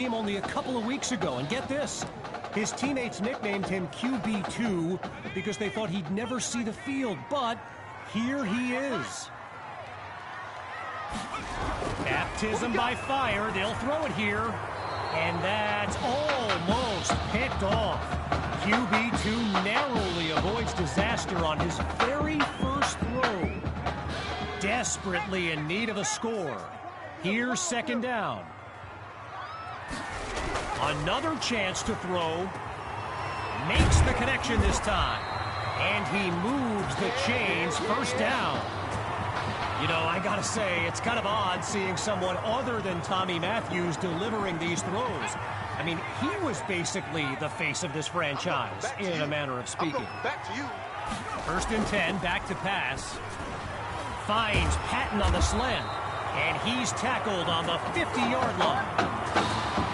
him only a couple of weeks ago, and get this, his teammates nicknamed him QB2 because they thought he'd never see the field, but here he is. Baptism by fire, they'll throw it here, and that's almost picked off. QB2 narrowly avoids disaster on his very first throw. Desperately in need of a score. Here's second down. Another chance to throw. Makes the connection this time. And he moves the chains. First down. You know, I gotta say, it's kind of odd seeing someone other than Tommy Matthews delivering these throws. I mean, he was basically the face of this franchise, in a manner of speaking. Back to you. First and 10, back to pass. Finds Patton on the slant. And he's tackled on the 50-yard line.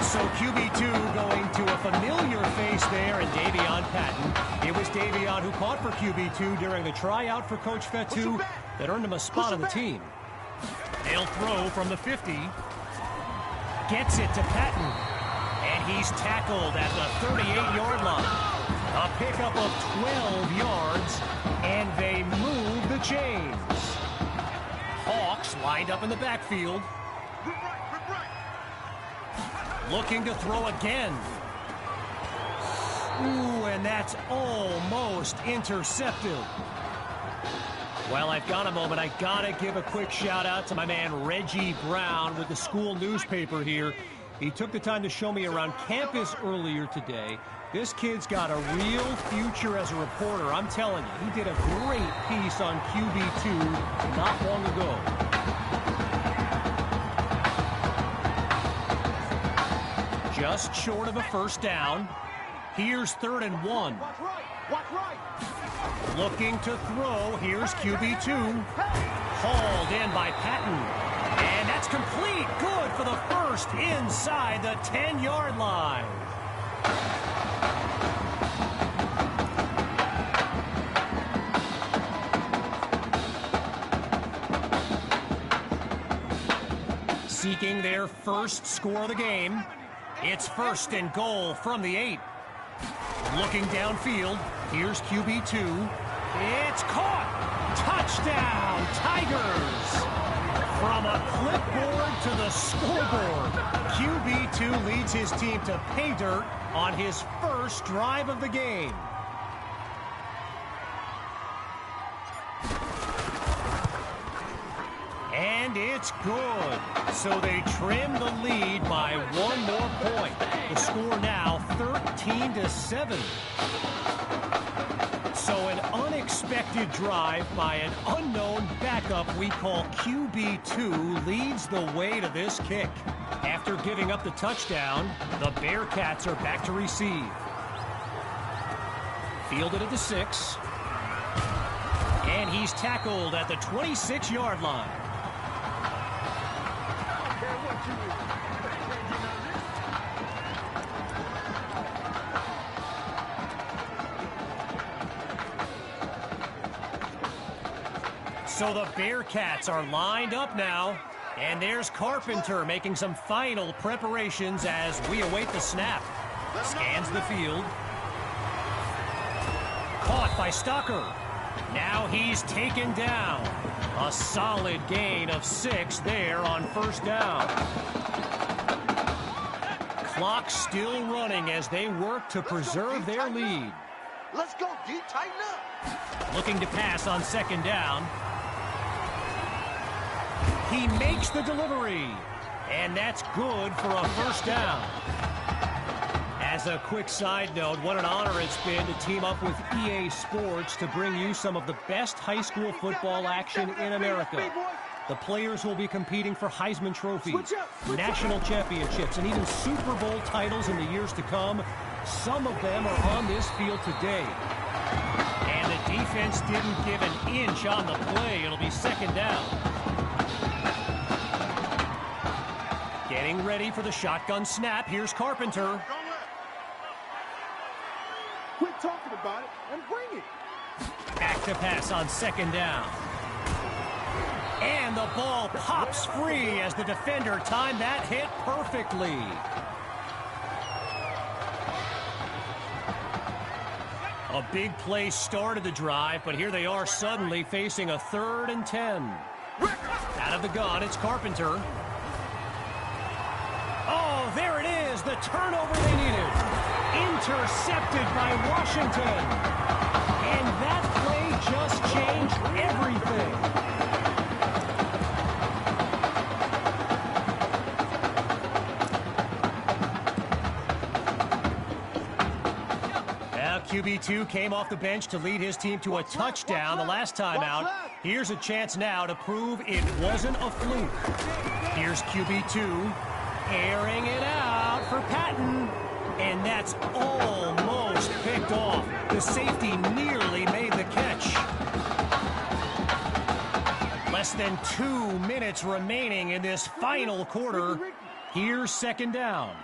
So QB2 going to a familiar face there in Davion Patton. It was Davion who caught for QB2 during the tryout for Coach Fetu that earned him a spot on the team. They'll throw from the 50. Gets it to Patton. And he's tackled at the 38-yard line. A pickup of 12 yards, and they move the chains. Hawks lined up in the backfield. Looking to throw again. Ooh, and that's almost intercepted. While I've got a moment, I gotta give a quick shout out to my man Reggie Brown with the school newspaper here. He took the time to show me around campus earlier today. This kid's got a real future as a reporter. I'm telling you, he did a great piece on QB2 not long ago. Just short of a first down. Here's 3rd and 1. Looking to throw. Here's QB2. Hauled in by Patton. And that's complete. Good for the first inside the 10-yard line. Seeking their first score of the game. It's 1st and goal from the 8. Looking downfield. Here's QB2. It's caught. Touchdown, Tigers. From a clipboard to the scoreboard, QB2 leads his team to pay dirt on his first drive of the game. And it's good. So they trim the lead by 1 more point. The score now 13-7. So an unexpected drive by an unknown backup we call QB2 leads the way to this kick. After giving up the touchdown, the Bearcats are back to receive. Fielded at the 6. And he's tackled at the 26-yard line. So the Bearcats are lined up now, and there's Carpenter making some final preparations as we await the snap. Scans the field. Caught by Stocker. Now he's taken down. A solid gain of 6 there on first down. Clock still running as they work to preserve their lead. Let's go, D. Tighten up. Looking to pass on second down. He makes the delivery, and that's good for a first down. As a quick side note, what an honor it's been to team up with EA Sports to bring you some of the best high school football action in America. The players will be competing for Heisman trophies, national championships, and even Super Bowl titles in the years to come. Some of them are on this field today. And the defense didn't give an inch on the play. It'll be second down. Getting ready for the shotgun snap. Here's Carpenter. Quit talking about it and bring it. Back to pass on second down. And the ball pops free as the defender timed that hit perfectly. A big play started the drive, but here they are suddenly facing a 3rd and 10. Out of the gun, it's Carpenter. Oh, there it is, the turnover they needed. Intercepted by Washington. And that play just changed everything. Now QB2 came off the bench to lead his team to a touchdown the last time out. Here's a chance now to prove it wasn't a fluke. Here's QB2 airing it out for Patton. And that's almost picked off. The safety nearly made the catch. Less than 2 minutes remaining in this final quarter. Here's 2nd down.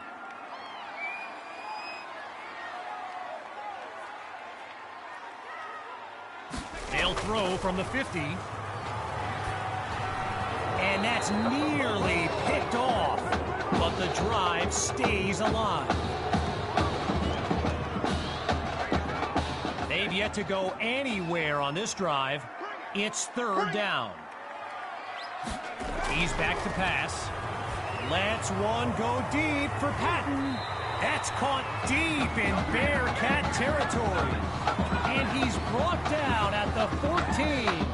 They'll throw from the 50. And that's nearly picked off. But the drive stays alive. They've yet to go anywhere on this drive. It's 3rd down. He's back to pass. Lets one go deep for Patton. That's caught deep in Bearcat territory. And he's brought down at the 14.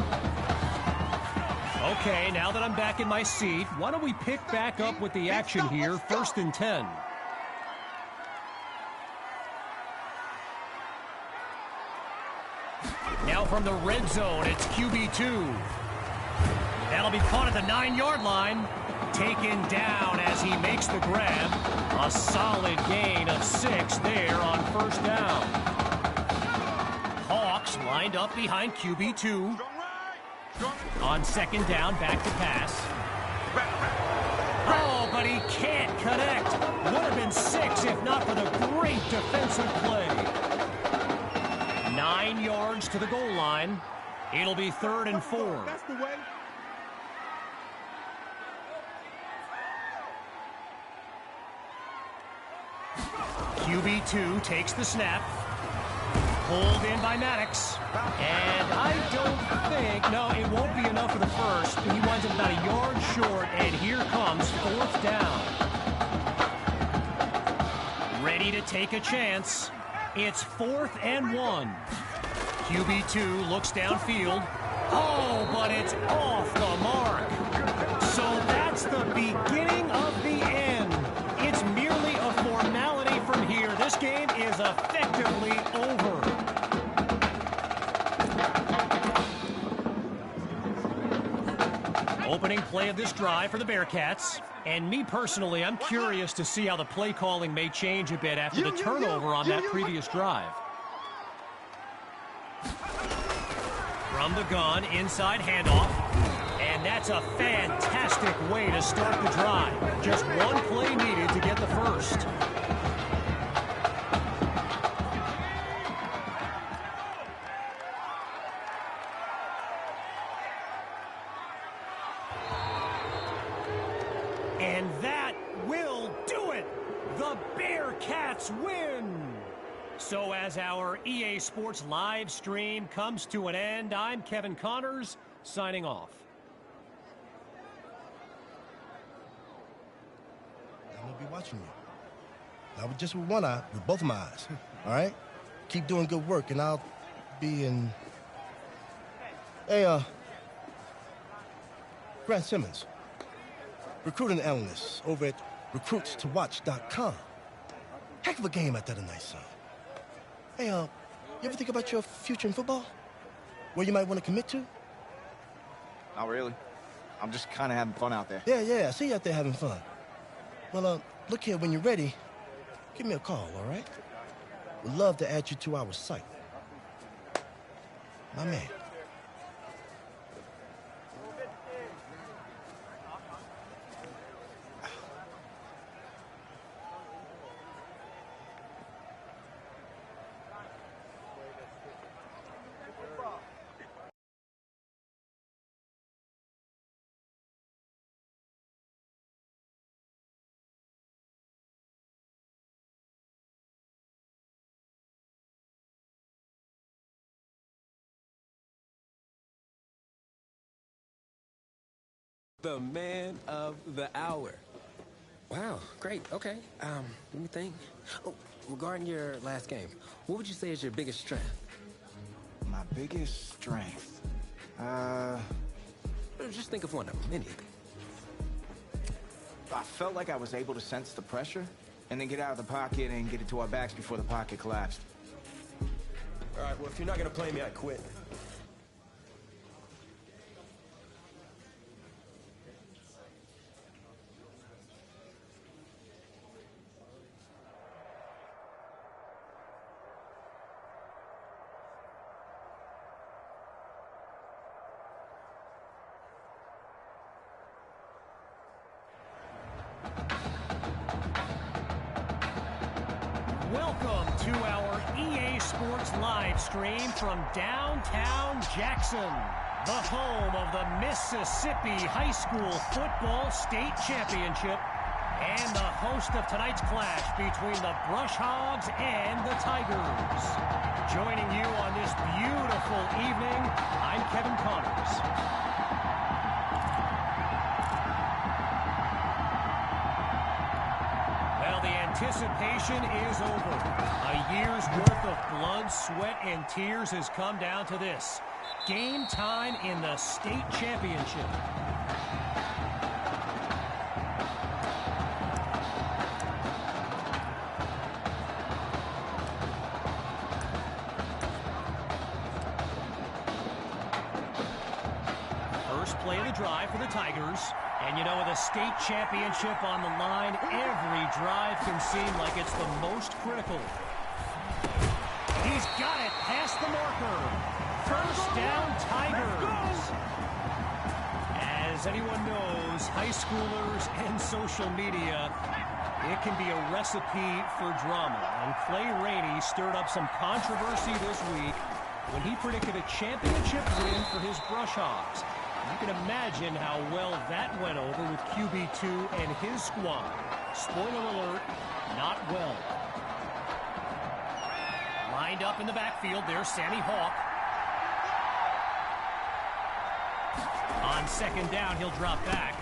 Okay, now that I'm back in my seat, why don't we pick back up with the action here, 1st and 10. Now from the red zone, it's QB2. That'll be caught at the 9-yard line. Taken down as he makes the grab. A solid gain of 6 there on 1st down. Hawks lined up behind QB2. On 2nd down, back to pass. Oh, but he can't connect. Would have been 6 if not for the great defensive play. 9 yards to the goal line. It'll be 3rd and 4. That's the way. QB2 takes the snap. Pulled in by Maddox. And I don't think, no, it won't be enough for the first. He winds up about a yard short, and here comes 4th down. Ready to take a chance. It's 4th and 1. QB2 looks downfield. Oh, but it's off the mark. So that's the beginning of the end. It's merely a formality from here. This game is effectively over. Opening play of this drive for the Bearcats. And me personally, I'm curious to see how the play calling may change a bit after the turnover on that previous drive. From the gun, inside handoff. And that's a fantastic way to start the drive. Just one play needed to get the first. And that will do it. The Bearcats win. So as our EA Sports live stream comes to an end, I'm Kevin Connors, signing off. I'm going to be watching you. Not just with one eye, with both of my eyes. All right? Keep doing good work, and I'll be in... Hey, Grant Simmons, recruiting analyst over at recruitstowatch.com. Heck of a game out there tonight, son. Hey, you ever think about your future in football? Where you might want to commit to? Not really. I'm just kind of having fun out there. Yeah, I see you out there having fun. Well, look here, when you're ready, give me a call, all right? We'd love to add you to our site. My man. The man of the hour. Wow, great. Okay. Let me think. Oh, regarding your last game, what would you say is your biggest strength? My biggest strength? Just think of one of them, anything. I felt like I was able to sense the pressure and then get out of the pocket and get it to our backs before the pocket collapsed. All right, well, if you're not going to play me, I quit. Welcome to our EA Sports live stream from downtown Jackson, the home of the Mississippi High School Football State Championship and the host of tonight's clash between the Brush Hogs and the Tigers. Joining you on this beautiful evening, I'm Kevin Connors. Well, the anticipation is over. A year's worth of blood, sweat, and tears has come down to this. Game time in the state championship. First play of the drive for the Tigers. And you know, with a state championship on the line, every drive can seem like it's the most critical. He's got it past the marker. First down, Tigers. As anyone knows, high schoolers and social media, it can be a recipe for drama. And Clay Rainey stirred up some controversy this week when he predicted a championship win for his Brush Hogs. You can imagine how well that went over with QB2 and his squad. Spoiler alert, not well. Lined up in the backfield, there's Sammy Hawk. On second down, he'll drop back.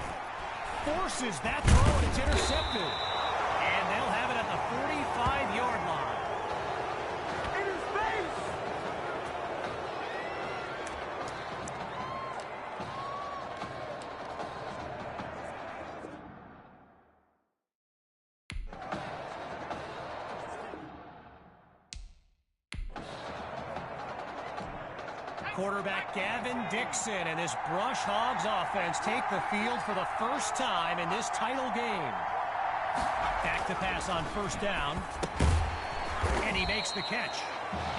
Forces that throw, and it's intercepted. And they'll have it at the 45-yard line. Quarterback Gavin Dixon and this Brush Hogs offense take the field for the first time in this title game. Back to pass on first down. And he makes the catch.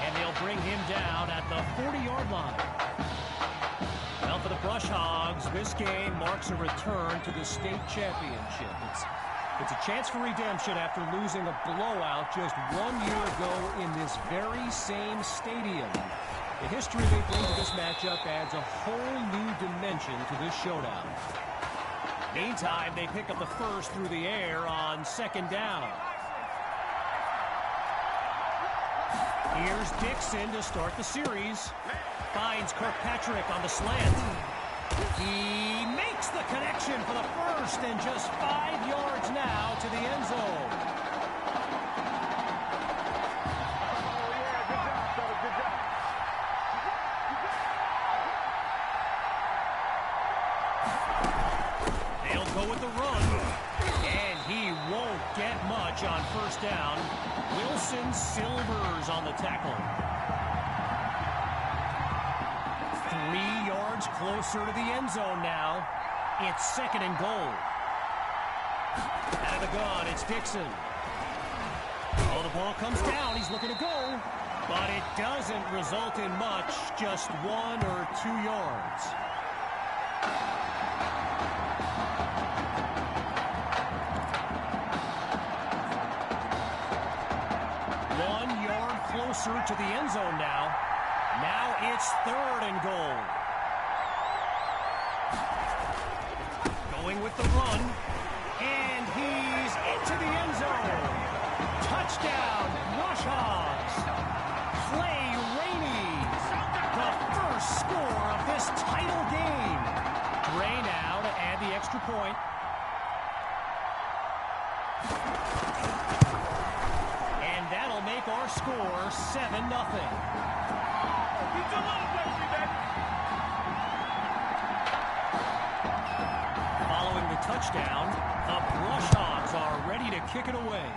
And they'll bring him down at the 40-yard line. Well, for the Brush Hogs, this game marks a return to the state championship. It's a chance for redemption after losing a blowout just 1 year ago in this very same stadium. The history they bring to this matchup adds a whole new dimension to this showdown. Meantime, they pick up the first through the air on second down. Here's Dixon to start the series. Finds Kirkpatrick on the slant. He makes the connection for the first and just 5 yards now to the end zone. With the run, and he won't get much on first down. Wilson Silvers on the tackle. 3 yards closer to the end zone now. It's second and goal. Out of the gun, it's Dixon. Oh, the ball comes down. He's looking to go, but it doesn't result in much, just 1 or 2 yards. Closer to the end zone now. Now it's third and goal. Going with the run. And he's into the end zone. Touchdown, Brush Hogs. Clay Rainey. The first score of this title game. Ray now to add the extra point. And that'll make our score 7-0. Following the touchdown, the Brush Hogs are ready to kick it away.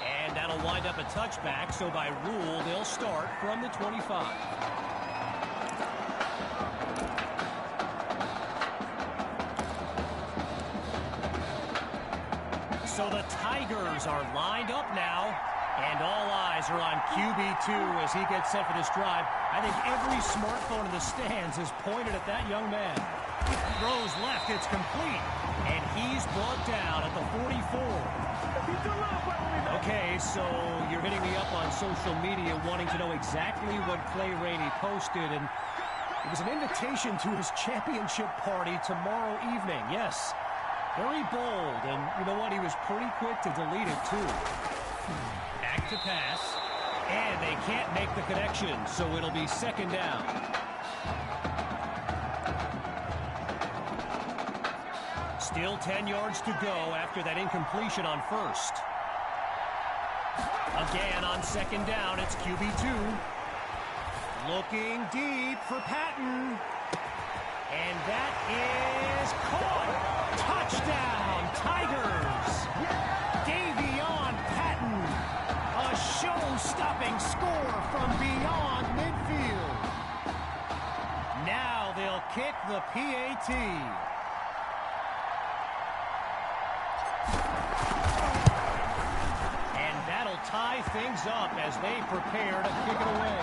And that'll wind up a touchback, so by rule, they'll start from the 25. So the Tigers are lined up now, and all eyes are on QB2 as he gets set for this drive. I think every smartphone in the stands is pointed at that young man. Throws left, it's complete, and he's brought down at the 44. Okay, so you're hitting me up on social media wanting to know exactly what Clay Rainey posted, and it was an invitation to his championship party tomorrow evening. Yes. Very bold, and you know what? He was pretty quick to delete it, too. Back to pass, and they can't make the connection, so it'll be second down. Still 10 yards to go after that incompletion on first. Again on second down, it's QB2. Looking deep for Patton. And that is caught. Touchdown, Tigers! Davion Patton, a show-stopping score from beyond midfield. Now they'll kick the PAT. And that'll tie things up as they prepare to kick it away.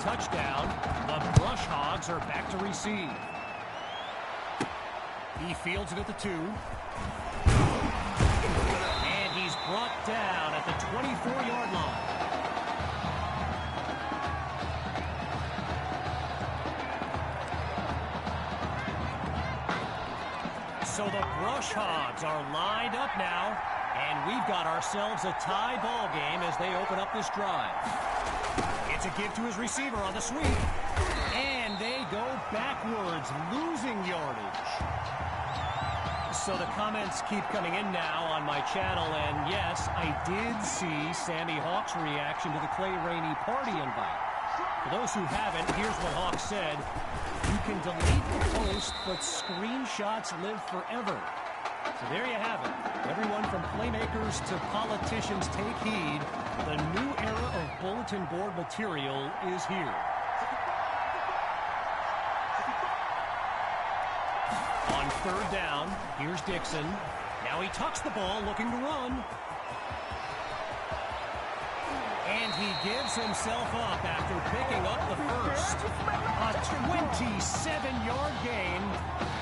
Touchdown. The Brush Hogs are back to receive. He fields it at the 2. And he's brought down at the 24-yard line. So the Brush Hogs are lined up now, and we've got ourselves a tie ball game as they open up this drive. It's a give to his receiver on the sweep. And they go backwards, losing yardage. So the comments keep coming in now on my channel. And yes, I did see Sammy Hawk's reaction to the Clay Rainey party invite. For those who haven't, here's what Hawk said. You can delete the post, but screenshots live forever. So there you have it. Everyone from playmakers to politicians, take heed. The new era of bulletin board material is here. On third down, here's Dixon. Now he tucks the ball, looking to run. And he gives himself up after picking up the first. A 27-yard gain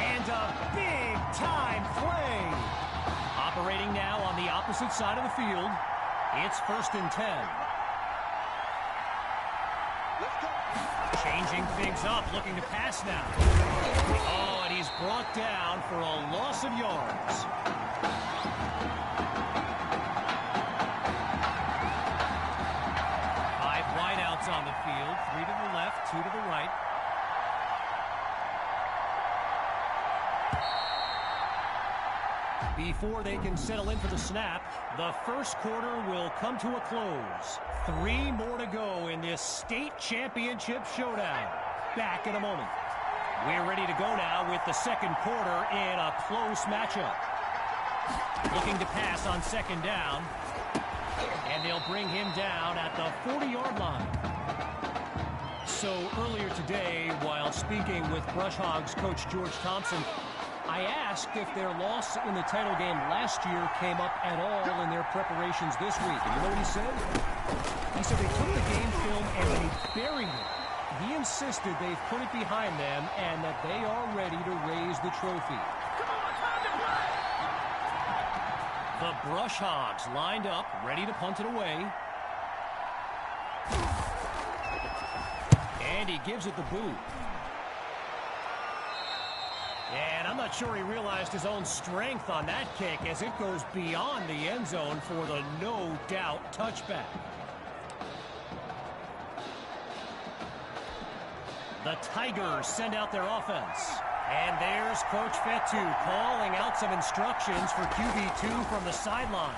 and a big-time play. Operating now on the opposite side of the field. It's 1st and 10. Changing things up, looking to pass now. Oh, and he's brought down for a loss of yards. On the field, 3 to the left, 2 to the right. Before they can settle in for the snap, the first quarter will come to a close. 3 more to go in this state championship showdown. Back in a moment. We're ready to go now with the second quarter in a close matchup. Looking to pass on second down. And they'll bring him down at the 40-yard line. So earlier today, while speaking with Brush Hogs coach George Thompson, I asked if their loss in the title game last year came up at all in their preparations this week. And you know what he said? He said they took the game film and they buried it. He insisted they've put it behind them and that they are ready to raise the trophy. The Brush Hogs lined up, ready to punt it away. And he gives it the boot. And I'm not sure he realized his own strength on that kick as it goes beyond the end zone for the no-doubt touchback. The Tigers send out their offense. And there's Coach Fetu calling out some instructions for QB2 from the sideline.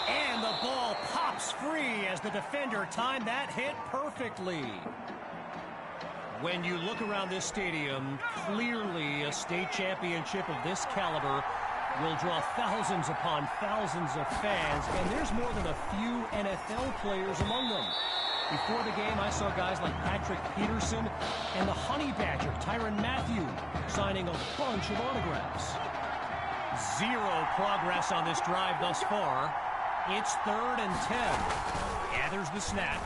And the ball pops free as the defender timed that hit perfectly. When you look around this stadium, clearly a state championship of this caliber will draw thousands upon thousands of fans, and there's more than a few NFL players among them. Before the game, I saw guys like Patrick Peterson and the Honey Badger, Tyrann Mathieu, signing a bunch of autographs. Zero progress on this drive thus far. It's 3rd and 10. Gathers the snap.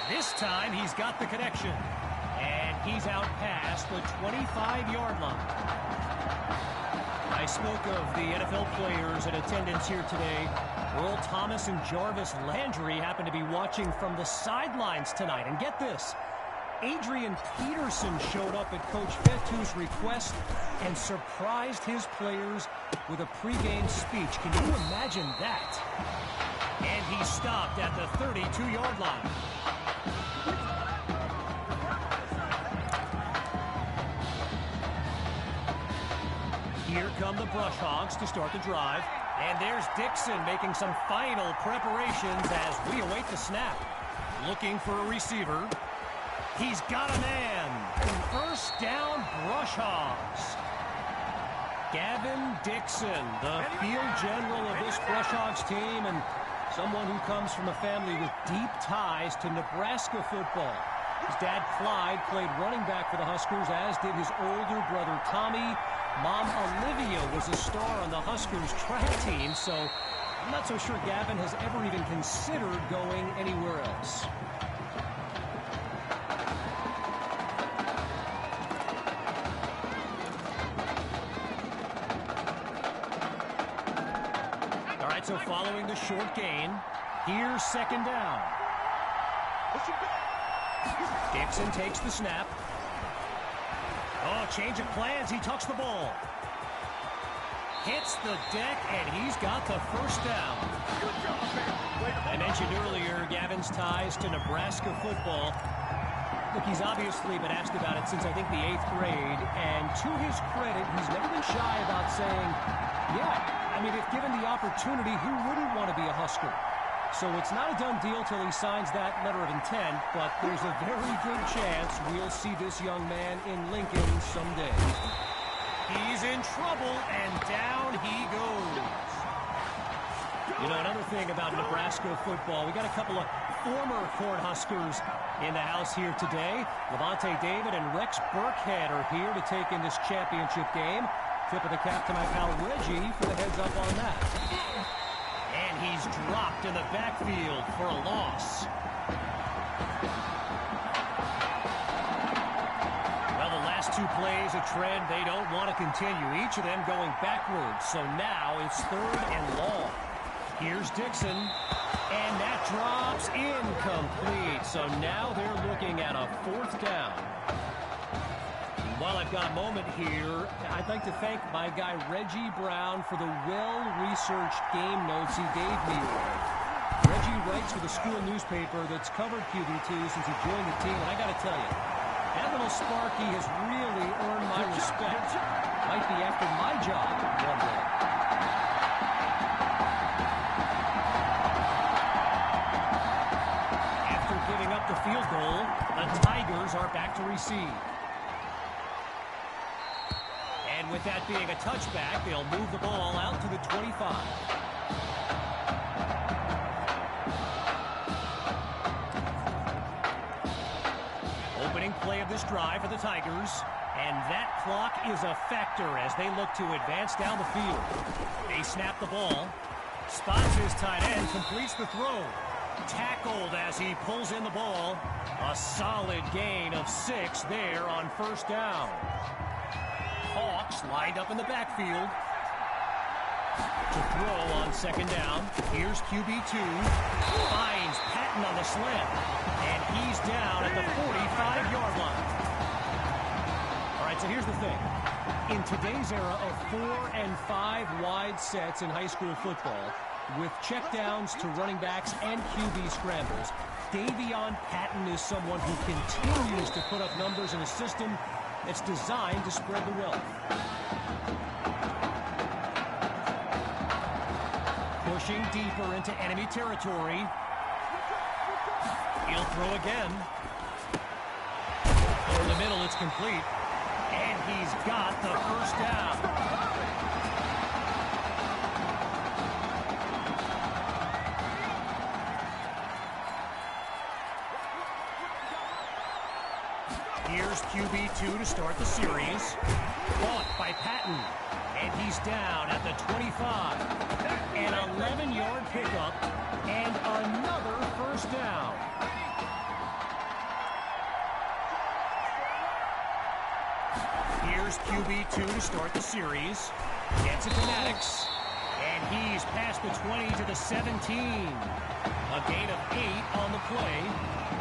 This time, he's got the connection. And he's out past the 25-yard line. I spoke of the NFL players in attendance here today. Earl Thomas and Jarvis Landry happen to be watching from the sidelines tonight. And get this, Adrian Peterson showed up at Coach Fetu's request and surprised his players with a pregame speech. Can you imagine that? And he stopped at the 32-yard line. Here come the Brush Hogs to start the drive. And there's Dixon making some final preparations as we await the snap. Looking for a receiver. He's got a man. First down, Brush Hogs. Gavin Dixon, the field general of this Brush Hogs team and someone who comes from a family with deep ties to Nebraska football. His dad, Clyde, played running back for the Huskers, as did his older brother, Tommy. Mom, Olivia, was a star on the Huskers track team, so I'm not so sure Gavin has ever even considered going anywhere else. All right, so following the short gain, here's 2nd down. Dixon takes the snap. Oh, change of plans. He tucks the ball. Hits the deck, and he's got the first down. I mentioned earlier Gavin's ties to Nebraska football. Look, he's obviously been asked about it since, I think, the 8th grade. And to his credit, he's never been shy about saying, yeah, I mean, if given the opportunity, who wouldn't want to be a Husker? So it's not a done deal till he signs that letter of intent, but there's a very good chance we'll see this young man in Lincoln someday. He's in trouble, and down he goes. You know, another thing about Nebraska football, we got a couple of former Cornhuskers in the house here today. Levante David and Rex Burkhead are here to take in this championship game. Tip of the cap to my pal Reggie for the heads up on that. And he's dropped in the backfield for a loss. Well, the last 2 plays, a trend they don't want to continue. Each of them going backwards. So now it's 3rd and long. Here's Dixon. And that drops incomplete. So now they're looking at a 4th down. While I've got a moment here, I'd like to thank my guy Reggie Brown for the well-researched game notes he gave me. Reggie writes for the school newspaper that's covered QB2 since he joined the team, and I got to tell you, that little Sparky has really earned my respect. Might be after my job one day. After giving up the field goal, the Tigers are back to receive. And with that being a touchback, they'll move the ball out to the 25. Opening play of this drive for the Tigers. And that clock is a factor as they look to advance down the field. They snap the ball. Spots his tight end, completes the throw. Tackled as he pulls in the ball. A solid gain of 6 there on 1st down. Hawks lined up in the backfield. to throw on second down. Here's QB2. Finds Patton on the slant. And he's down at the 45-yard line. All right, so here's the thing. In today's era of 4 and 5 wide sets in high school football, with checkdowns to running backs and QB scrambles, Davion Patton is someone who continues to put up numbers in a system that's designed to spread the wealth. Pushing deeper into enemy territory. He'll throw again. Over the middle, it's complete. And he's got the first down. Here's QB2 to start the series. Caught by Patton. And he's down at the 25. An 11-yard pickup. And another first down. Here's QB2 to start the series. Gets it to Maddox. And he's past the 20 to the 17. A gain of 8 on the play.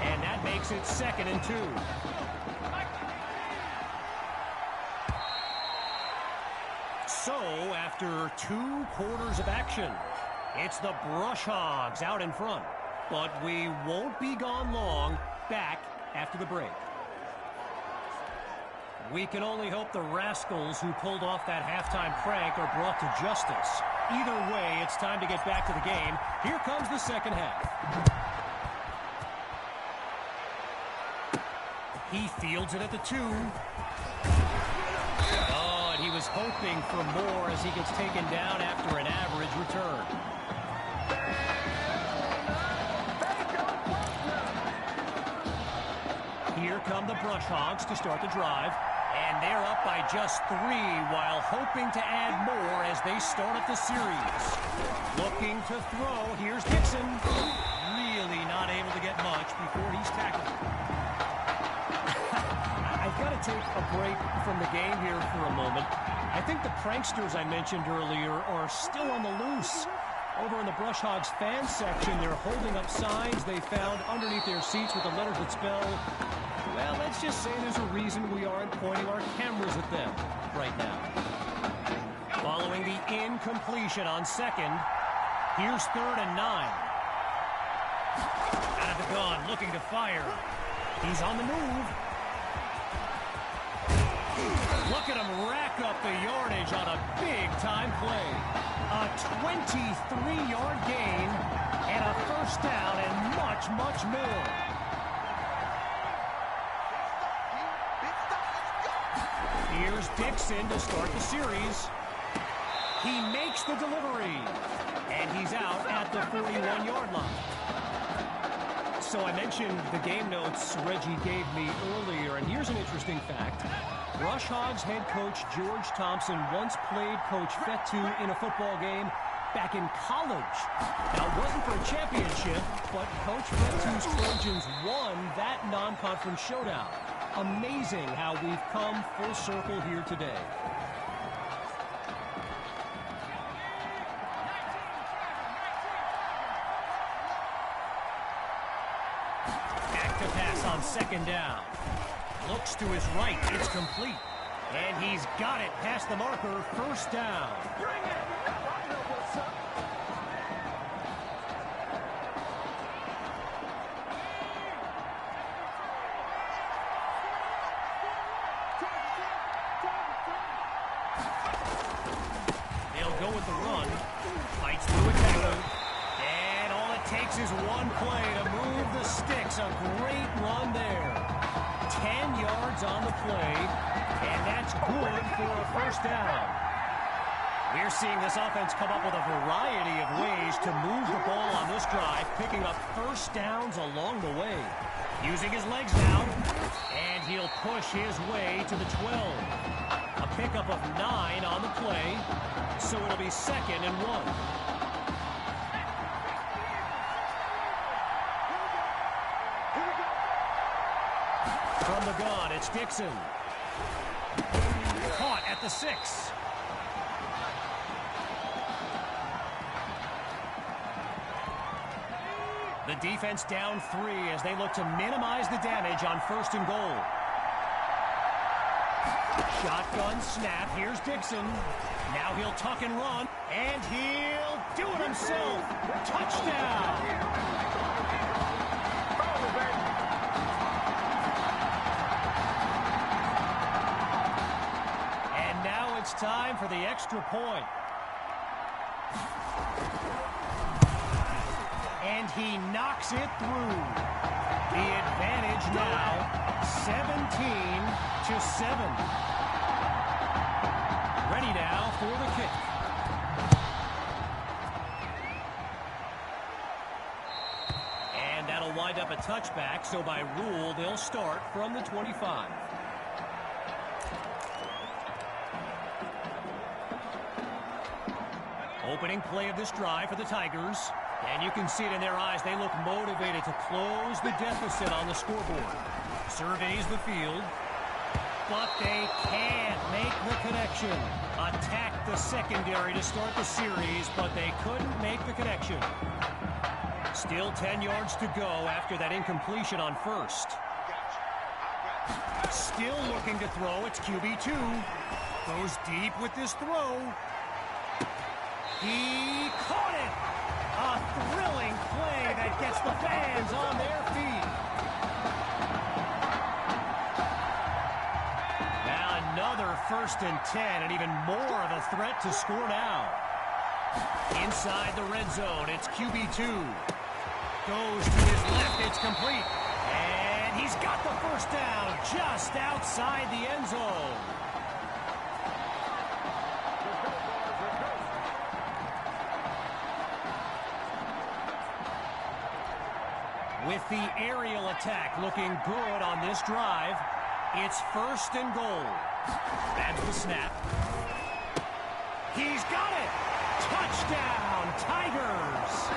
And that makes it 2nd and 2. So, after 2 quarters of action, it's the Brush Hogs out in front. But we won't be gone long. Back after the break. We can only hope the rascals who pulled off that halftime prank are brought to justice. Either way, it's time to get back to the game. Here comes the second half. He fields it at the 2. Oh, and he was hoping for more as he gets taken down after an average return. Here come the Brush Hogs to start the drive. And they're up by just 3 while hoping to add more as they start up the series. Looking to throw. Here's Dixon. Really not able to get much before he's tackled. I've got to take a break from the game here for a moment. I think the pranksters I mentioned earlier are still on the loose. Over in the Brush Hogs fan section, they're holding up signs they found underneath their seats with the letters that spell, well, let's just say there's a reason we aren't pointing our cameras at them right now. Following the incompletion on second, here's 3rd and 9. Out of the gun, looking to fire. He's on the move. Look at him rack up the yardage on a big-time play. A 23-yard gain and a first down and much, much more. Here's Dixon to start the series. He makes the delivery. And he's out at the 41-yard line. So I mentioned the game notes Reggie gave me earlier, and here's an interesting fact. Brush Hogs head coach George Thompson once played Coach Fetu in a football game back in college. Now, it wasn't for a championship, but Coach Fetu's Trojans won that non-conference showdown. Amazing how we've come full circle here today. Back to pass on second down. Looks to his right. It's complete. And he's got it past the marker. First down. They'll go with the run. Fights through a tackle. And all it takes is one play to move the sticks. A great run there. 10 yards on the play, and that's good for a first down. We're seeing this offense come up with a variety of ways to move the ball on this drive, picking up first downs along the way. Using his legs now, and he'll push his way to the 12. A pickup of 9 on the play, so it'll be 2nd and 1. From the gun, it's Dixon. Caught at the 6. The defense down 3 as they look to minimize the damage on 1st and goal. Shotgun snap. Here's Dixon. Now he'll tuck and run, and he'll do it himself. Touchdown. And now it's time for the extra point. And he knocks it through. The advantage now 17-7. Ready now for the kick. And that'll wind up a touchback, so by rule, they'll start from the 25. Opening play of this drive for the Tigers. And you can see it in their eyes. They look motivated to close the deficit on the scoreboard. Surveys the field. But they can't make the connection. Attacked the secondary to start the series, but they couldn't make the connection. Still 10 yards to go after that incompletion on 1st. Still looking to throw. It's QB2. Goes deep with this throw. He caught it. A thrilling play that gets the fans on their feet. Another 1st and 10, and even more of a threat to score now. Inside the red zone, it's QB2. Goes to his left, it's complete. And he's got the 1st down just outside the end zone. With the aerial attack looking good on this drive, it's 1st and goal. That's the snap. He's got it! Touchdown, Tigers!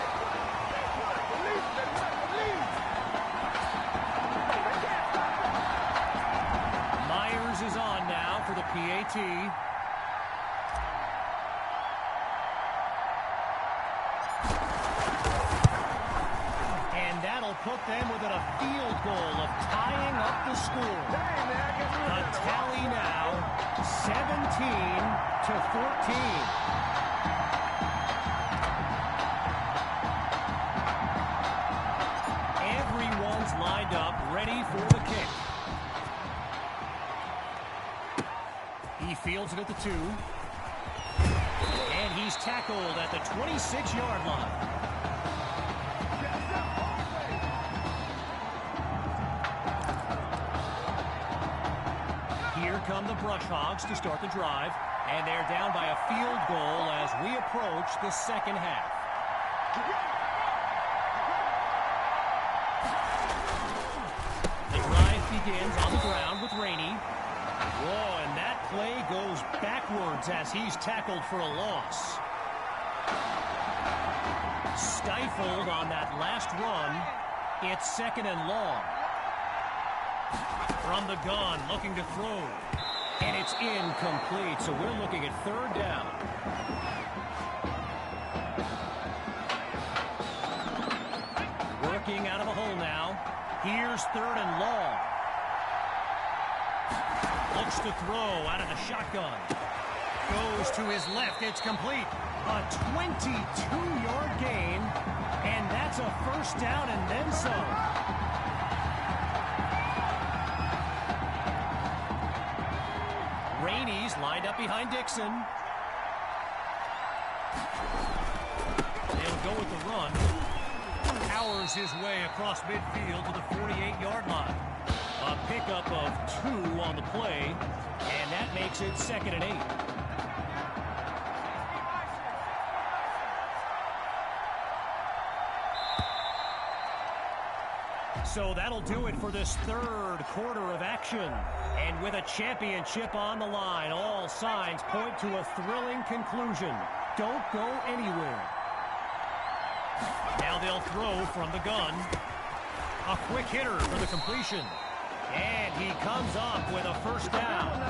Myers is on now for the PAT. And that'll put them within a field goal of tying up the score. The tally now 17-14. Everyone's lined up, ready for the kick. He fields it at the 2. And he's tackled at the 26-yard line. Here come the Brush Hogs to start the drive, and they're down by a field goal as we approach the 2nd half. The drive begins on the ground with Rainey. Whoa, and that play goes backwards as he's tackled for a loss. Stifled on that last run. It's 2nd and long. From the gun, looking to throw. And it's incomplete, so we're looking at 3rd down. Working out of a hole now. Here's 3rd and long. Looks to throw out of the shotgun. Goes to his left, it's complete. A 22-yard gain, and that's a 1st down and then some. Rainey's lined up behind Dixon. They'll go with the run. Powers his way across midfield to the 48-yard line. A pickup of 2 on the play, and that makes it 2nd and 8. So that'll do it for this 3rd quarter of action. And with a championship on the line, all signs point to a thrilling conclusion. Don't go anywhere. Now they'll throw from the gun. A quick hitter for the completion. And he comes up with a 1st down.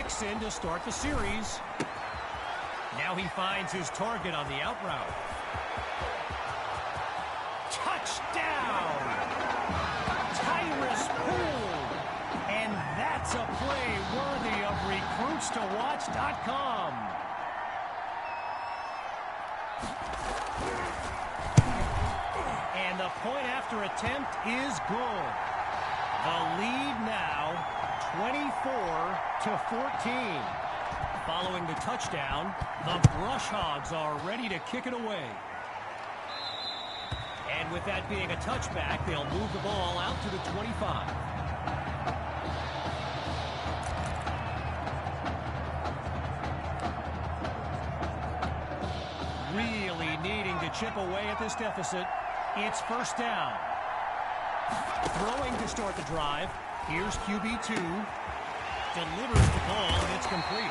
Dixon to start the series. Now he finds his target on the out route. Touchdown! Tyrus Poole! And that's a play worthy of recruitstowatch.com. And the point after attempt is good. The lead now 24-14. Following the touchdown, the Brush Hogs are ready to kick it away. And with that being a touchback, they'll move the ball out to the 25. Really needing to chip away at this deficit. It's first down. Throwing to start the drive. Here's QB2. Delivers the ball, and it's complete.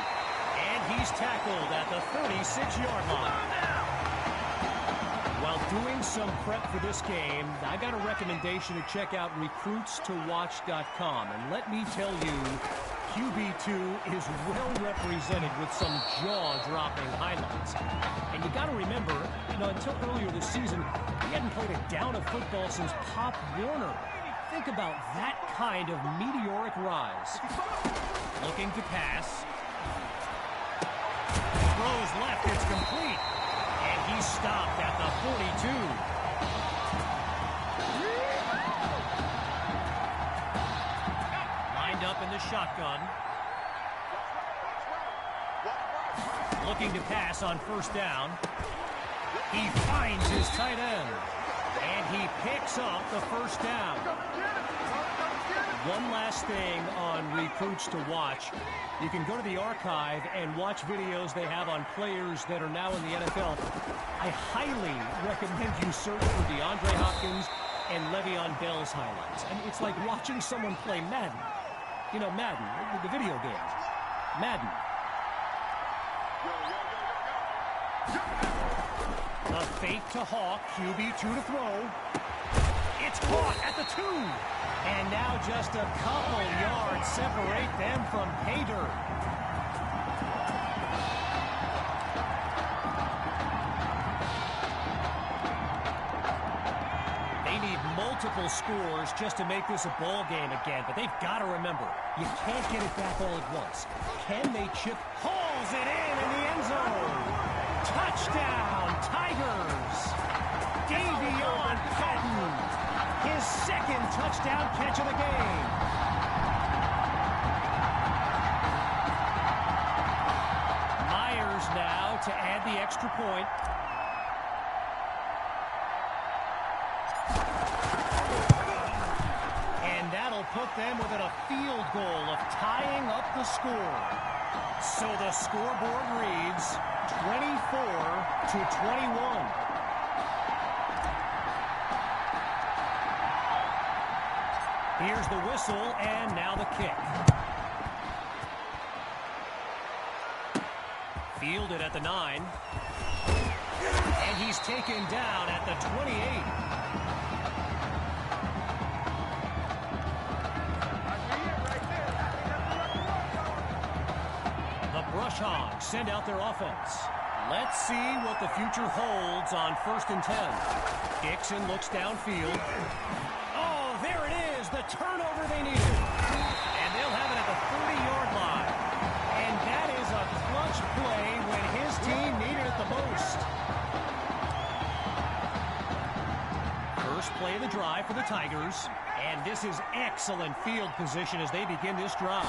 And he's tackled at the 36-yard line. While doing some prep for this game, I got a recommendation to check out recruitstowatch.com. And let me tell you, QB2 is well represented with some jaw-dropping highlights. And you got to remember, until earlier this season, he hadn't played a down of football since Pop Warner. Think about that kind of meteoric rise. Looking to pass. Throws left, it's complete. And he's stopped at the 42. Lined up in the shotgun. Looking to pass on first down. He finds his tight end. And he picks up the first down. One last thing on Recruits to Watch. You can go to the archive and watch videos they have on players that are now in the NFL. I highly recommend you search for DeAndre Hopkins and Le'Veon Bell's highlights. And it's like watching someone play Madden. You know, Madden, the video game. Madden. The fake to Hawk, QB2 to throw. It's caught at the 2. And now just a couple yards separate them from pay dirt. They need multiple scores just to make this a ball game again, but they've got to remember, you can't get it back all at once. Can they chip? Hauls it in the end zone. Touchdown, Tigers. Davion Patton, his second touchdown catch of the game. Myers now to add the extra point. And that'll put them within a field goal of tying up the score. So the scoreboard reads 24-21. Here's the whistle, and now the kick. Fielded at the 9. And he's taken down at the 28. The Brush Hogs send out their offense. Let's see what the future holds on 1st and 10. Dixon looks downfield. Oh, there it is, the turnover they needed. And they'll have it at the 30-yard line. And that is a clutch play when his team needed it the most. First play of the drive for the Tigers. And this is excellent field position as they begin this drive.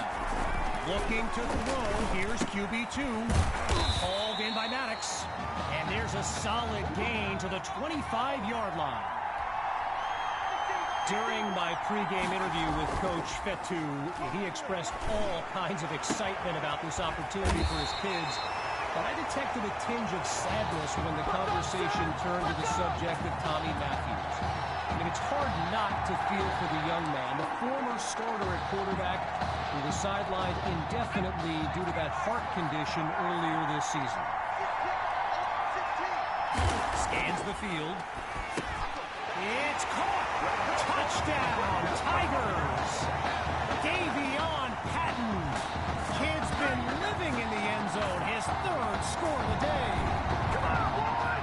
Looking to throw, here's QB2. Hauled in by Maddox. And there's a solid gain to the 25-yard line. During my pregame interview with Coach Fetu, he expressed all kinds of excitement about this opportunity for his kids. But I detected a tinge of sadness when the conversation turned to the subject of Tommy Matthews. I mean, it's hard not to feel for the young man, the former starter at quarterback, who was sidelined indefinitely due to that heart condition earlier this season. Scans the field. It's caught! Touchdown, Tigers! Davion Patton. Kids been living in the end zone. His third score of the day. Come on, boy!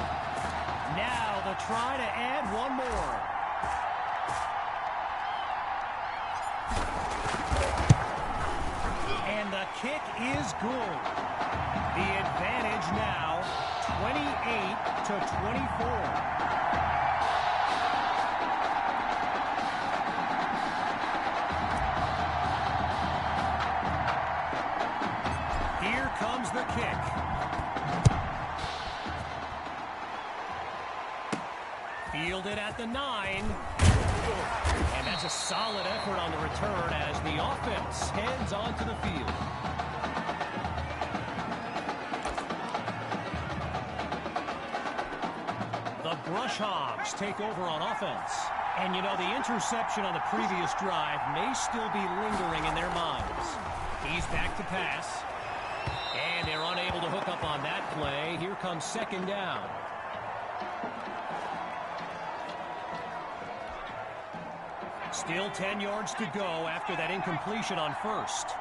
Now the try to add one more. And the kick is good. The advantage now 28-24. Comes the kick. Fielded at the 9. And that's a solid effort on the return as the offense heads onto the field. The Brush Hogs take over on offense. And you know, the interception on the previous drive may still be lingering in their minds. He's back to pass. And they're unable to hook up on that play. Here comes second down. Still 10 yards to go after that incompletion on first.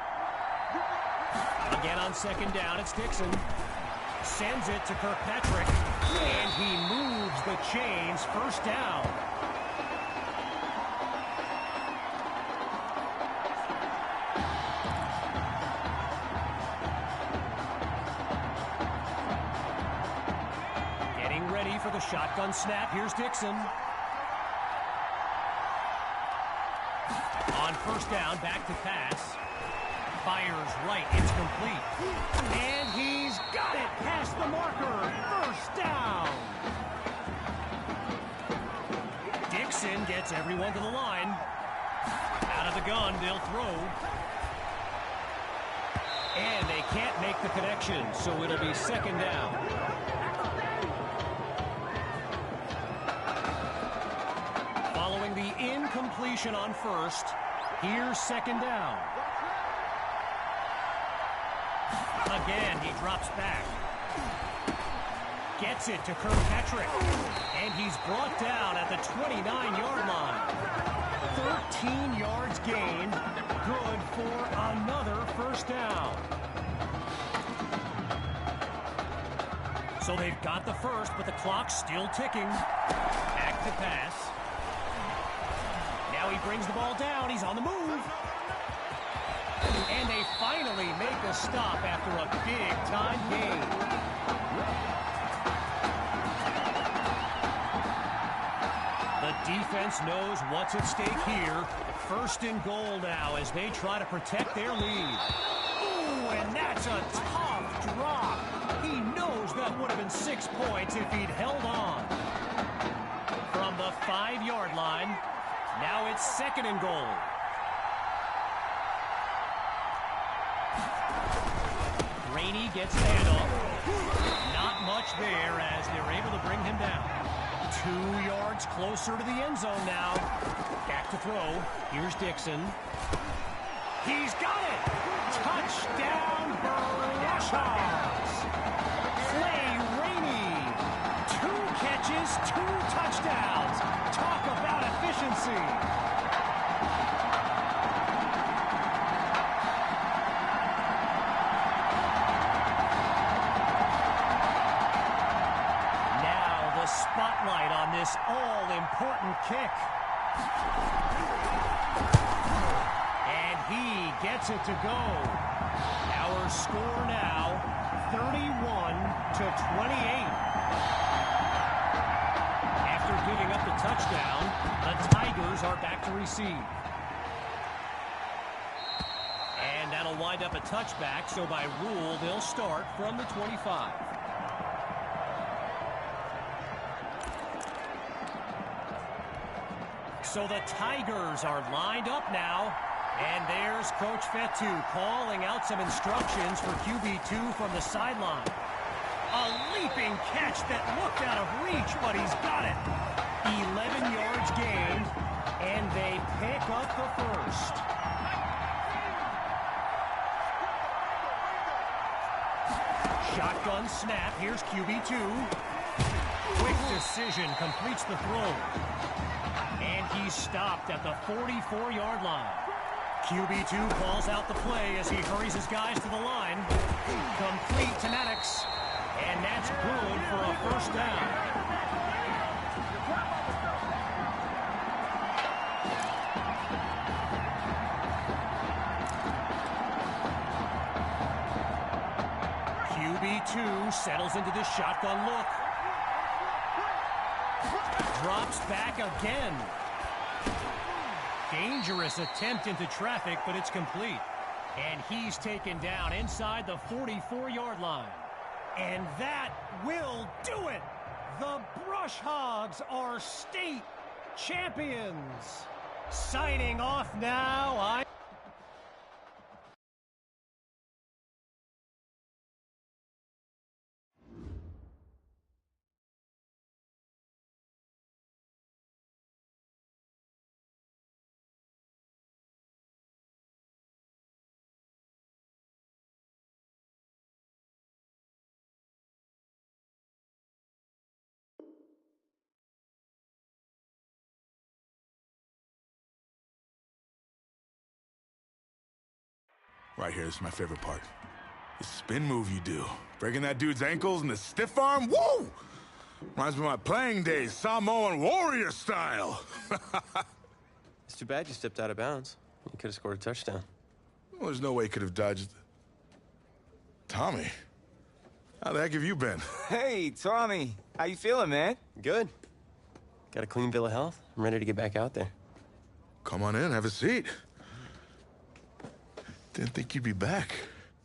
Again on second down, it's Dixon. Sends it to Kirkpatrick. And he moves the chains. First down. For the shotgun snap, here's Dixon. On first down, back to pass. Fires right, it's complete. And he's got it past the marker. First down. Dixon gets everyone to the line. Out of the gun, they'll throw. And they can't make the connection, so it'll be second down. The incompletion on first. Here's second down. Again, he drops back. Gets it to Kirkpatrick. And he's brought down at the 29-yard line. 13 yards gained. Good for another first down. So they've got the first, but the clock's still ticking. Back to pass. Now he brings the ball down. He's on the move. And they finally make a stop after a big-time gain. The defense knows what's at stake here. First and goal now as they try to protect their lead. Ooh, and that's a tough drop. He knows that would have been 6 points if he'd held on. From the 5-yard line, now it's second and goal. Rainey gets the handoff. Not much there as they're able to bring him down. 2 yards closer to the end zone now. Back to throw. Here's Dixon. He's got it! Touchdown, Brush Hogs! Clay Rainey. 2 catches, 2 touchdowns. Talk about efficiency. Now the spotlight on this all-important kick. And he gets it to go. Our score now, 31-28. After giving up the touchdown, the Tigers are back to receive. And that'll wind up a touchback, so by rule, they'll start from the 25. So the Tigers are lined up now. And there's Coach Fetu calling out some instructions for QB2 from the sideline. A leaping catch that looked out of reach, but he's got it. 11 yards gained, and they pick up the first. Shotgun snap. Here's QB2. Quick decision completes the throw. And he's stopped at the 44-yard line. QB2 calls out the play as he hurries his guys to the line. Complete to Maddox. And that's good for a first down. QB2 settles into this shotgun look. Drops back again. Dangerous attempt into traffic, but it's complete. And he's taken down inside the 44-yard line. And that will do it. The Brush Hogs are state champions. Signing off now, Right here, this is my favorite part. The spin move you do. Breaking that dude's ankles and the stiff arm, woo! Reminds me of my playing days, Samoan warrior style. It's too bad you stepped out of bounds. You could have scored a touchdown. Well, there's no way he could have dodged. Tommy, how the heck have you been? Hey, Tommy. How you feeling, man? Good. Got a clean bill of health. I'm ready to get back out there. Come on in, have a seat. Didn't think you'd be back.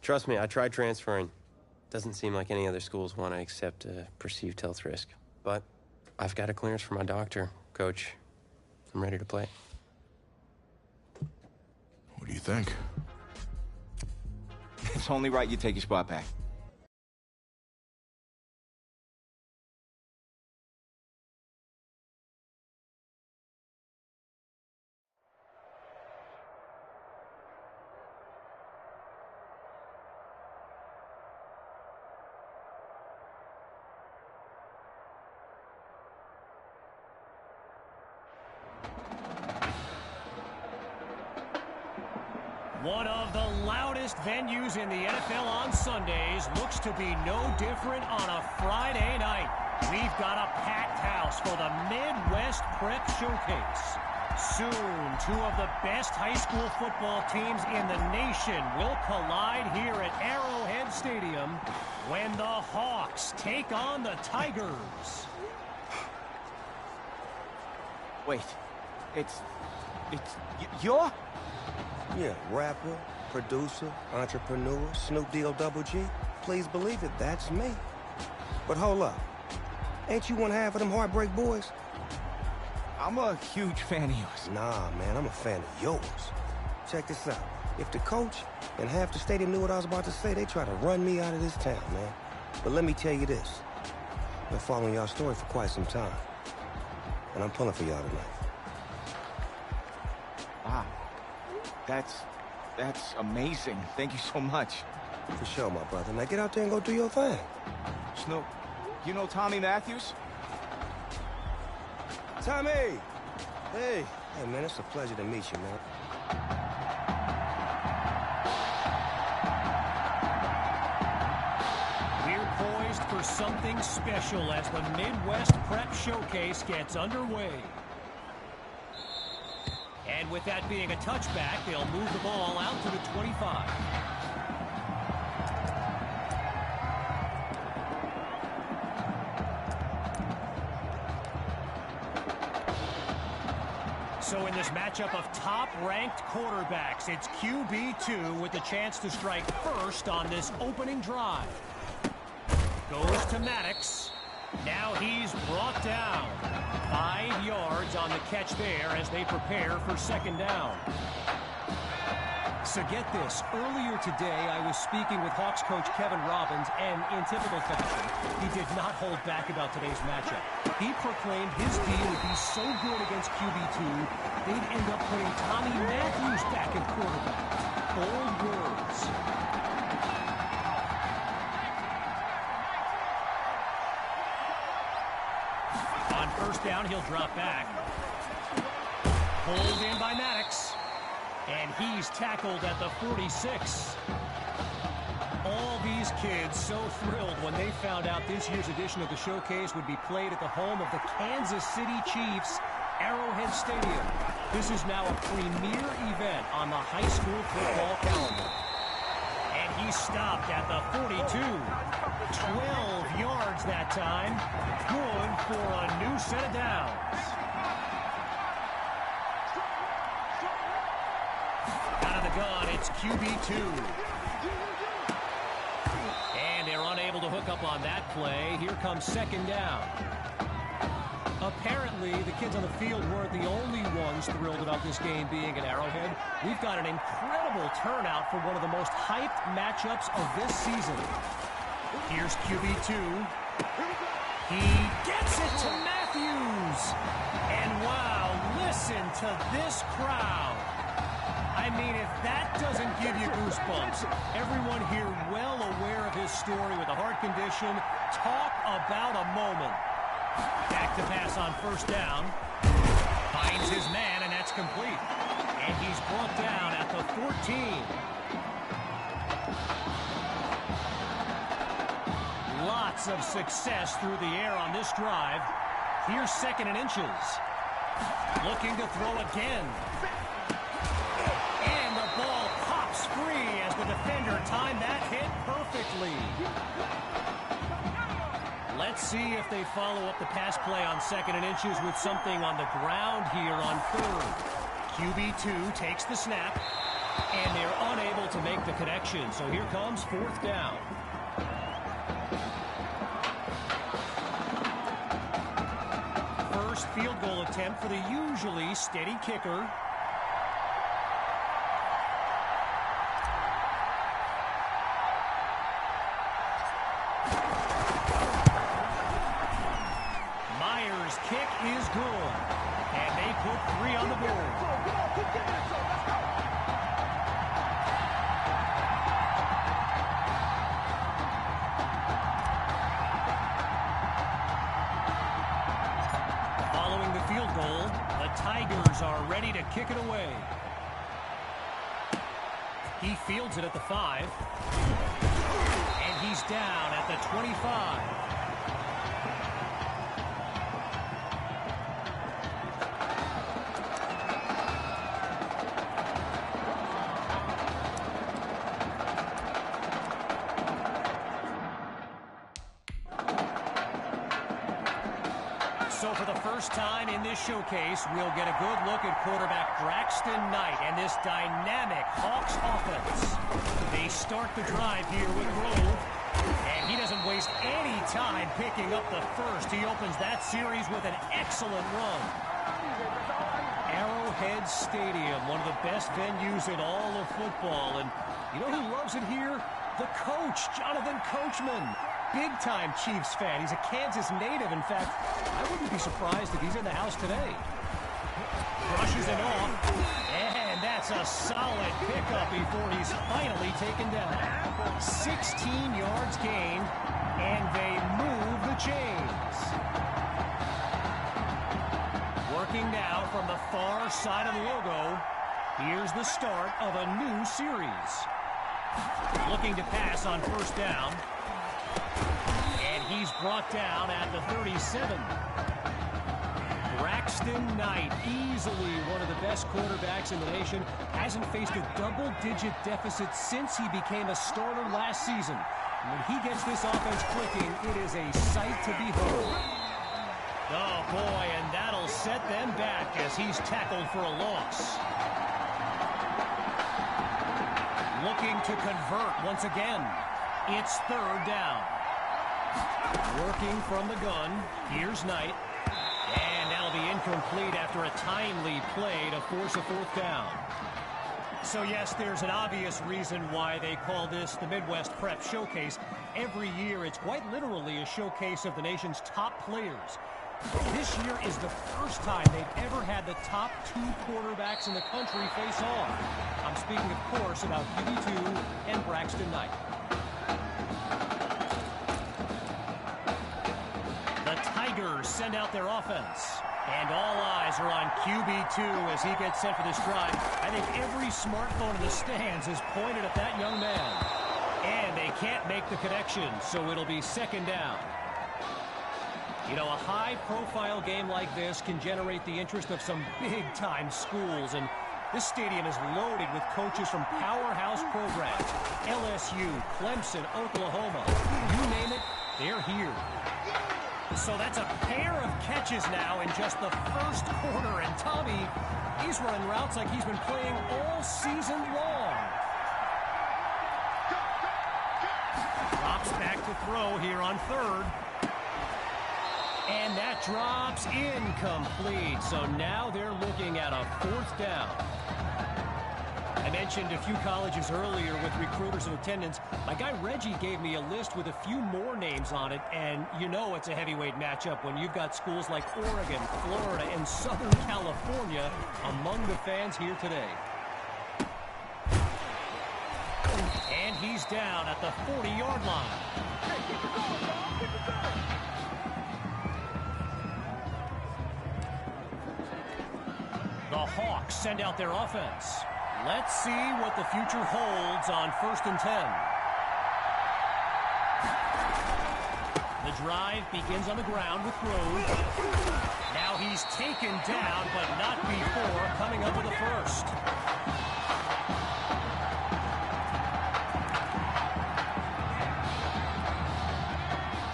Trust me, I tried transferring. Doesn't seem like any other schools want to accept a perceived health risk. But I've got a clearance from my doctor, Coach. I'm ready to play. What do you think? It's only right you take your spot back. One of the loudest venues in the NFL on Sundays looks to be no different on a Friday night. We've got a packed house for the Midwest Prep Showcase. Soon, two of the best high school football teams in the nation will collide here at Arrowhead Stadium when the Hawks take on the Tigers. Wait, you're? Yeah, rapper, producer, entrepreneur, Snoop D-O double G. Please believe it, that's me. But hold up. Ain't you one half of them Heartbreak Boys? I'm a huge fan of yours. Nah, man, I'm a fan of yours. Check this out. If the coach and half the stadium knew what I was about to say, they try to run me out of this town, man. But let me tell you this. I've been following y'all story for quite some time. And I'm pulling for y'all tonight. Wow. That's amazing. Thank you so much. For sure, my brother. Now get out there and go do your thing. Snoop, you know Tommy Matthews? Tommy! Hey. Hey, man, it's a pleasure to meet you, man. We're poised for something special as the Midwest Prep Showcase gets underway. And with that being a touchback, they'll move the ball out to the 25. So in this matchup of top-ranked quarterbacks, it's QB2 with the chance to strike first on this opening drive. Goes to Maddox. Now he's brought down. 5 yards on the catch there as they prepare for second down. So get this, earlier today I was speaking with Hawks coach Kevin Robbins, and in typical fashion, he did not hold back about today's matchup. He proclaimed his D would be so good against QB2, they'd end up putting Tommy Matthews back at quarterback. Bold words. On first down, he'll drop back. Pulled in by Maddox. And he's tackled at the 46. All these kids so thrilled when they found out this year's edition of the showcase would be played at the home of the Kansas City Chiefs, Arrowhead Stadium. This is now a premier event on the high school football calendar. And he stopped at the 42. 12 yards that time. Good for a new set of downs. Out of the gun, it's QB2. And they're unable to hook up on that play. Here comes second down. Apparently, the kids on the field weren't the only ones thrilled about this game being at Arrowhead. We've got an incredible turnout for one of the most hyped matchups of this season. Here's QB2. He gets it to Matthews. And wow, listen to this crowd. I mean, if that doesn't give you goosebumps, everyone here well aware of his story with a heart condition. Talk about a moment. Back to pass on first down. Finds his man, and that's complete. And he's brought down at the 14. Lots of success through the air on this drive. Here's second and inches. Looking to throw again. And the ball pops free as the defender timed that hit perfectly. Let's see if they follow up the pass play on second and inches with something on the ground here on third. QB2 takes the snap, and they're unable to make the connection. So here comes fourth down. First field goal attempt for the usually steady kicker. Kick is good, and they put 3 on the board. Following the field goal, the Tigers are ready to kick it away. He fields it at the 5, and he's down at the 25. So for the first time in this showcase, we'll get a good look at quarterback Braxton Knight and this dynamic Hawks offense. They start the drive here with Grove, and he doesn't waste any time picking up the first. He opens that series with an excellent run. Arrowhead Stadium, one of the best venues in all of football. And you know who loves it here? The coach, Jonathan Coachman. Big-time Chiefs fan. He's a Kansas native. In fact, I wouldn't be surprised if he's in the house today. Brushes it off, and that's a solid pickup before he's finally taken down. 16 yards gained, and they move the chains. Working now from the far side of the logo, here's the start of a new series. Looking to pass on first down. And he's brought down at the 37. Braxton Knight, easily one of the best quarterbacks in the nation, hasn't faced a double-digit deficit since he became a starter last season. And when he gets this offense clicking, it is a sight to behold. Oh, boy, and that'll set them back as he's tackled for a loss. Looking to convert once again. It's third down. Working from the gun, here's Knight. And that'll be incomplete after a timely play to force a fourth down. So yes, there's an obvious reason why they call this the Midwest Prep Showcase. Every year, it's quite literally a showcase of the nation's top players. This year is the first time they've ever had the top 2 quarterbacks in the country face off. I'm speaking, of course, about QB2 and Braxton Knight. The Tigers send out their offense. And all eyes are on QB2 as he gets set for this drive. I think every smartphone in the stands is pointed at that young man. And they can't make the connection, so it'll be second down. You know, a high-profile game like this can generate the interest of some big-time schools, and this stadium is loaded with coaches from powerhouse programs. LSU, Clemson, Oklahoma, you name it, they're here. So that's a pair of catches now in just the first quarter, and Tommy, he's running routes like he's been playing all season long. Drops back to throw here on third. And that drops incomplete. So now they're looking at a fourth down. I mentioned a few colleges earlier with recruiters in attendance. My guy Reggie gave me a list with a few more names on it, and you know it's a heavyweight matchup when you've got schools like Oregon, Florida, and Southern California among the fans here today. And he's down at the 40-yard line. The Hawks send out their offense. Let's see what the future holds on 1st and 10. The drive begins on the ground with Grove. Now he's taken down, but not before coming up with a first.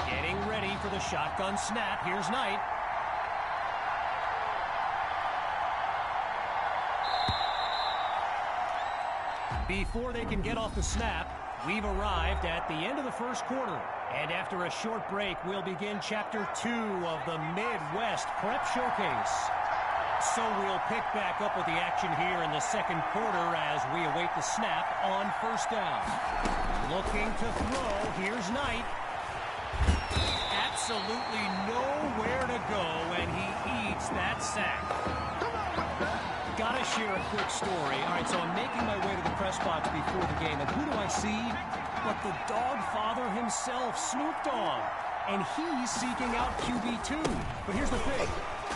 Getting ready for the shotgun snap. Here's Knight. Before they can get off the snap, we've arrived at the end of the first quarter. And after a short break, we'll begin Chapter 2 of the Midwest Prep Showcase. So we'll pick back up with the action here in the second quarter as we await the snap on first down. Looking to throw, here's Knight. Absolutely nowhere to go, and he eats that sack. Gotta share a quick story. All right, so I'm making my way to the press box before the game, and who do I see but the dog father himself, Snoop Dogg. And he's seeking out QB2. But here's the thing.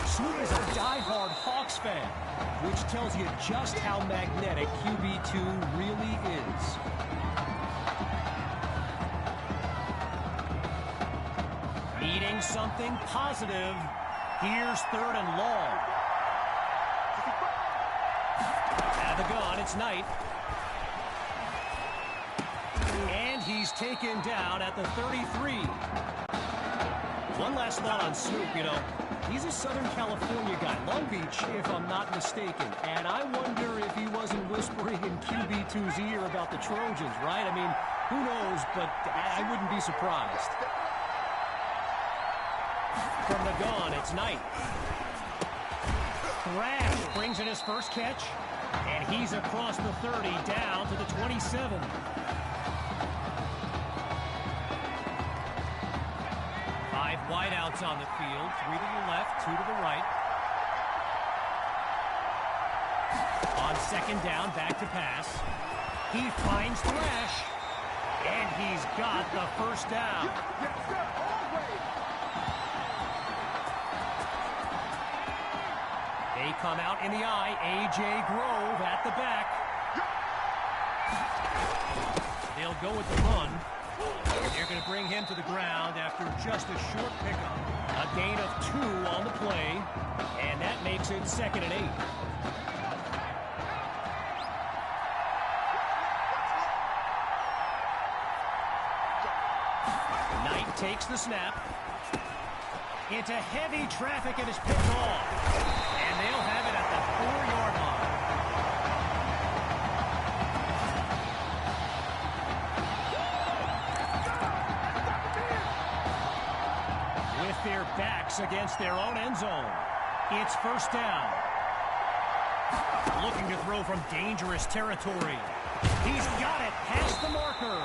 Snoop is a diehard Hawks fan, which tells you just how magnetic QB2 really is. Needing something positive. Here's 3rd and long. At the gun, it's Knight. And he's taken down at the 33. One last thought on Snoop, you know. He's a Southern California guy, Long Beach, if I'm not mistaken. And I wonder if he wasn't whispering in QB2's ear about the Trojans, right? I mean, who knows, but I wouldn't be surprised. From the gun, it's Knight. Thrash brings in his first catch, and he's across the 30 down to the 27. Five wideouts on the field, 3 to the left, 2 to the right. On second down, back to pass. He finds Thrash, and he's got the first down. They come out in the eye. A.J. Grove at the back. They'll go with the run. They're going to bring him to the ground after just a short pickup. A gain of 2 on the play, and that makes it 2nd and 8. Knight takes the snap. Into heavy traffic and is picked off. And they'll have it at the 4-yard line. With their backs against their own end zone, it's first down. Looking to throw from dangerous territory. He's got it past the marker.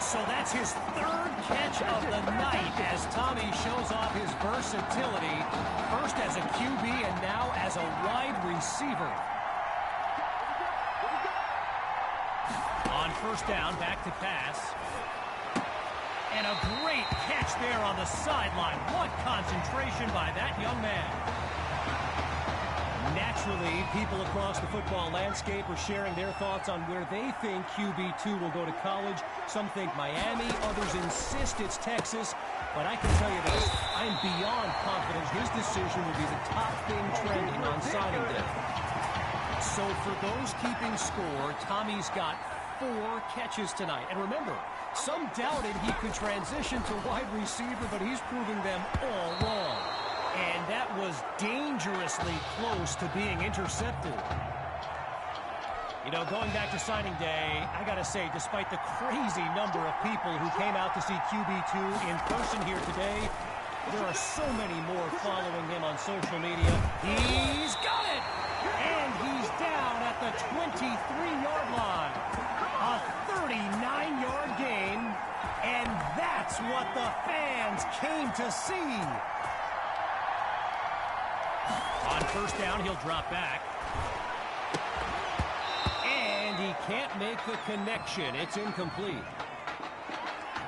So that's his 3rd catch of the night as Tommy shows off his versatility, first as a QB and now as a wide receiver. On first down, back to pass. And a great catch there on the sideline. What concentration by that young man. Naturally, people across the football landscape are sharing their thoughts on where they think QB2 will go to college. Some think Miami, others insist it's Texas. But I can tell you this, I'm beyond confident his decision will be the top thing trending on signing day. So for those keeping score, Tommy's got 4 catches tonight. And remember, some doubted he could transition to wide receiver, but he's proving them all wrong. And that was dangerously close to being intercepted. You know, going back to signing day, I got to say, despite the crazy number of people who came out to see QB2 in person here today, there are so many more following him on social media. He's got it! And he's down at the 23-yard line. A 39-yard gain, and that's what the fans came to see. On first down, he'll drop back. And he can't make the connection. It's incomplete.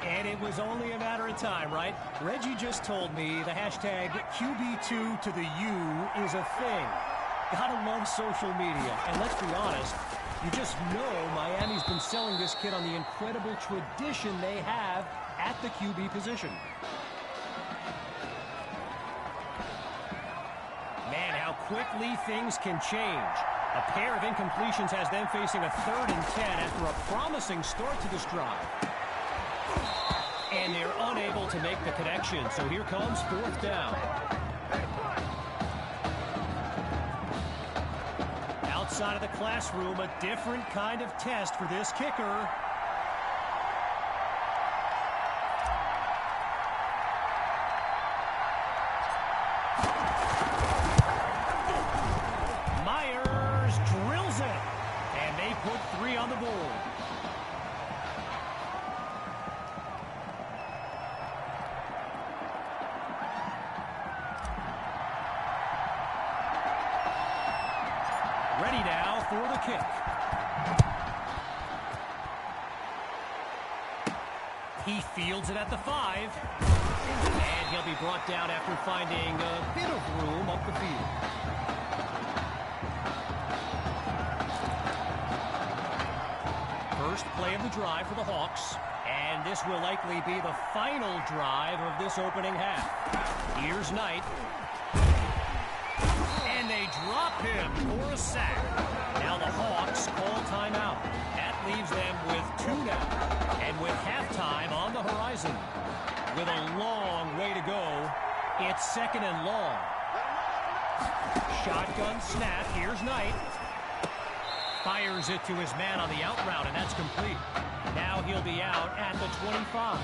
And it was only a matter of time, right? Reggie just told me the hashtag QB2 to the U is a thing. Gotta love social media. And let's be honest, you just know Miami's been selling this kid on the incredible tradition they have at the QB position. Man, how quickly things can change. A pair of incompletions has them facing a 3rd and 10 after a promising start to this drive. And they're unable to make the connection, so here comes 4th down. Outside of the classroom, a different kind of test for this kicker. Put 3 on the board. Ready now for the kick. He fields it at the 5. And he'll be brought down after finding a bit of room up the field. First play of the drive for the Hawks, and this will likely be the final drive of this opening half. Here's Knight, and they drop him for a sack. Now the Hawks call timeout. That leaves them with 2 now, and with halftime on the horizon. With a long way to go, it's 2nd and long. Shotgun snap, here's Knight. Fires it to his man on the out route, and that's complete. Now he'll be out at the 25.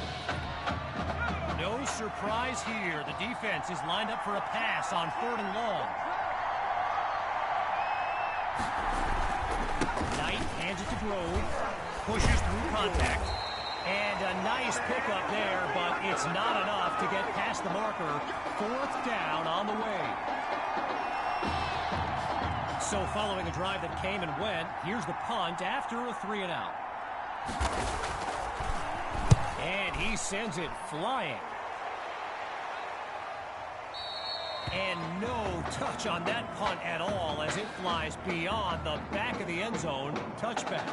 No surprise here. The defense is lined up for a pass on 3rd and long. Knight hands it to Grove. Pushes through contact. And a nice pickup there, but it's not enough to get past the marker. 4th down on the way. So following a drive that came and went, here's the punt after a 3 and out. And he sends it flying. And no touch on that punt at all as it flies beyond the back of the end zone. Touchback.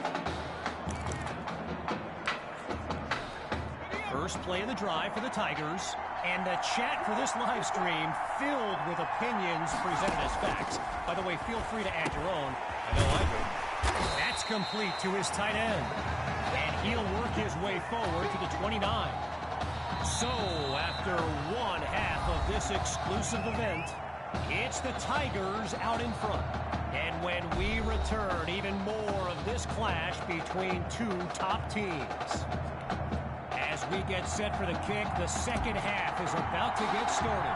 First play of the drive for the Tigers. And the chat for this live stream filled with opinions presented as facts. By the way, feel free to add your own. I know I do. That's complete to his tight end. And he'll work his way forward to the 29. So, after 1/2 of this exclusive event, it's the Tigers out in front. And when we return, even more of this clash between 2 top teams. As we get set for the kick, the 2nd half is about to get started.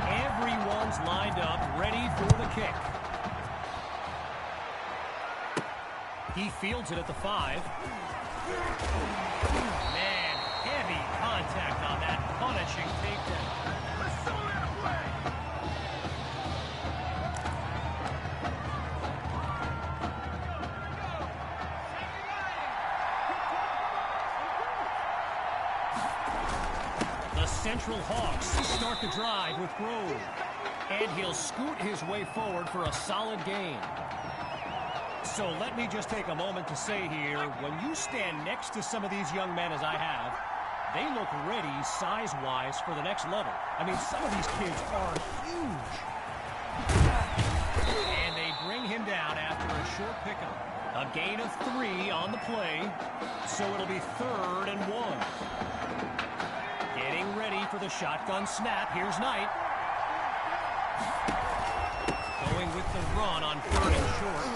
Everyone's lined up, ready for the kick. He fields it at the 5. Man, heavy contact on that punishing takedown. The Central Hawks start the drive with Grove. And he'll scoot his way forward for a solid gain. So let me just take a moment to say here, when you stand next to some of these young men as I have, they look ready size-wise for the next level. I mean, some of these kids are huge. And they bring him down after a short pickup. A gain of 3 on the play, so it'll be 3rd and 1. Getting ready for the shotgun snap. Here's Knight. Going with the run on 3rd and short.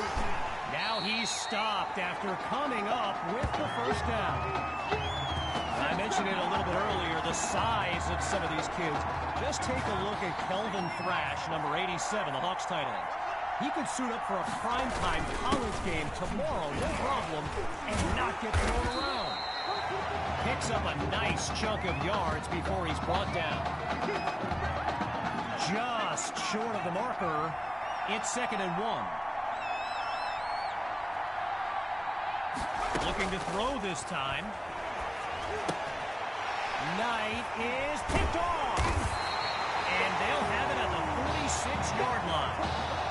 Now he's stopped after coming up with the first down. I mentioned it a little bit earlier, the size of some of these kids. Just take a look at Kelvin Thrash, number 87, the Hawks tight end. He could suit up for a primetime college game tomorrow, no problem, and not get thrown around. Picks up a nice chunk of yards before he's brought down. Just short of the marker. It's 2nd and 1. Looking to throw this time. Knight is picked off. And they'll have it at the 46-yard line.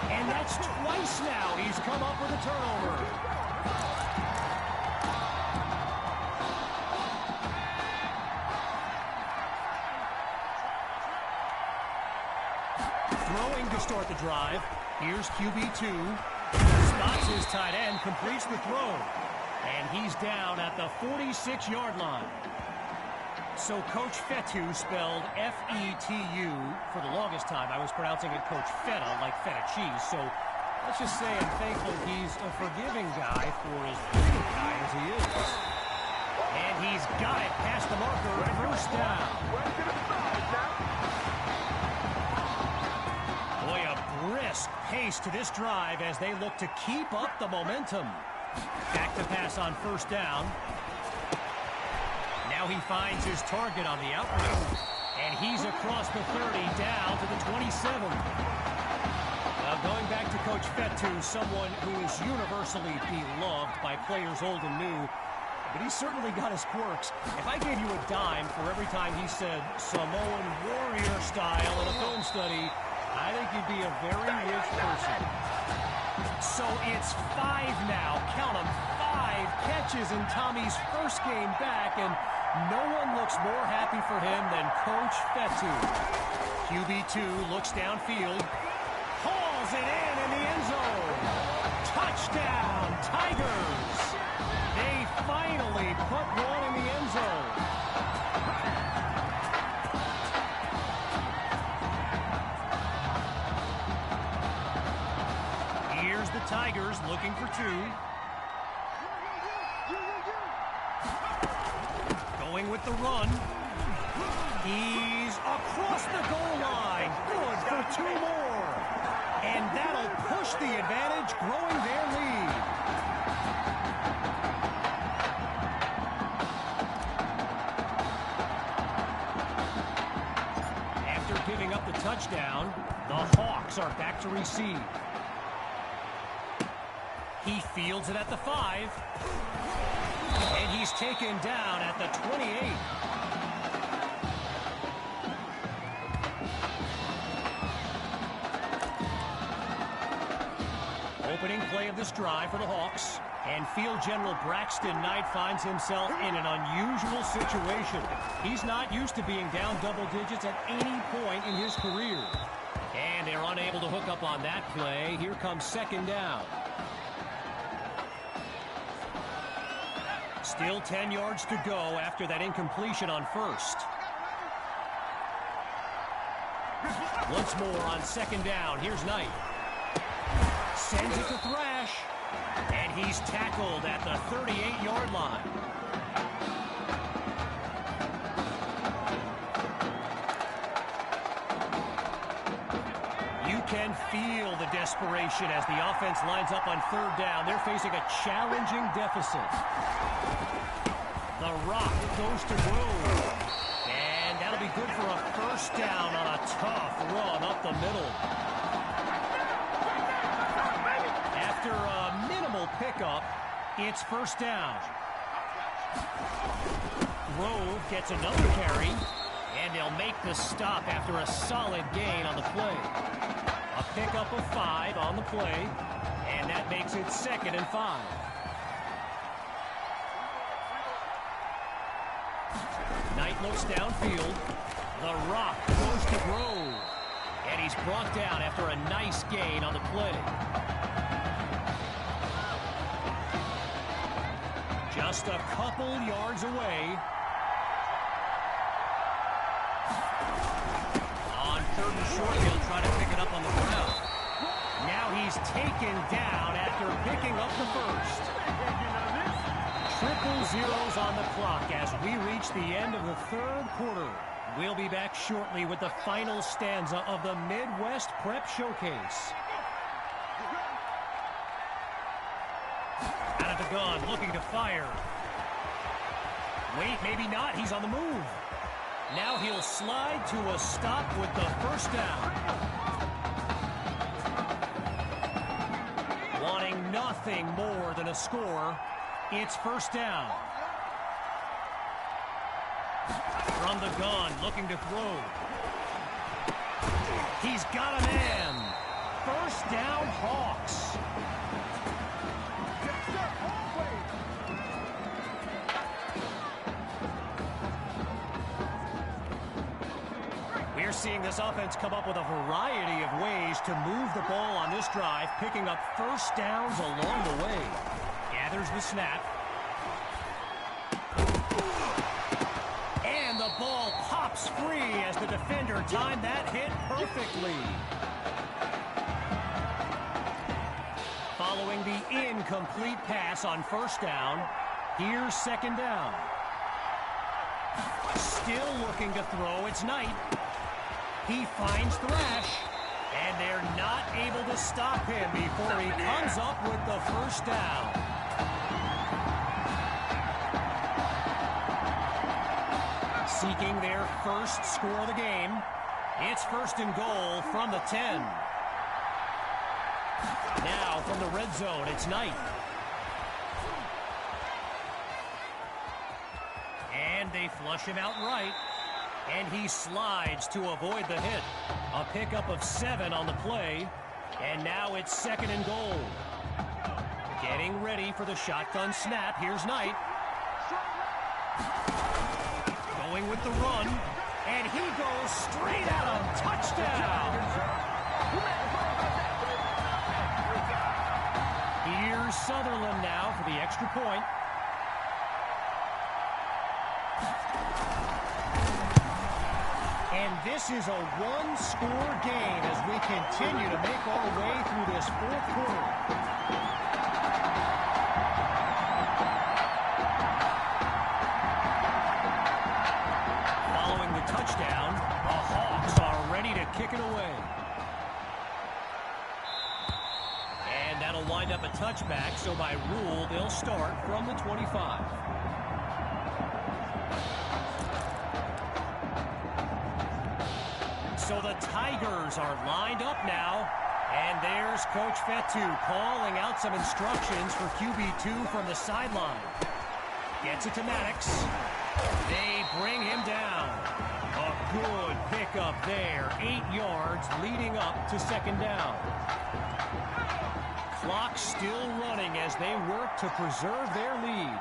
And that's twice now he's come up with a turnover. Throwing to start the drive. Here's QB2. Spots his tight end, completes the throw. And he's down at the 46-yard line. So Coach Fetu, spelled F-E-T-U, for the longest time I was pronouncing it Coach Feta, like feta cheese. So let's just say I'm thankful he's a forgiving guy for as big a guy as he is. And he's got it past the marker, first down. Boy, a brisk pace to this drive as they look to keep up the momentum. Back to pass on first down. Now he finds his target on the out route, and he's across the 30 down to the 27. Now going back to Coach Fetu, someone who is universally beloved by players old and new, but he's certainly got his quirks. If I gave you a dime for every time he said Samoan warrior style in a film study, I think you'd be a very rich person. So it's 5 now, count them, 5 catches in Tommy's first game back, and no one looks more happy for him than Coach Fetu. QB2 looks downfield, hauls it in the end zone. Touchdown, Tigers! They finally put one in the end zone. Here's the Tigers looking for 2. Going with the run. He's across the goal line. Good for 2 more. And that'll push the advantage, growing their lead. After giving up the touchdown, the Hawks are back to receive. He fields it at the 5. And he's taken down at the 28. Opening play of this drive for the Hawks. And field general Braxton Knight finds himself in an unusual situation. He's not used to being down double digits at any point in his career. And they're unable to hook up on that play. Here comes 2nd down. Still 10 yards to go after that incompletion on first. Once more on 2nd down. Here's Knight. Sends it to Thrash. And he's tackled at the 38-yard line. You can feel the desperation as the offense lines up on 3rd down. They're facing a challenging deficit. The rock goes to Grove. And that'll be good for a first down on a tough run up the middle. After a minimal pickup, it's first down. Grove gets another carry. they'll make the stop after a solid gain on the play. A pickup of 5 on the play, and that makes it 2nd and 5. Knight looks downfield. The Rock goes to Grove. And he's brought down after a nice gain on the play. Just a couple yards away. On 3rd and short, he'll try to pick it up on the ground. Now he's taken down after picking up the first. Triple zeros on the clock as we reach the end of the 3rd quarter. We'll be back shortly with the final stanza of the Midwest Prep Showcase. Out of the gun, looking to fire. Wait, maybe not. He's on the move. Now he'll slide to a stop with the first down. Wanting nothing more than a score, it's first down. From the gun, looking to throw. He's got a man. First down, Hawks. We're seeing this offense come up with a variety of ways to move the ball on this drive, picking up first downs along the way. Gathers the snap. And the ball pops free as the defender timed that hit perfectly. Following the incomplete pass on first down, here's 2nd down. Still looking to throw, it's Knight. He finds Thrash, and they're not able to stop him before he comes up with the first down. Seeking their first score of the game. It's 1st and goal from the 10. Now from the red zone, it's Knight. And they flush him out right. And he slides to avoid the hit. A pickup of 7 on the play. And now it's 2nd and goal. Getting ready for the shotgun snap. Here's Knight. Going with the run. And he goes straight at him. Touchdown. Here's Sutherland now for the extra point. And this is a one-score game as we continue to make our way through this 4th quarter. Following the touchdown, the Hawks are ready to kick it away. And that'll wind up a touchback, so by rule, they'll start from the 25. So the Tigers are lined up now. And there's Coach Fetu calling out some instructions for QB2 from the sideline. Gets it to Maddox. They bring him down. A good pickup there. 8 yards leading up to 2nd down. Clock still running as they work to preserve their lead.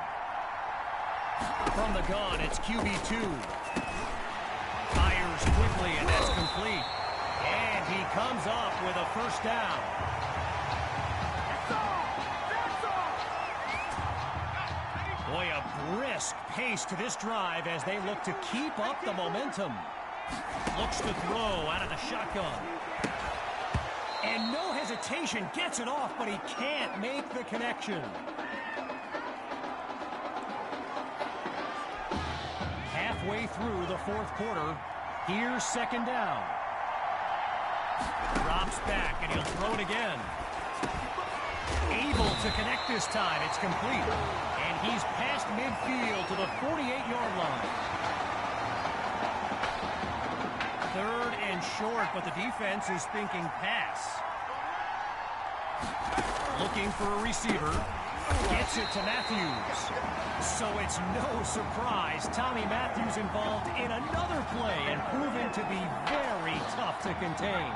From the gun, it's QB2. Fires quickly, and that's complete. And he comes up with a first down. Boy, a brisk pace to this drive as they look to keep up the momentum. Looks to throw out of the shotgun. And no hesitation, gets it off, but he can't make the connection. Halfway through the 4th quarter, here's 2nd down. Drops back, and he'll throw it again. Able to connect this time. It's complete. And he's past midfield to the 48-yard line. 3rd and short, but the defense is thinking pass. Looking for a receiver. Gets it to Matthews. So it's no surprise Tommy Matthews involved in another play and to be very tough to contain.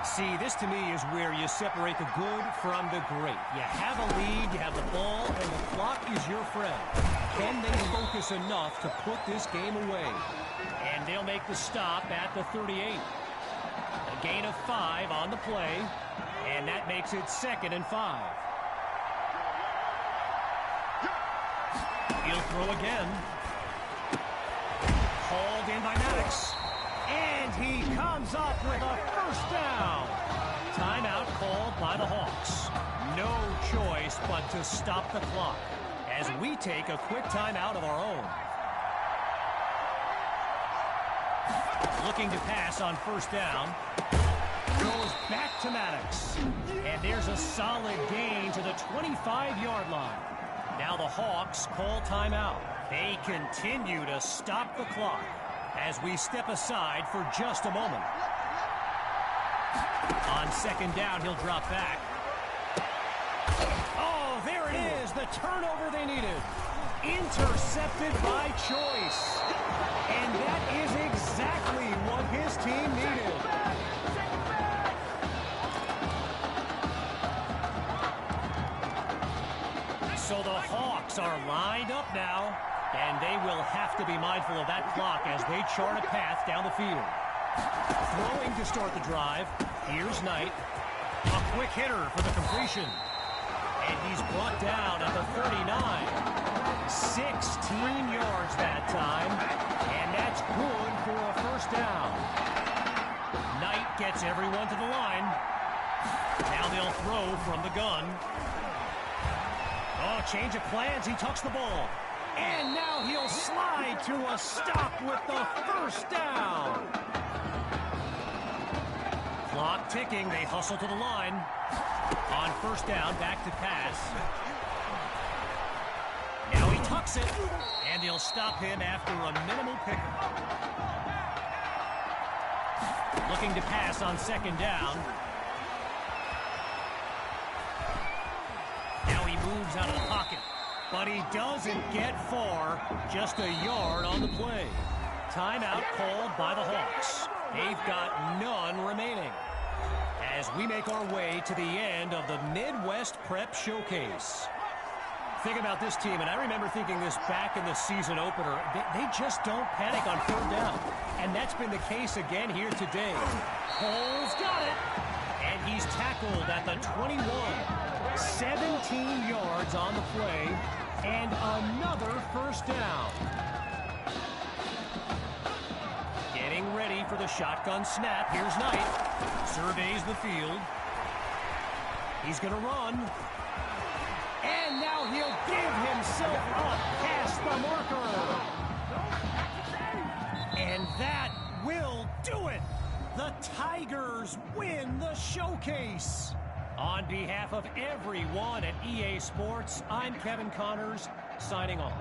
See, this to me is where you separate the good from the great. You have a lead, you have the ball, and the clock is your friend. Can they focus enough to put this game away? And they'll make the stop at the 38. A gain of 5 on the play, and that makes it 2nd and 5. He'll throw again. Hauled in by Maddox. And he comes up with a first down. Timeout called by the Hawks. No choice but to stop the clock as we take a quick timeout of our own. Looking to pass on first down. Goes back to Maddox. And there's a solid gain to the 25-yard line. Now the Hawks call timeout. They continue to stop the clock as we step aside for just a moment. On second down, he'll drop back. Oh, there it is, the turnover they needed. Intercepted by choice. And that is exactly what his team needed. So the Hawks are lined up now, and they will have to be mindful of that clock as they chart a path down the field. Throwing to start the drive. Here's Knight. A quick hitter for the completion. And he's brought down at the 39. 16 yards that time, and that's good for a first down. Knight gets everyone to the line. Now they'll throw from the gun. Oh, change of plans. He tucks the ball. And now he'll slide to a stop with the first down. Clock ticking. They hustle to the line. On first down, back to pass. Now he tucks it. And they'll stop him after a minimal pickup. Looking to pass on second down. Now he moves out of the pocket. But he doesn't get far, just a yard on the play. Timeout called by the Hawks. They've got none remaining. As we make our way to the end of the Midwest Prep Showcase. Think about this team, and I remember thinking this back in the season opener. They just don't panic on third down. And that's been the case again here today. Cole's got it. And he's tackled at the 21. 17 yards on the play, and another first down. Getting ready for the shotgun snap. Here's Knight. Surveys the field. He's going to run. And now he'll give himself up past the marker. And that will do it. The Tigers win the showcase. On behalf of everyone at EA Sports, I'm Kevin Connors, signing off.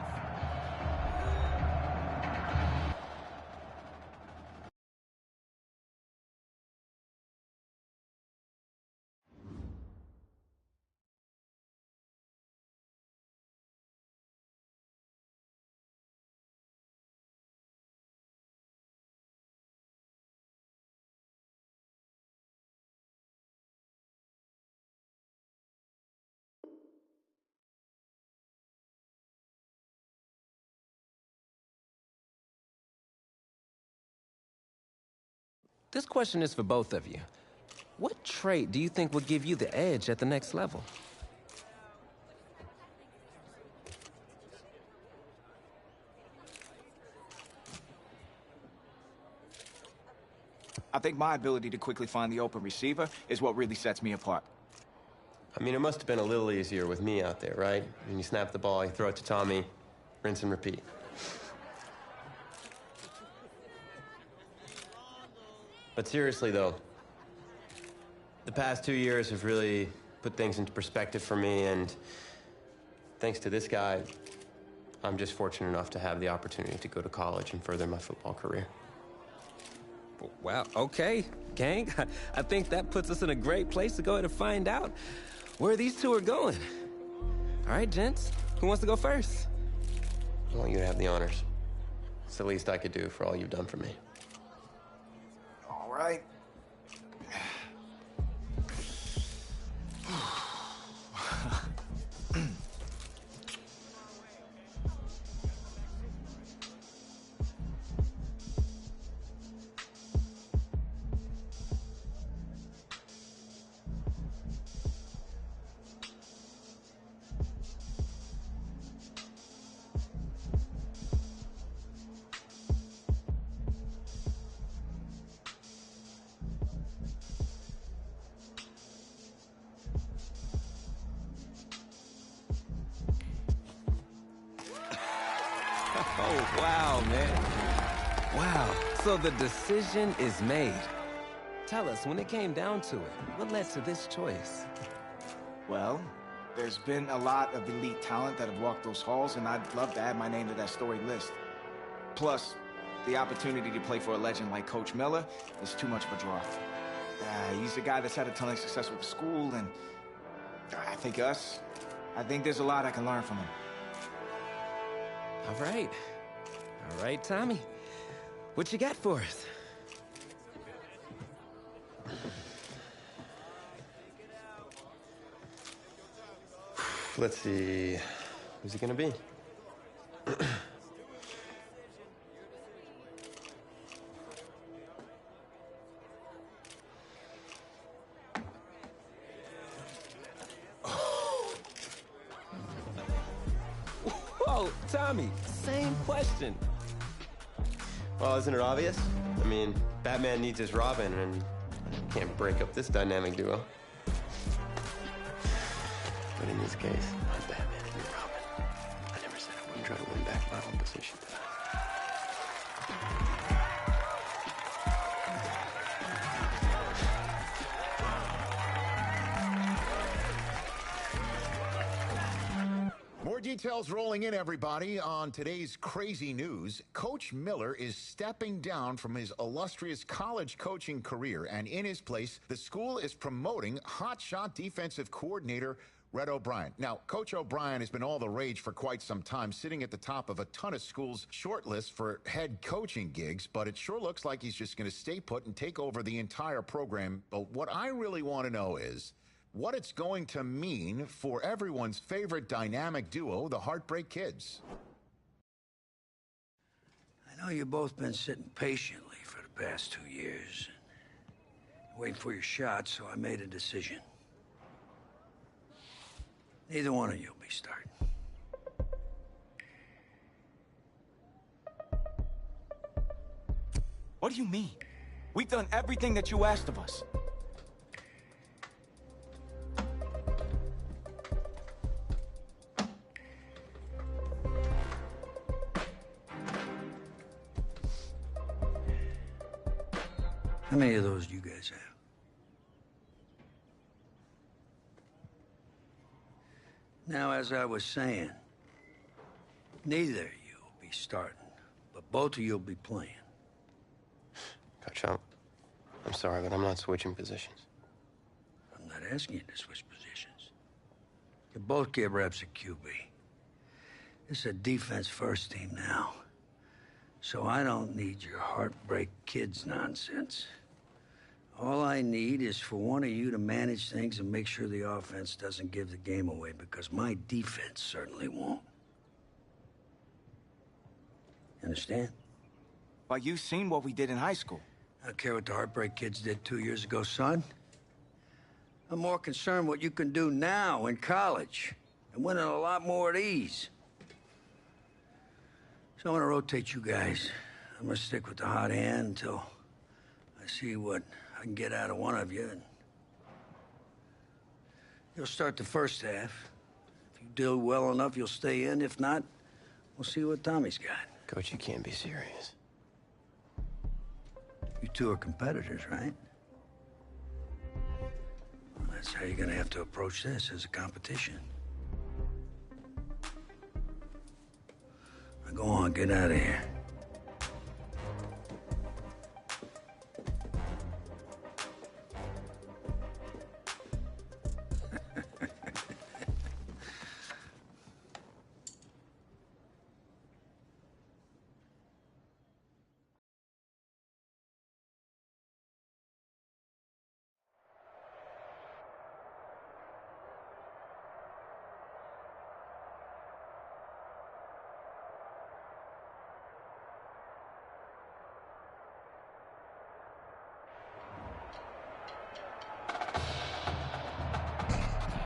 This question is for both of you. What trait do you think would give you the edge at the next level? I think my ability to quickly find the open receiver is what really sets me apart. I mean, it must have been a little easier with me out there, right? When you snap the ball, you throw it to Tommy, rinse and repeat. But seriously, though, the past 2 years have really put things into perspective for me, and thanks to this guy, I'm just fortunate enough to have the opportunity to go to college and further my football career. Wow, okay, gang. I think that puts us in a great place to go ahead and find out where these two are going. All right, gents, who wants to go first? I want you to have the honors. It's the least I could do for all you've done for me. right. Oh, wow, man. Wow. So the decision is made. Tell us, when it came down to it, what led to this choice? Well, there's been a lot of elite talent that have walked those halls, and I'd love to add my name to that storied list. Plus, the opportunity to play for a legend like Coach Miller is too much of a draw. He's a guy that's had a ton of success with the school, and I think there's a lot I can learn from him. All right. All right, Tommy. What you got for us? Let's see. Who's it gonna be? Whoa, Tommy, same question. Well, isn't it obvious? I mean, Batman needs his Robin, and can't break up this dynamic duo. But in this case, I'm Batman and you're Robin. I never said I wouldn't try to win back my own position, did I? More details rolling in, everybody. On today's crazy news, Coach Miller is stepping down from his illustrious college coaching career, and in his place, the school is promoting hotshot defensive coordinator Red O'Brien. Now, Coach O'Brien has been all the rage for quite some time, sitting at the top of a ton of schools' shortlists for head coaching gigs, but it sure looks like he's just going to stay put and take over the entire program. But what I really want to know is what it's going to mean for everyone's favorite dynamic duo, the Heartbreak Kids. I know you've both been sitting patiently for the past 2 years, waiting for your shot, so I made a decision. Neither one of you will be starting. What do you mean? We've done everything that you asked of us. How many of those do you guys have? Now, as I was saying, neither of you will be starting, but both of you will be playing. Coach, I'm sorry, but I'm not switching positions. I'm not asking you to switch positions. You both get reps at QB. This is a defense-first team now, so I don't need your Heartbreak Kids nonsense. All I need is for one of you to manage things and make sure the offense doesn't give the game away, because my defense certainly won't. Understand? Well, you've seen what we did in high school. I don't care what the Heartbreak Kids did 2 years ago, son. I'm more concerned what you can do now in college and winning a lot more at ease. So I'm gonna rotate you guys. I'm gonna stick with the hot hand until I see what I can get out of one of you. And you'll start the first half. If you do well enough, you'll stay in. If not, we'll see what Tommy's got. Coach, you can't be serious. You two are competitors, right? Well, that's how you're gonna have to approach this, as a competition. Now go on, get out of here.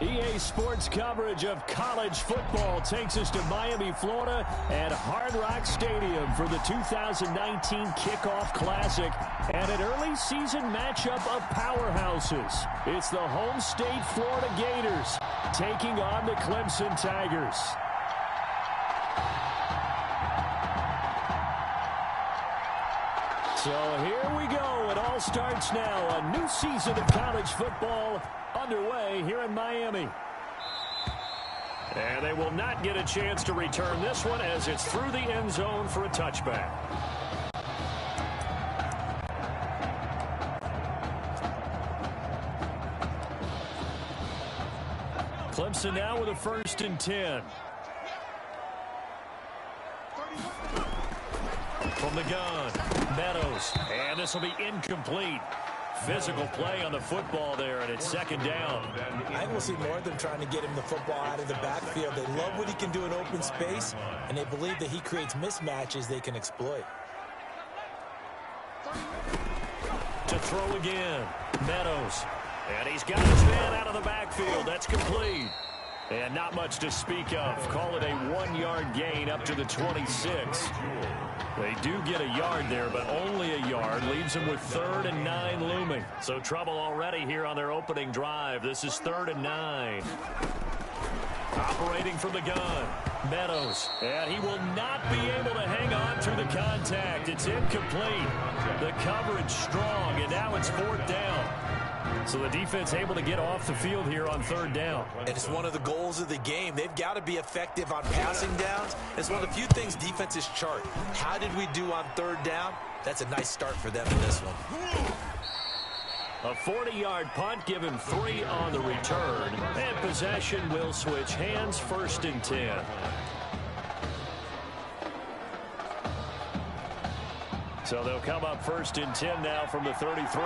EA Sports coverage of college football takes us to Miami, Florida at Hard Rock Stadium for the 2019 Kickoff Classic and an early season matchup of powerhouses. It's the home state Florida Gators taking on the Clemson Tigers. So here we go. It all starts now. A new season of college football underway here in Miami. And they will not get a chance to return this one as it's through the end zone for a touchback. Clemson now with a 1st and 10. From the gun, Meadows, and this will be incomplete. Physical play on the football there, and it's 2nd down. I think we'll see more of them trying to get him the football out of the backfield. They love what he can do in open space, and they believe that he creates mismatches they can exploit. To throw again, Meadows. And he's got his man out of the backfield. That's complete. And not much to speak of. Call it a 1-yard gain up to the 26. They do get a yard there, but only a yard. Leaves them with 3rd and 9 looming. So trouble already here on their opening drive. This is 3rd and 9. Operating from the gun, Meadows. And he will not be able to hang on through the contact. It's incomplete. The coverage strong, and now it's 4th down. So the defense able to get off the field here on 3rd down. And it's one of the goals of the game. They've got to be effective on passing downs. It's one of the few things defenses chart. How did we do on 3rd down? That's a nice start for them in this one. A 40-yard punt, give him 3 on the return. And possession will switch hands, 1st and 10. So they'll come up 1st and 10 now from the 33.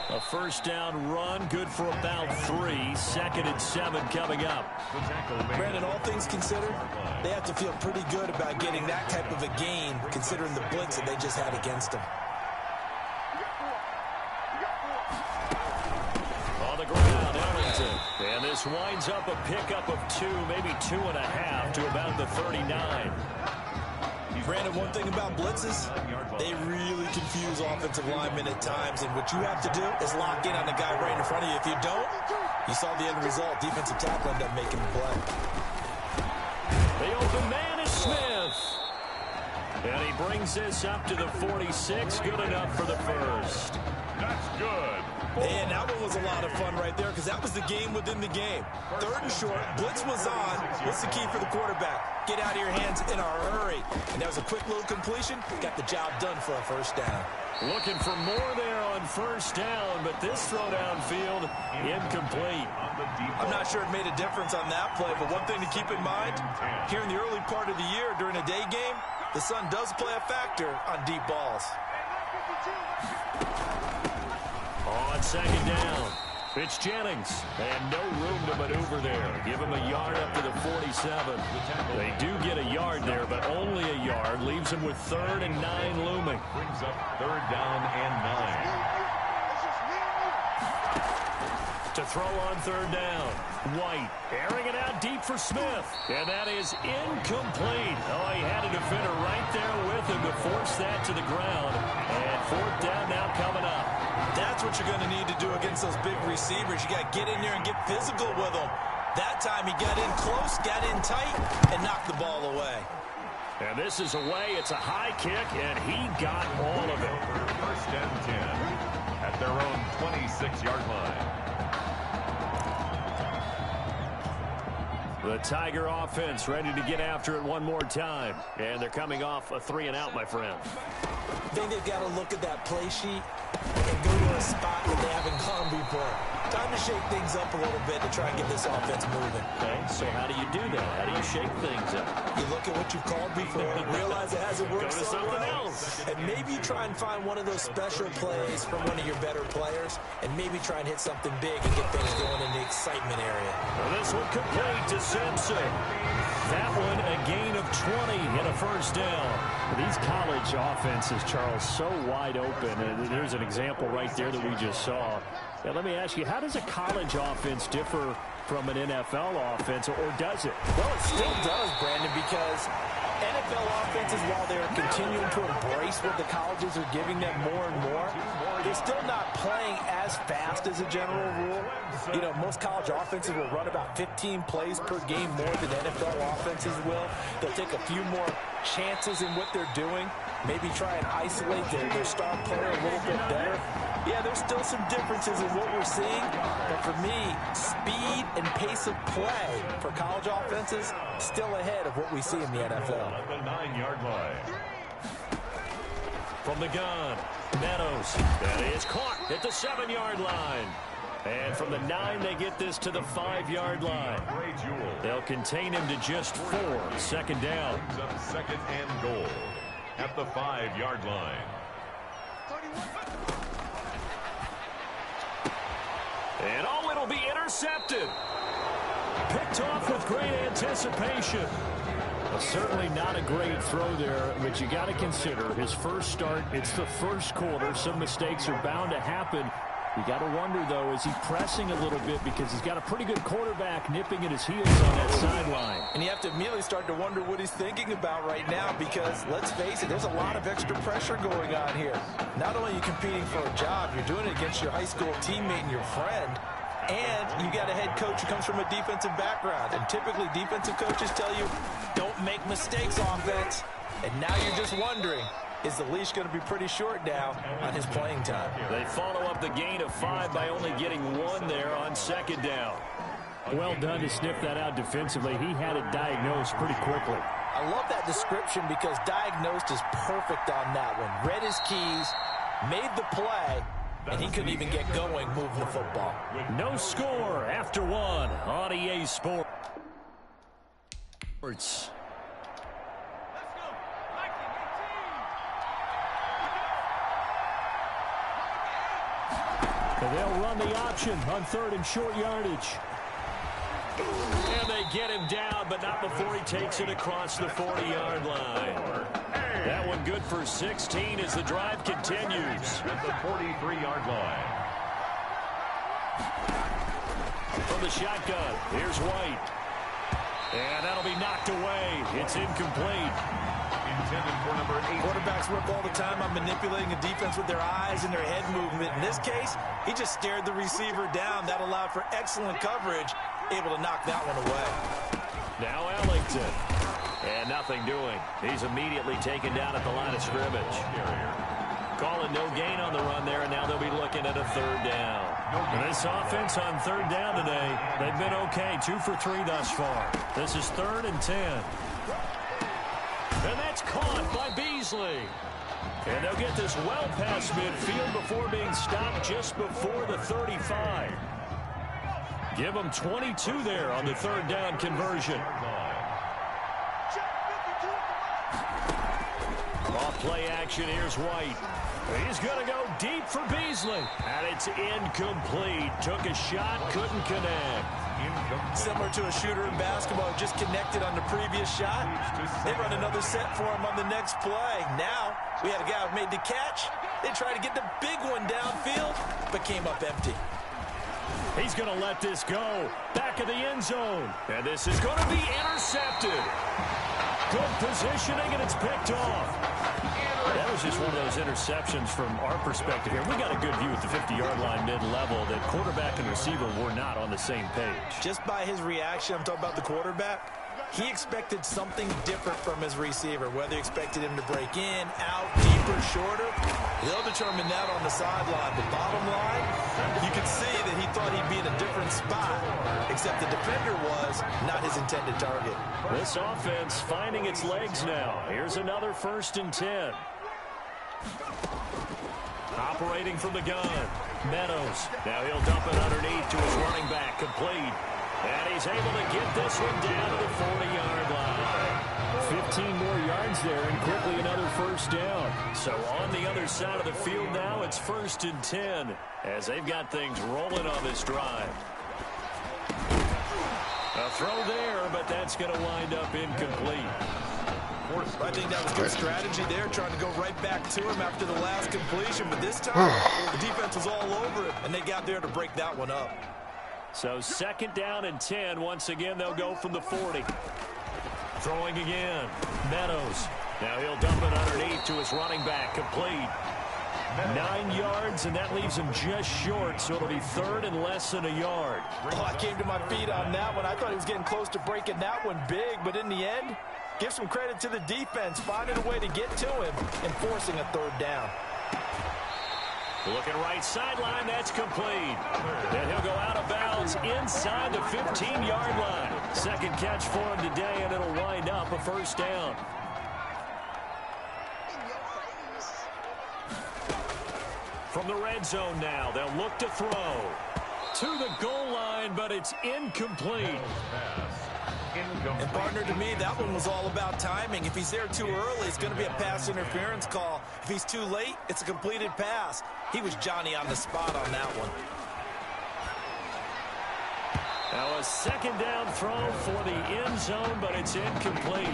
A 1st down run, good for about 3. 2nd and 7 coming up. Brandon, all things considered, they have to feel pretty good about getting that type of a gain, considering the blitz that they just had against them. On the ground, Ellington. And this winds up a pickup of 2, maybe 2.5 to about the 39. Brandon, one thing about blitzes, they really confuse offensive linemen at times, and what you have to do is lock in on the guy right in front of you. If you don't, you saw the end result. Defensive tackle ended up making the play. The open man is Smith. And he brings this up to the 46. Good enough for the 1st. That's good. And that one was a lot of fun right there because that was the game within the game. 3rd and short, blitz was on. What's the key for the quarterback? Get out of your hands in a hurry. And that was a quick little completion. Got the job done for a 1st down. Looking for more there on 1st down, but this throw downfield, incomplete. I'm not sure it made a difference on that play, but one thing to keep in mind, here in the early part of the year during a day game, the sun does play a factor on deep balls. On 2nd down, it's Jennings, and no room to maneuver there. Give him a yard up to the 47. They do get a yard there, but only a yard. Leaves him with 3rd and 9 looming. Brings up 3rd down and 9. To throw on 3rd down, White airing it out deep for Smith, and that is incomplete. Oh, he had a defender right there with him to force that to the ground, and 4th down now coming up. That's what you're going to need to do against those big receivers. You got to get in there and get physical with them. That time he got in close, got in tight, and knocked the ball away. And this is away. It's a high kick, and he got all of it. 1st and 10 at their own 26-yard line. The Tiger offense ready to get after it one more time. And they're coming off a 3-and-out, my friend. I think they've got to look at that play sheet and go to a spot that they haven't gone before. Time to shake things up a little bit to try and get this offense moving. Okay, so how do you do that? How do you shake things up? You look at what you've called before, realize it hasn't worked Go to so something well, else. and maybe you try and find one of those special plays from one of your better players, and maybe try and hit something big and get things going in the excitement area. Well, this one complete to Simpson. That one a gain of 20 and a first down. These college offenses, Charles, so wide open. And there's an example right there that we just saw. Now, let me ask you, how does a college offense differ from an NFL offense, or does it? Well, it still does, Brandon, because NFL offenses, while they're continuing to embrace what the colleges are giving them more and more, they're still not playing as fast as a general rule. You know, most college offenses will run about 15 plays per game more than NFL offenses will. They'll take a few more chances in what they're doing, maybe try and isolate their star player a little bit better. Yeah, there's still some differences in what we're seeing, but for me, speed and pace of play for college offenses still ahead of what we see in the NFL. At the 9-yard line. From the gun, Meadows. That is caught at the 7-yard line. And from the 9, they get this to the 5-yard line. They'll contain him to just 4. Second down. Brings up second and goal at the 5-yard line. And oh, it'll be intercepted. Picked off with great anticipation. Well, certainly not a great throw there, but you got to consider his first start. It's the first quarter. Some mistakes are bound to happen. You got to wonder, though, is he pressing a little bit because he's got a pretty good quarterback nipping at his heels on that sideline. And you have to immediately start to wonder what he's thinking about right now because, let's face it, there's a lot of extra pressure going on here. Not only are you competing for a job, you're doing it against your high school teammate and your friend, and you got a head coach who comes from a defensive background. And typically defensive coaches tell you, don't make mistakes, offense. And now you're just wondering, is the leash going to be pretty short now on his playing time? They follow up the gain of 5 by only getting 1 there on second down. Well done to sniff that out defensively. He had it diagnosed pretty quickly. I love that description because diagnosed is perfect on that one. Read his keys, made the play, and he couldn't even get going moving the football. No score after 1 on EA Sports. And they'll run the option on 3rd and short yardage. And they get him down, but not before he takes it across the 40-yard line. That one good for 16 as the drive continues. At the 43-yard line. From the shotgun, here's White. And that'll be knocked away. It's incomplete. Intended for number 8. Quarterbacks work all the time on manipulating a defense with their eyes and their head movement. In this case, he just stared the receiver down. That allowed for excellent coverage, able to knock that one away. Now Ellington. And nothing doing. He's immediately taken down at the line of scrimmage. Calling no gain on the run there, and now they'll be looking at a 3rd down. And this offense on 3rd down today, they've been okay. 2 for 3 thus far. This is 3rd and 10. And that's caught by Beasley. And they'll get this well past midfield before being stopped just before the 35. Give them 22 there on the 3rd down conversion. Off play action, here's White. He's going to go deep for Beasley. And it's incomplete. Took a shot, couldn't connect. Similar to a shooter in basketball, just connected on the previous shot. They run another set for him on the next play. Now, we had a guy who made the catch. They tried to get the big one downfield, but came up empty. He's going to let this go. Back of the end zone. And this is going to be intercepted. Good positioning, and it's picked off. That was just one of those interceptions from our perspective here. We got a good view at the 50-yard line mid-level that quarterback and receiver were not on the same page. Just by his reaction, I'm talking about the quarterback, he expected something different from his receiver, whether he expected him to break in, out, deeper, shorter. They'll determine that on the sideline. The bottom line, you can see that he thought he'd be in a different spot, except the defender was not his intended target. This offense finding its legs now. Here's another 1st and 10. Operating from the gun. Meadows. Now he'll dump it underneath to his running back. Complete. And he's able to get this one down to the 40-yard line. 15 more yards there and quickly another first down. So on the other side of the field now, it's 1st and 10 as they've got things rolling on this drive. A throw there, but that's going to wind up incomplete. I think that was good strategy there, trying to go right back to him after the last completion. But this time, the defense was all over it, and they got there to break that one up. So 2nd down and 10. Once again, they'll go from the 40. Throwing again. Meadows. Now he'll dump it underneath to his running back. Complete. 9 yards, and that leaves him just short, so it'll be 3rd and less than a yard. Oh, I came to my feet on that one. I thought he was getting close to breaking that one big, but in the end, give some credit to the defense, finding a way to get to him and forcing a 3rd down. Looking right sideline, that's complete. Then he'll go out of bounds inside the 15-yard line. 2nd catch for him today, and it'll wind up a 1st down. From the red zone now, they'll look to throw. To the goal line, but it's incomplete. And partner, to me, that one was all about timing. If he's there too early, it's going to be a pass interference call. If he's too late, it's a completed pass. He was Johnny on the spot on that one. Now a 2nd down throw for the end zone, but it's incomplete.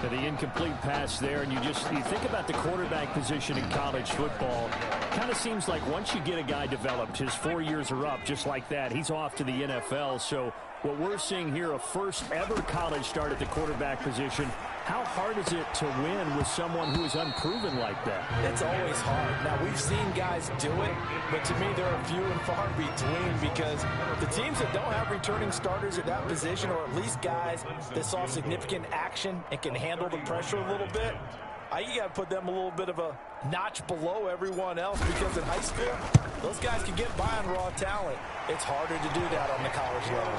To the incomplete pass there, and you think about the quarterback position in college football. Kind of seems like once you get a guy developed, his 4 years are up just like that. He's off to the NFL, so what we're seeing here, a first ever college start at the quarterback position. How hard is it to win with someone who is unproven like that? It's always hard. Now, we've seen guys do it, but to me, there are few and far between because the teams that don't have returning starters at that position, or at least guys that saw significant action and can handle the pressure a little bit, you got to put them a little bit of a notch below everyone else because in high school, those guys can get by on raw talent. It's harder to do that on the college level.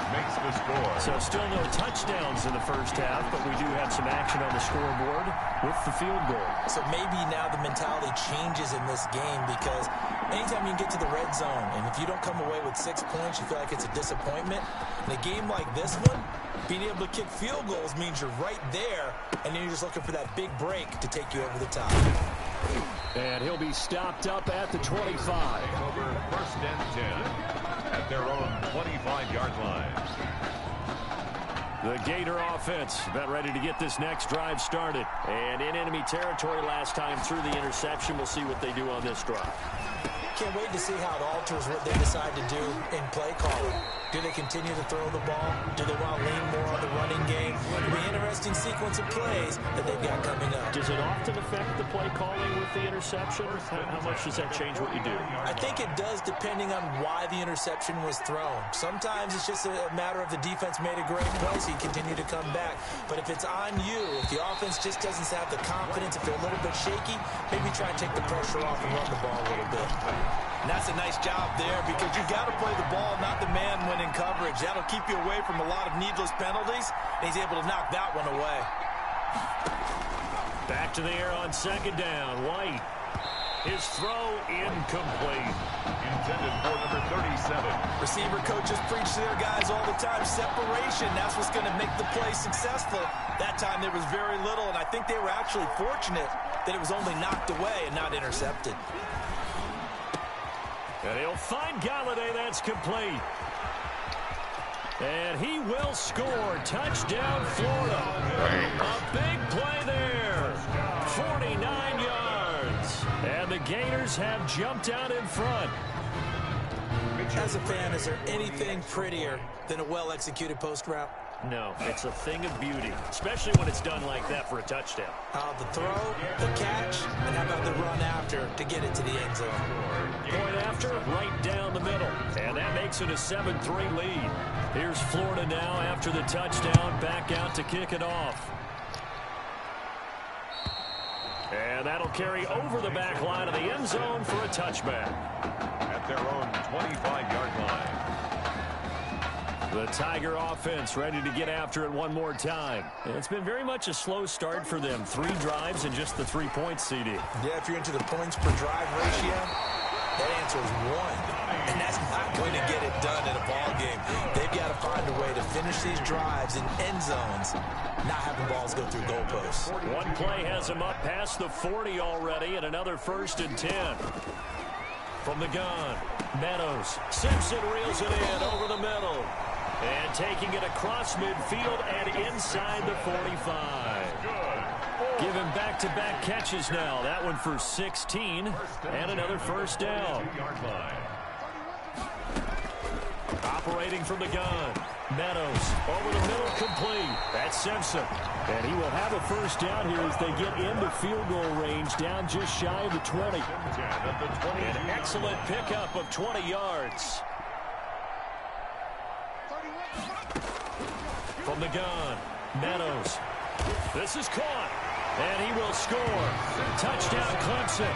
Makes the score. So still no touchdowns in the first half, but we do have some action on the scoreboard with the field goal. So maybe now the mentality changes in this game because anytime you get to the red zone, and if you don't come away with 6 points, you feel like it's a disappointment. In a game like this one, being able to kick field goals means you're right there, and then you're just looking for that big break to take you over the top. And he'll be stopped up at the 25. Over 1st and 10 at their own 25-yard line. The Gator offense about ready to get this next drive started. And in enemy territory last time through the interception. We'll see what they do on this drive. Can't wait to see how it alters what they decide to do in play calling. Do they continue to throw the ball? Do they want to lean more on the running game? It'll be an interesting sequence of plays that they've got coming up. Does it often affect the play calling with the interception? How much does that change what you do? I think it does depending on why the interception was thrown. Sometimes it's just a matter of the defense made a great play, so you continue to come back. But if it's on you, if the offense just doesn't have the confidence, if they're a little bit shaky, maybe try and take the pressure off and run the ball a little bit. And that's a nice job there because you got to play the ball, not the man when in coverage. That'll keep you away from a lot of needless penalties, and he's able to knock that one away. Back to the air on 2nd down. White. His throw incomplete. Intended for number 37. Receiver coaches preach to their guys all the time. Separation, that's what's going to make the play successful. That time there was very little, and I think they were actually fortunate that it was only knocked away and not intercepted. And he'll find Galladay. That's complete. And he will score. Touchdown, Florida. A big play there. 49 yards. And the Gators have jumped out in front. As a fan, is there anything prettier than a well-executed post route? No, it's a thing of beauty, especially when it's done like that for a touchdown. The throw, the catch, and how about the run after to get it to the end zone? Point after, right down the middle. And that makes it a 7-3 lead. Here's Florida now after the touchdown, back out to kick it off. And that'll carry over the back line of the end zone for a touchback. At their own 25-yard line. The Tiger offense ready to get after it one more time. It's been very much a slow start for them. 3 drives and just the 3 points, CD. Yeah, if you're into the points per drive ratio, that answer is 1. And that's not going to get it done in a ball game. They've got to find a way to finish these drives in end zones, not having balls go through goalposts. One play has him up past the 40 already, and another 1st and 10. From the gun, Meadows. Simpson reels it in over the middle. And taking it across midfield and inside the 45. Give him back-to-back catches now. That one for 16 and another 1st down. Operating from the gun. Meadows over the middle, complete. That's Simpson. And he will have a 1st down here as they get into field goal range, down just shy of the 20. An excellent pickup of 20 yards. From the gun, Meadows. This is caught, and he will score. Touchdown, Clemson.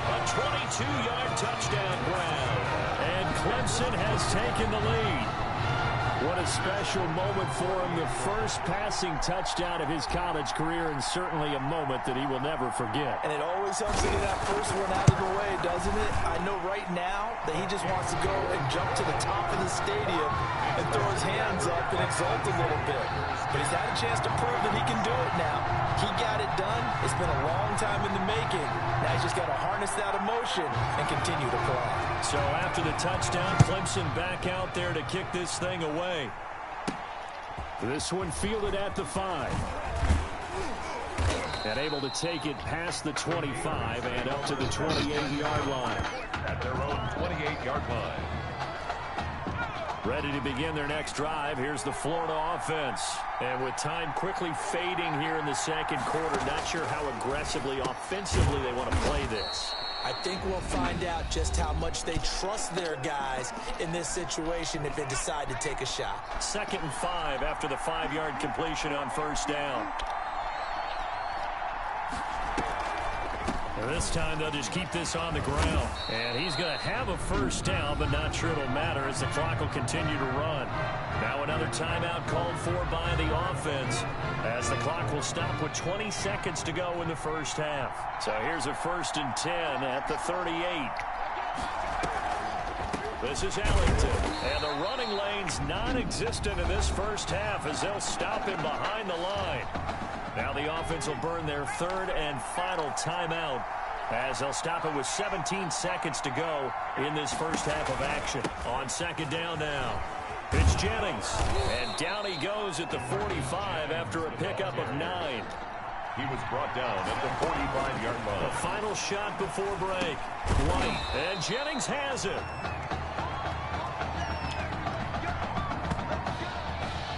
A 22-yard touchdown grab, and Clemson has taken the lead. What a special moment for him, the first passing touchdown of his college career, and certainly a moment that he will never forget. And it always helps to get that first one out of the way, doesn't it? I know right now that he just wants to go and jump to the top of the stadium and throw his hands up and exult a little bit. But he's had a chance to prove that he can do it now. He got it done. It's been a long time in the making. Now he's just got to harness that emotion and continue to play. So after the touchdown, Clemson back out there to kick this thing away. This one fielded at the 5. And able to take it past the 25 and up to the 28-yard line. At their own 28-yard line. Ready to begin their next drive. Here's the Florida offense. And with time quickly fading here in the 2nd quarter, not sure how aggressively, offensively they want to play this. I think we'll find out just how much they trust their guys in this situation if they decide to take a shot. 2nd and 5 after the 5-yard completion on 1st down. And this time they'll just keep this on the ground. And he's going to have a 1st down, but not sure it'll matter as the clock will continue to run. Now another timeout called for by the offense as the clock will stop with 20 seconds to go in the 1st half. So here's a 1st and 10 at the 38. This is Ellington. And the running lane's non-existent in this 1st half as they'll stop him behind the line. Now the offense will burn their 3rd and final timeout as they'll stop it with 17 seconds to go in this 1st half of action. On 2nd down now. It's Jennings, and down he goes at the 45 after a pickup of 9. He was brought down at the 45-yard line. The final shot before break. White, and Jennings has it.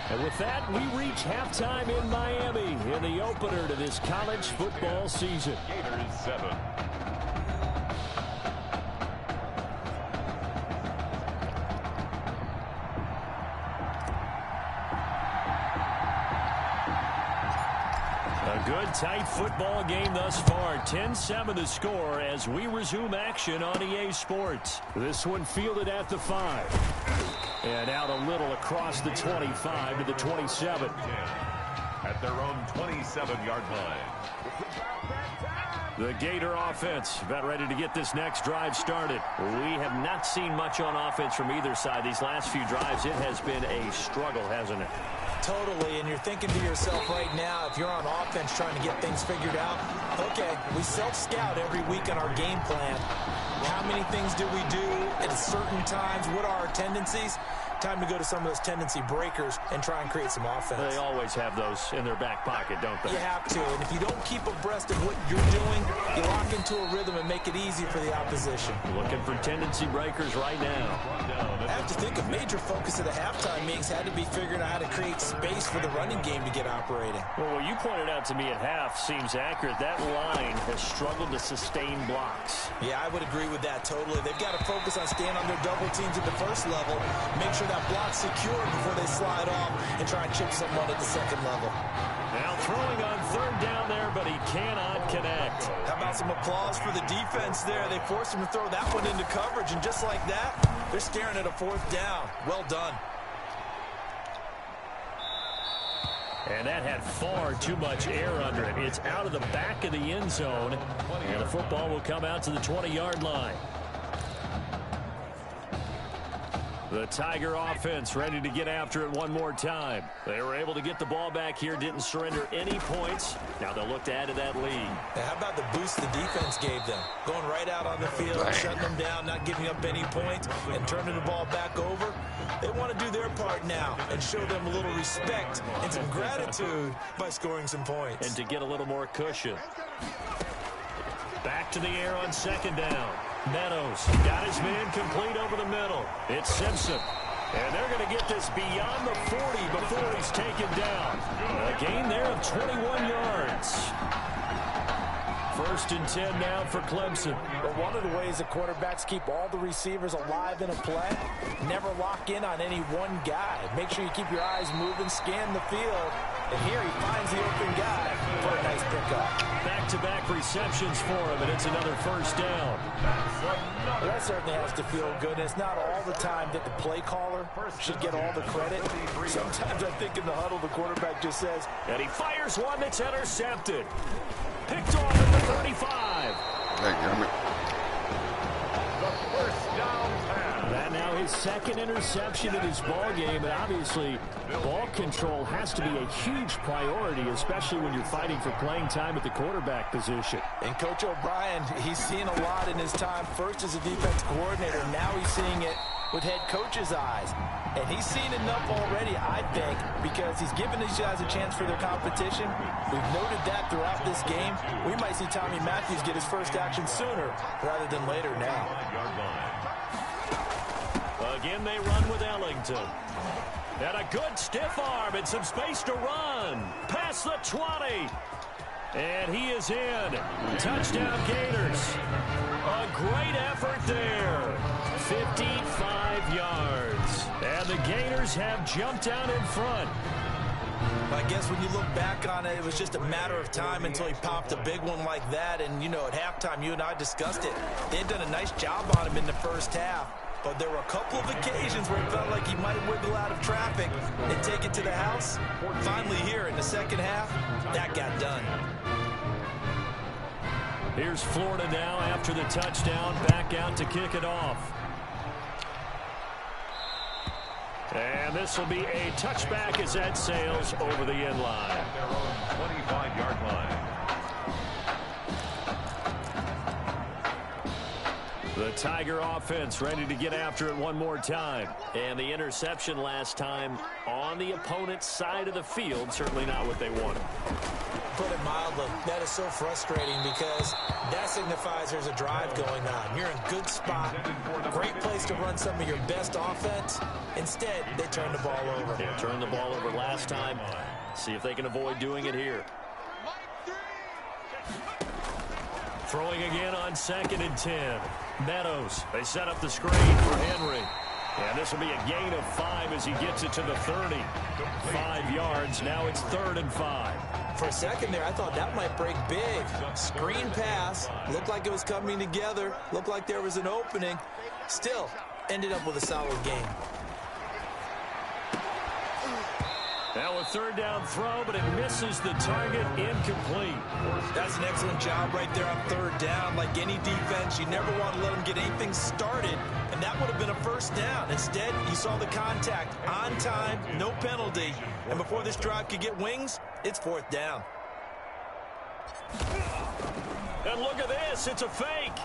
And with that, we reach halftime in Miami in the opener to this college football season. Gators 7. A good, tight football game thus far. 10-7 the score as we resume action on EA Sports. This one fielded at the 5. And out a little across the 25 to the 27. At their own 27-yard line. The Gator offense about ready to get this next drive started. We have not seen much on offense from either side. These last few drives, it has been a struggle, hasn't it? Totally, and you're thinking to yourself right now, if you're on offense trying to get things figured out, okay, we self-scout every week on our game plan. How many things do we do at certain times? What are our tendencies? Time to go to some of those tendency breakers and try and create some offense. They always have those in their back pocket, don't they? You have to, and if you don't keep abreast of what you're doing, you lock into a rhythm and make it easy for the opposition. Looking for tendency breakers right now. I have to think a major focus of the halftime meetings had to be figuring out how to create space for the running game to get operating. Well, what you pointed out to me at half seems accurate. That line has struggled to sustain blocks. Yeah, I would agree with that totally. They've got to focus on staying on their double teams at the first level, make sure that block's secured before they slide off and try and chip someone at the second level. Now throwing on 3rd down there, but he cannot connect. How about some applause for the defense there? They forced him to throw that one into coverage, and just like that, they're staring at a 4th down. Well done. And that had far too much air under it. It's out of the back of the end zone. And the football will come out to the 20-yard line. The Tiger offense ready to get after it one more time. They were able to get the ball back here, didn't surrender any points. Now they'll look to add to that lead. Now how about the boost the defense gave them? Going right out on the field, shutting them down, not giving up any points, and turning the ball back over. They want to do their part now and show them a little respect and some gratitude by scoring some points. And to get a little more cushion. Back to the air on second down. Meadows got his man complete over the middle. It's Simpson. And they're going to get this beyond the 40 before he's taken down. A gain there of 21 yards. First and 10 now for Clemson. But one of the ways the quarterbacks keep all the receivers alive in a play, never lock in on any one guy. Make sure you keep your eyes moving, scan the field. And here he finds the open guy for a nice pickup. Back-to-back receptions for him, and it's another first down. Well, that certainly has to feel good. And it's not all the time that the play caller should get all the credit. Sometimes I think in the huddle the quarterback just says, and he fires one that's intercepted. Picked off at the 35. The first down pass. That now his second interception in his ball game, and obviously ball control has to be a huge priority, especially when you're fighting for playing time at the quarterback position. And Coach O'Brien, he's seen a lot in his time, first as a defense coordinator, now he's seeing it with head coach's eyes. And he's seen enough already, I think, because he's given these guys a chance for their competition. We've noted that throughout this game. We might see Tommy Matthews get his first action sooner rather than later now. Again, they run with Ellington. And a good stiff arm and some space to run. Past the 20. And he is in. Touchdown Gators. A great effort there. 55 yards. And the Gators have jumped out in front. I guess when you look back on it, it was just a matter of time until he popped a big one like that. And, you know, at halftime, you and I discussed it. They had done a nice job on him in the first half. But there were a couple of occasions where it felt like he might wiggle out of traffic and take it to the house. Finally here in the second half, that got done. Here's Florida now after the touchdown, back out to kick it off. And this will be a touchback as that sails over the end line. At their own 25-yard line. The Tiger offense ready to get after it one more time. And the interception last time on the opponent's side of the field, certainly not what they wanted. Put it mildly, that is so frustrating because that signifies there's a drive going on. You're in a good spot, great place to run some of your best offense. Instead, they turn the ball over. They turned the ball over last time. See if they can avoid doing it here. Throwing again on 2nd and 10. Meadows, they set up the screen for Henry. And this will be a gain of 5 as he gets it to the 30. 5 yards, now it's 3rd and 5. For a second there, I thought that might break big. Screen pass, looked like it was coming together, looked like there was an opening. Still, ended up with a solid game. Now a 3rd down throw, but it misses the target, incomplete. That's an excellent job right there on 3rd down. Like any defense, you never want to let them get anything started, and that would have been a 1st down. Instead, you saw the contact on time, no penalty, and before this drive could get wings, it's 4th down. And look at this, it's a fake.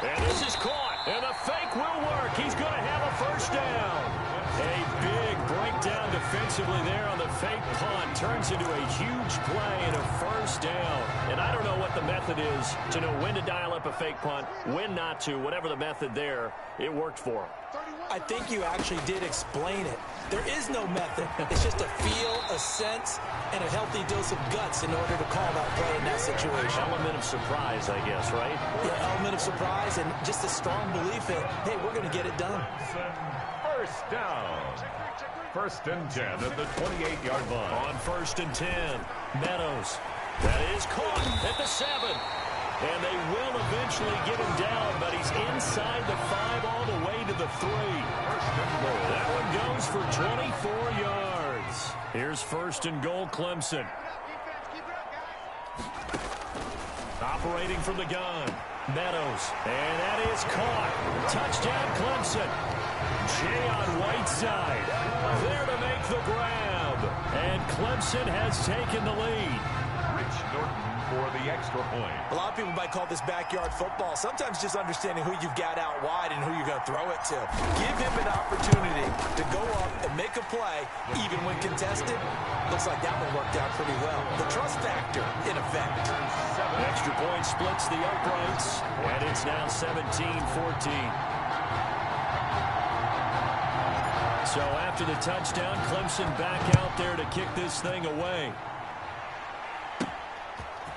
And this is caught, and the fake will work. He's going to have a 1st down. A big breakdown defensively there on the fake punt. Turns into a huge play and a 1st down. And I don't know what the method is to know when to dial up a fake punt, when not to. Whatever the method there, it worked for him. I think you actually did explain it. There is no method. It's just a feel, a sense, and a healthy dose of guts in order to call that play in that situation. Element of surprise, I guess, right? Yeah, element of surprise and just a strong belief in, hey, we're going to get it done. 1st down. 1st and 10 at the 28-yard line. On 1st and 10, Meadows. That is caught at the 7. And they will eventually get him down, but he's inside the 5 all the way to the 3. That one goes for 24 yards. Here's first and goal, Clemson. Operating from the gun, Meadows. And that is caught. Touchdown, Clemson. Jay on Whiteside. There to make the grab. And Clemson has taken the lead. Rich Norton for the extra point. A lot of people might call this backyard football. Sometimes just understanding who you've got out wide and who you're going to throw it to. Give him an opportunity to go up and make a play, even when contested. Looks like that one worked out pretty well. The trust factor, in effect. Extra point splits the uprights, and it's now 17-14. So after the touchdown, Clemson back out there to kick this thing away.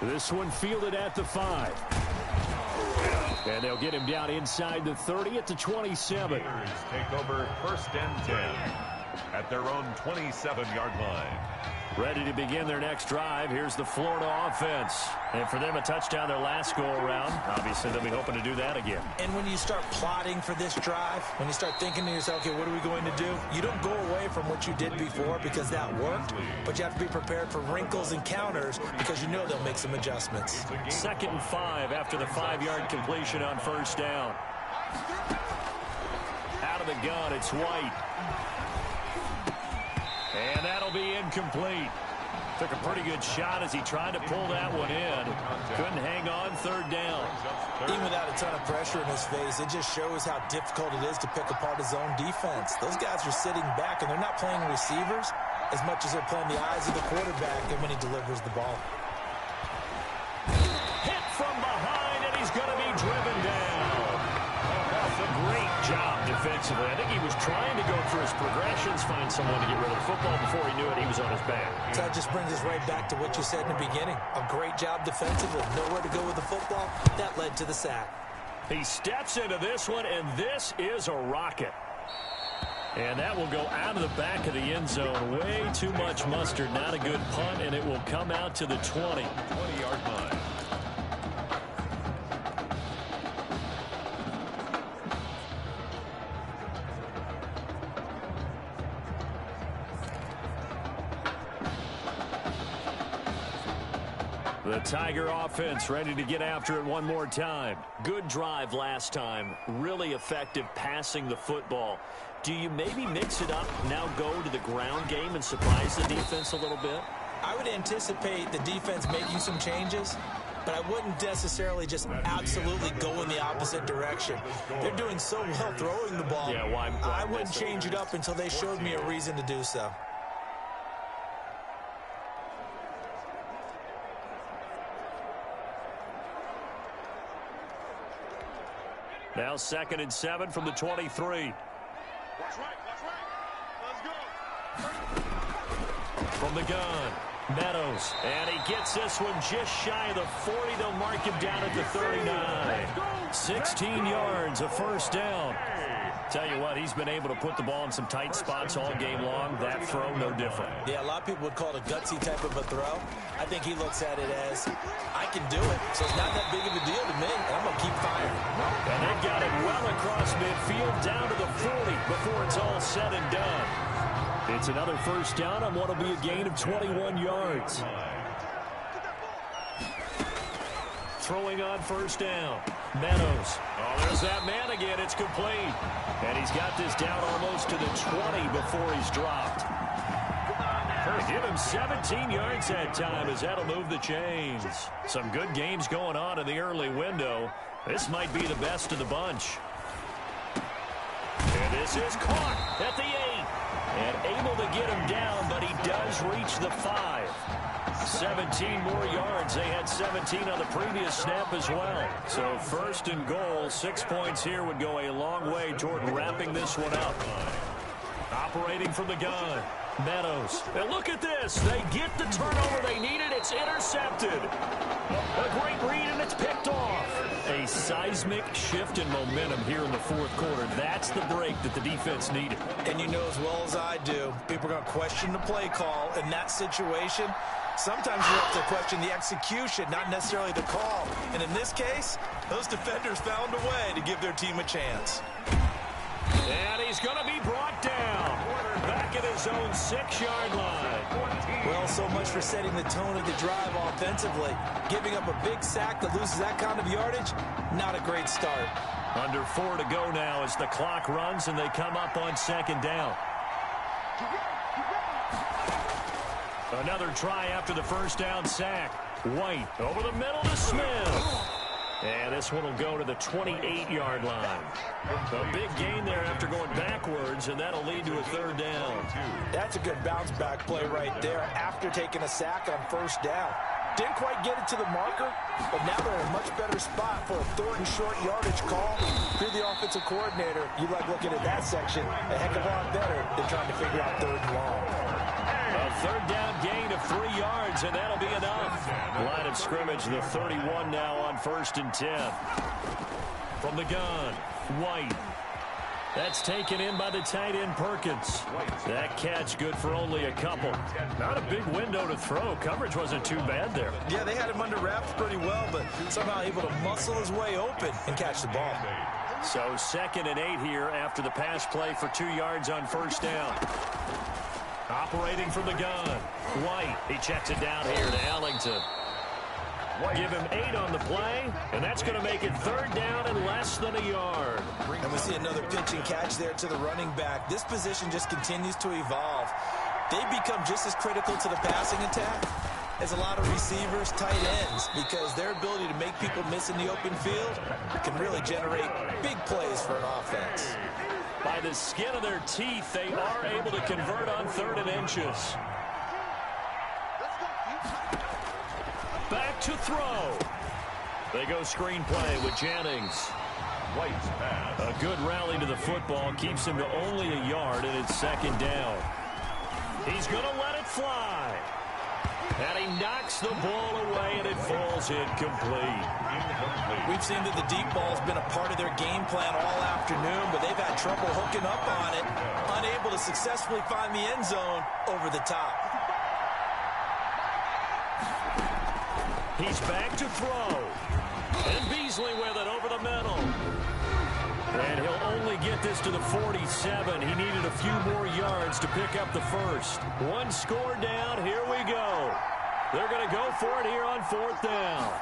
This one fielded at the 5. And they'll get him down inside the 30 at the 27. Take over first and 10 at their own 27-yard line. Ready to begin their next drive. Here's the Florida offense. And for them, a touchdown their last go-around. Obviously, they'll be hoping to do that again. And when you start plotting for this drive, when you start thinking to yourself, okay, what are we going to do? You don't go away from what you did before because that worked, but you have to be prepared for wrinkles and counters because you know they'll make some adjustments. 2nd and 5 after the 5-yard completion on first down. Out of the gun, it's White. And that'll be incomplete. Took a pretty good shot as he tried to pull that one in. Couldn't hang on, 3rd down. Even without a ton of pressure in his face, it just shows how difficult it is to pick apart his own defense. Those guys are sitting back, and they're not playing receivers as much as they're playing the eyes of the quarterback and when he delivers the ball. Hit from behind, and he's going to be driven down. That's a great job defensively. I think he was trying to go through his progressions, find someone to get rid of the football. Before he knew it, he was on his back. So that just brings us right back to what you said in the beginning. A great job defensively. Nowhere to go with the football. That led to the sack. He steps into this one, and this is a rocket. And that will go out of the back of the end zone. Way too much mustard. Not a good punt, and it will come out to the 20. 20-yard line. The Tiger offense ready to get after it one more time. Good drive last time. Really effective passing the football. Do you maybe mix it up, now go to the ground game and surprise the defense a little bit? I would anticipate the defense making some changes, but I wouldn't necessarily just absolutely go in the opposite direction. They're doing so well throwing the ball. Yeah, why I wouldn't change it up until they showed me a reason to do so. Now 2nd and 7 from the 23. From the gun, Meadows. And he gets this one just shy of the 40. They'll mark him down at the 39. 16 yards, a first down. Tell you what, he's been able to put the ball in some tight spots all game long. That throw, no different. Yeah, a lot of people would call it a gutsy type of a throw. I think he looks at it as, I can do it, so it's not that big of a deal to me, and I'm going to keep firing. And they've got it well across midfield, down to the 40 before it's all said and done. It's another first down on what will be a gain of 21 yards. Throwing on first down. Meadows. Oh, there's that man again. It's complete. And he's got this down almost to the 20 before he's dropped. Give him 17 yards that time as that'll move the chains. Some good games going on in the early window. This might be the best of the bunch. And this is caught at the 8. And able to get him down, but he does reach the 5. 17 more yards. They had 17 on the previous snap as well. So first and goal, 6 points here would go a long way toward wrapping this one up. Operating from the gun, Meadows. And look at this. They get the turnover they needed. It's intercepted. A great read, and it's picked off. A seismic shift in momentum here in the fourth quarter. That's the break that the defense needed. And you know as well as I do, people are going to question the play call in that situation. Sometimes you have to question the execution, not necessarily the call. And in this case, those defenders found a way to give their team a chance. And he's going to be brought down. Back at his own 6-yard line. Well, so much for setting the tone of the drive offensively. Giving up a big sack that loses that kind of yardage, not a great start. Under 4 to go now as the clock runs and they come up on 2nd down. Another try after the first down sack. White over the middle to Smith. And this one will go to the 28-yard line. A big gain there after going backwards, and that'll lead to a 3rd down. That's a good bounce-back play right there after taking a sack on 1st down. Didn't quite get it to the marker, but now they're in a much better spot for a 3rd and short yardage call. If you're the offensive coordinator, you like looking at that section a heck of a lot better than trying to figure out 3rd and long. A 3rd down gain of 3 yards, and that'll be enough. Line of scrimmage, the 31 now on 1st and 10. From the gun, White. That's taken in by the tight end, Perkins. That catch good for only a couple. Not a big window to throw. Coverage wasn't too bad there. Yeah, they had him under wraps pretty well, but somehow able to muscle his way open and catch the ball. So 2nd and 8 here after the pass play for 2 yards on 1st down. Operating from the gun, White. He checks it down here to Ellington. Give him 8 on the play, and that's going to make it 3rd down and less than a yard. And we see another pitch and catch there to the running back. This position just continues to evolve. They become just as critical to the passing attack as a lot of receivers, tight ends, because their ability to make people miss in the open field can really generate big plays for an offense. By the skin of their teeth, they are able to convert on 3rd and inches. Back to throw. They go screenplay with Jennings. White's pass. A good rally to the football keeps him to only a yard, and it's 2nd down. He's going to let it fly. And he knocks the ball away, and it falls incomplete. We've seen that the deep ball's been a part of their game plan all afternoon, but they've had trouble hooking up on it, unable to successfully find the end zone over the top. He's back to throw. And Beasley with it over the middle. And he'll only get this to the 47. He needed a few more yards to pick up the first. 1 score down. Here we go. They're going to go for it here on 4th down.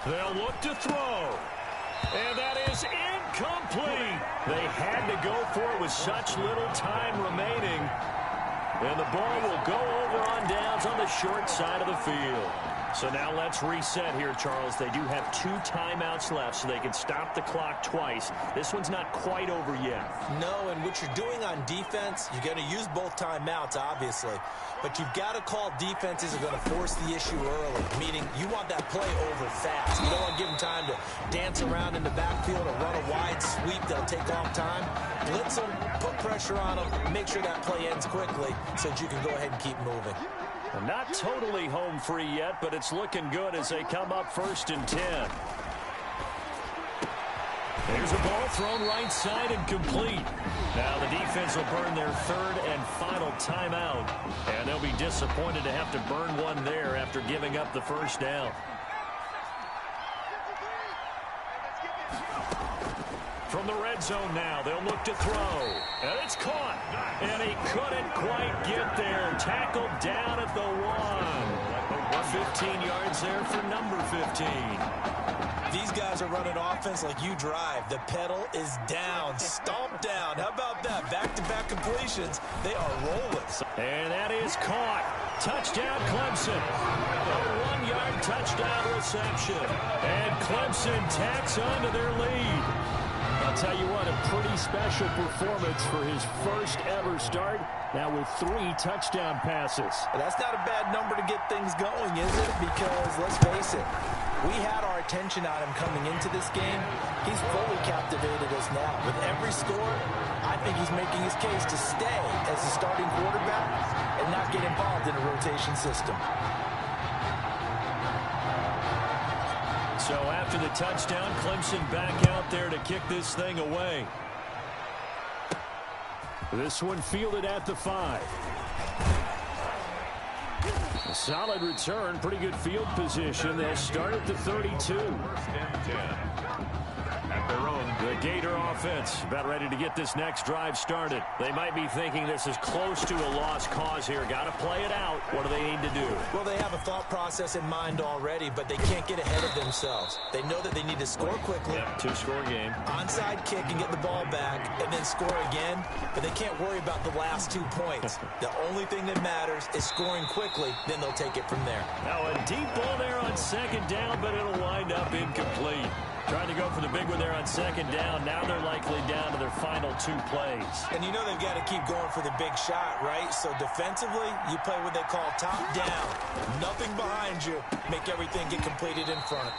They'll look to throw. And that is incomplete. They had to go for it with such little time remaining. And the ball will go over on downs on the short side of the field. So now let's reset here, Charles. They do have 2 timeouts left, so they can stop the clock twice. This one's not quite over yet. No, and what you're doing on defense, you're going to use both timeouts, obviously. But you've got to call defenses are going to force the issue early, meaning you want that play over fast. You don't want to give them time to dance around in the backfield or run a wide sweep that'll take off time. Blitz them, put pressure on them, make sure that play ends quickly so that you can go ahead and keep moving. Not totally home free yet, but it's looking good as they come up 1st and 10. There's a ball thrown right side and complete. Now the defense will burn their 3rd and final timeout, and they'll be disappointed to have to burn one there after giving up the first down. From the red zone now, they'll look to throw. And it's caught. And he couldn't quite get there. Tackled down at the 1. 15 yards there for number 15. These guys are running offense like you drive. The pedal is down. Stomp down. How about that? Back-to-back completions. They are rolling. And that is caught. Touchdown, Clemson. A 1-yard touchdown reception. And Clemson tacks on to their lead. I'll tell you what, a pretty special performance for his first ever start, now with 3 touchdown passes. Well, that's not a bad number to get things going, is it? Because, let's face it, we had our tension on him coming into this game, he's fully captivated us now. With every score, I think he's making his case to stay as the starting quarterback and not get involved in a rotation system. So after the touchdown, Clemson back out there to kick this thing away. This one fielded at the 5. A solid return, pretty good field position. They'll start at the 32. First and 10. At their own. The Gator offense about ready to get this next drive started. They might be thinking this is close to a lost cause here. Got to play it out. What do they need to do? Well, they have a thought process in mind already, but they can't get ahead of themselves. They know that they need to score quickly. Yep, 2-score game. Onside kick and get the ball back and then score again, but they can't worry about the last 2 points. The only thing that matters is scoring quickly, then they'll take it from there. Now a deep ball there on second down, but it'll wind up incomplete. Trying to go for the big one there on second down. Now they're likely down to their final 2 plays. And you know they've got to keep going for the big shot, right? So defensively, you play what they call top down. Nothing behind you. Make everything get completed in front.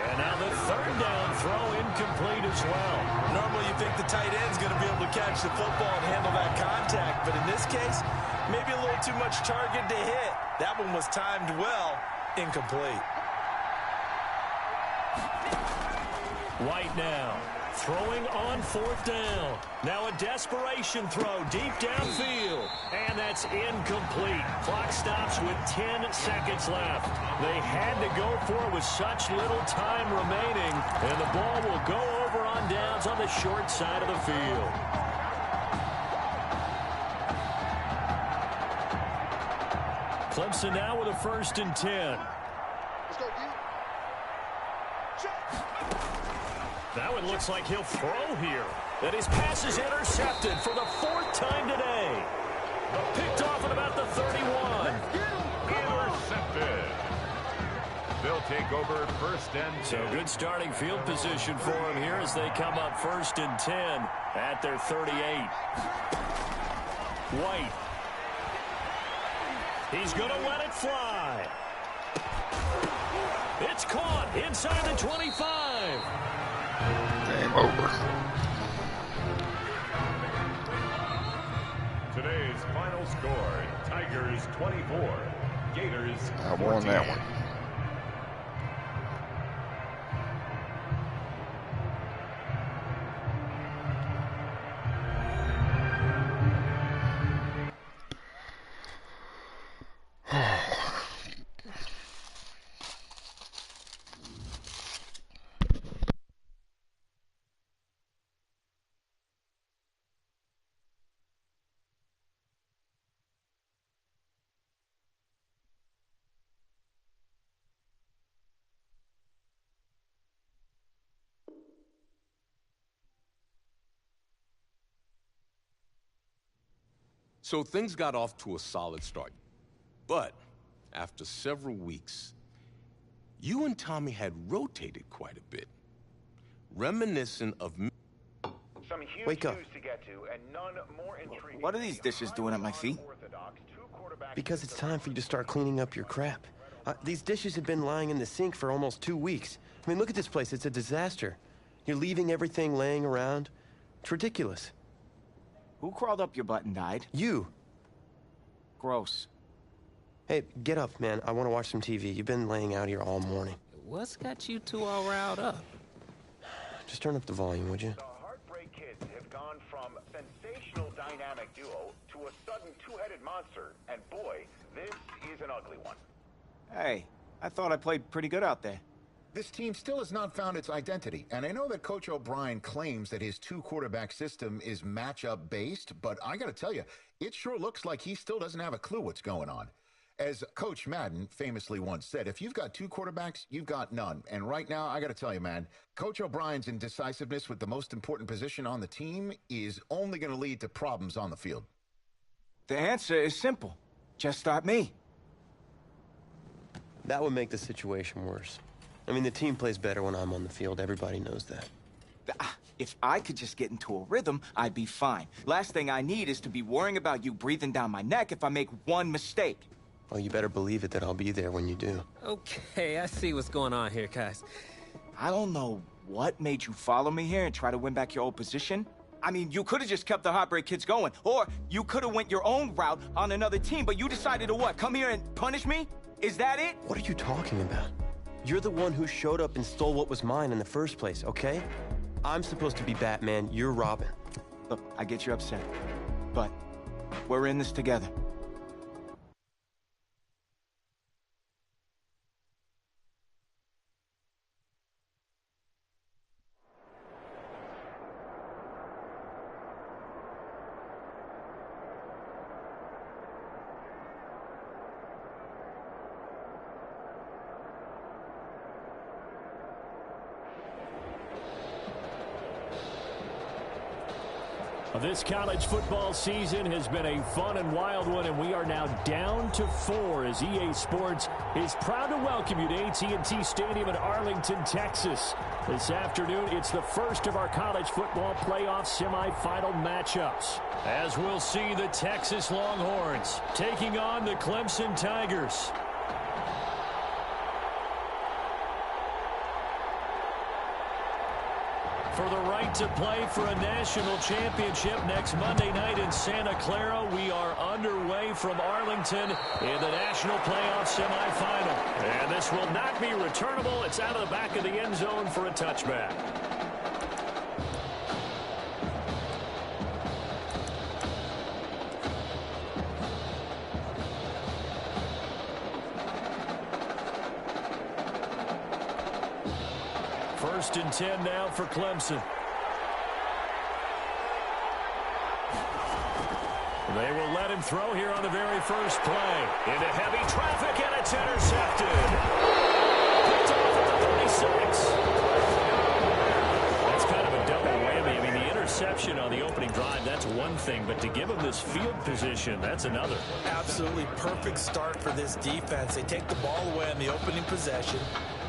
And now the third down throw incomplete as well. Normally you think the tight end's going to be able to catch the football and handle that contact. But in this case, maybe a little too much target to hit. That one was timed well. Incomplete. White now, throwing on 4th down. Now a desperation throw deep downfield. And that's incomplete. Clock stops with 10 seconds left. They had to go for it with such little time remaining. And the ball will go over on downs on the short side of the field. Clemson now with a 1st and 10. That one looks like he'll throw here. And his pass is intercepted for the 4th time today. Picked off at about the 31. Intercepted. They'll take over 1st and 10. So good starting field position for him here as they come up 1st and 10 at their 38. White. He's going to let it fly. It's caught inside the 25. Game over. Today's final score, Tigers 24, Gators 14. I won that one. So things got off to a solid start. But after several weeks, you and Tommy had rotated quite a bit. Reminiscent of me. Some huge Wake up. news to get to, and none more intriguing. What are these dishes doing at my feet? Because it's time for you to start cleaning up your crap. These dishes have been lying in the sink for almost 2 weeks. I mean, look at this place. It's a disaster. You're leaving everything laying around. It's ridiculous. Who crawled up your butt and died? You. Gross. Hey, get up, man. I want to watch some TV. You've been laying out here all morning. What's got you two all riled up? Just turn up the volume, would you? The Heartbreak Kids have gone from sensational dynamic duo to a sudden two-headed monster, and boy, this is an ugly one. Hey, I thought I played pretty good out there. This team still has not found its identity, and I know that Coach O'Brien claims that his 2-quarterback system is matchup based, but I gotta tell you, it sure looks like he still doesn't have a clue what's going on. As Coach Madden famously once said, if you've got 2 quarterbacks, you've got none. And right now, I gotta tell you, man, Coach O'Brien's indecisiveness with the most important position on the team is only gonna lead to problems on the field. The answer is simple. Just start me. That would make the situation worse. I mean, the team plays better when I'm on the field. Everybody knows that. If I could just get into a rhythm, I'd be fine. Last thing I need is to be worrying about you breathing down my neck if I make one mistake. Well, you better believe it that I'll be there when you do. Okay, I see what's going on here, guys. I don't know what made you follow me here and try to win back your old position. I mean, you could have just kept the Heartbreak Kids going, or you could have went your own route on another team, but you decided to what? Come here and punish me? Is that it? What are you talking about? You're the one who showed up and stole what was mine in the first place, okay? I'm supposed to be Batman, you're Robin. Look, I get you're upset, but we're in this together. This college football season has been a fun and wild one, and we are now down to 4 as EA Sports is proud to welcome you to AT&T Stadium in Arlington, Texas. This afternoon, it's the first of our college football playoff semifinal matchups, as we'll see the Texas Longhorns taking on the Clemson Tigers. For the right to play for a national championship next Monday night in Santa Clara, we are underway from Arlington in the national playoff semifinal. And this will not be returnable. It's out of the back of the end zone for a touchback. First and 10 now for Clemson. They will let him throw here on the very first play. Into heavy traffic, and it's intercepted. Picked off at the 36. That's kind of a double whammy. I mean, the interception on the opening drive, that's one thing, but to give him this field position, that's another. Absolutely perfect start for this defense. They take the ball away on the opening possession.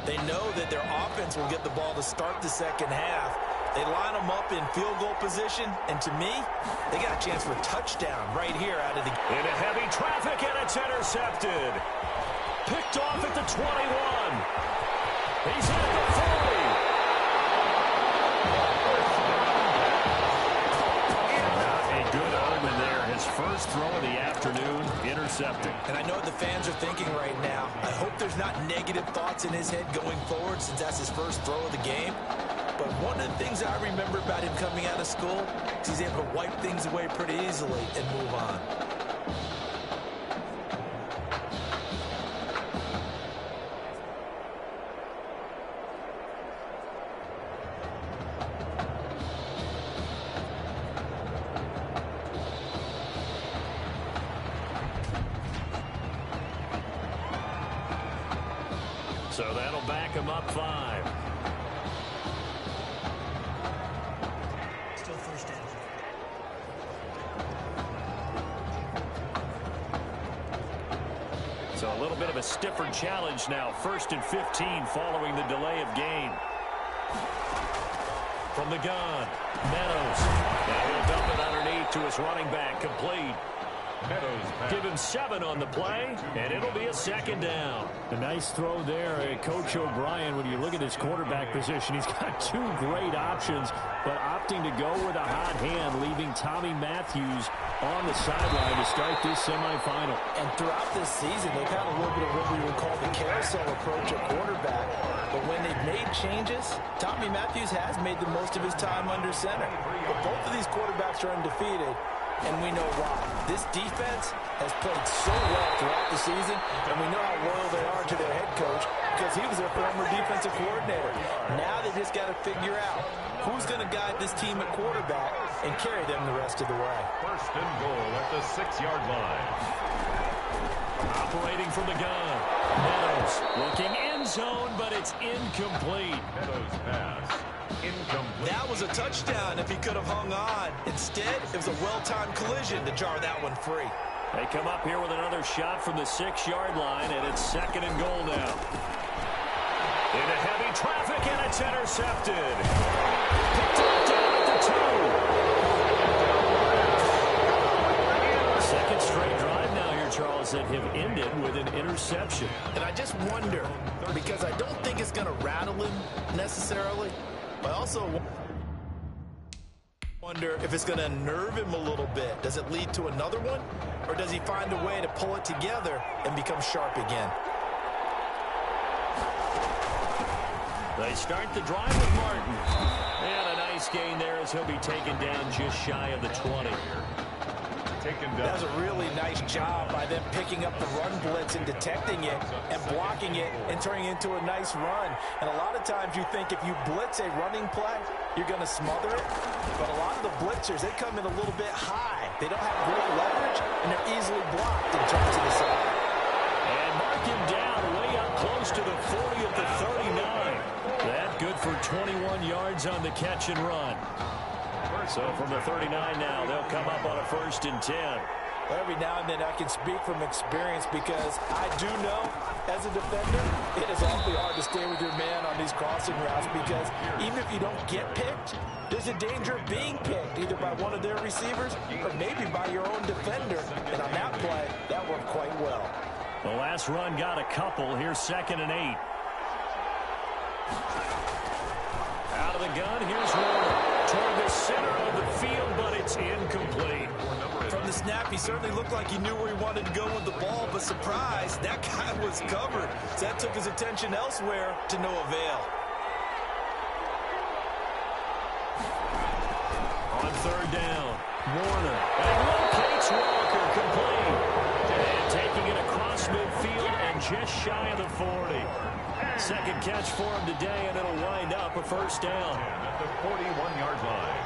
They know that their offense will get the ball to start the second half. They line them up in field goal position, and to me, they got a chance for a touchdown right here out of the... Into heavy traffic, and it's intercepted. Picked off at the 21. He's at the 40. Not a good omen there. His first throw of the afternoon, intercepted. And I know what the fans are thinking right now. I hope there's not negative thoughts in his head going forward since that's his first throw of the game. But one of the things I remember about him coming out of school is he's able to wipe things away pretty easily and move on. So that'll back him up 5. Still first down. So a little bit of a stiffer challenge now. 1st and 15 following the delay of game. From the gun, Meadows. Now he'll dump it underneath to his running back. Complete. Give him 7 on the play, and it'll be a second down. A nice throw there. Coach O'Brien, when you look at his quarterback position, he's got 2 great options, but opting to go with a hot hand, leaving Tommy Matthews on the sideline to start this semifinal. And throughout this season, they've had a little bit of what we would call the carousel approach at quarterback. But when they've made changes, Tommy Matthews has made the most of his time under center. But both of these quarterbacks are undefeated, and we know why. This defense has played so well throughout the season, and we know how loyal they are to their head coach because he was their former defensive coordinator. Now they just got to figure out who's going to guide this team at quarterback and carry them the rest of the way. First and goal at the 6-yard line. Operating from the gun. Meadows looking end zone, but it's incomplete. Meadows pass. Incomplete. That was a touchdown if he could have hung on. Instead, it was a well-timed collision to jar that one free. They come up here with another shot from the 6-yard line, and it's 2nd and goal now. Into heavy traffic, and it's intercepted. Picked up down at the 2. Second straight drive now here, Charles, tries that have ended with an interception. And I just wonder, because I don't think it's going to rattle him necessarily, but I also wonder if it's going to unnerve him a little bit. Does it lead to another one, or does he find a way to pull it together and become sharp again? They start the drive with Martin. And a nice gain there as he'll be taken down just shy of the 20. That was a really nice job by them picking up the run blitz and detecting it and blocking it and turning it into a nice run. And a lot of times you think if you blitz a running play, you're going to smother it. But a lot of the blitzers, they come in a little bit high. They don't have great leverage, and they're easily blocked and turned to the side. And mark him down way up close to the 40 at the 39. That good for 21 yards on the catch and run. So from the 39 now, they'll come up on a 1st and 10. Every now and then I can speak from experience because I do know, as a defender, it is awfully hard to stay with your man on these crossing routes because even if you don't get picked, there's a danger of being picked either by one of their receivers or maybe by your own defender. And on that play, that worked quite well. The last run got a couple. Here's 2nd and 8. Out of the gun, here's Warner. Toward the center of the field, but it's incomplete. From the snap, he certainly looked like he knew where he wanted to go with the ball, but surprise, that guy was covered. So that took his attention elsewhere to no avail. On 3rd down, Warner. And locates Walker complete. And taking it across midfield and just shy of the 40. Second catch for him today, and it'll wind up a 1st down. At the 41-yard line.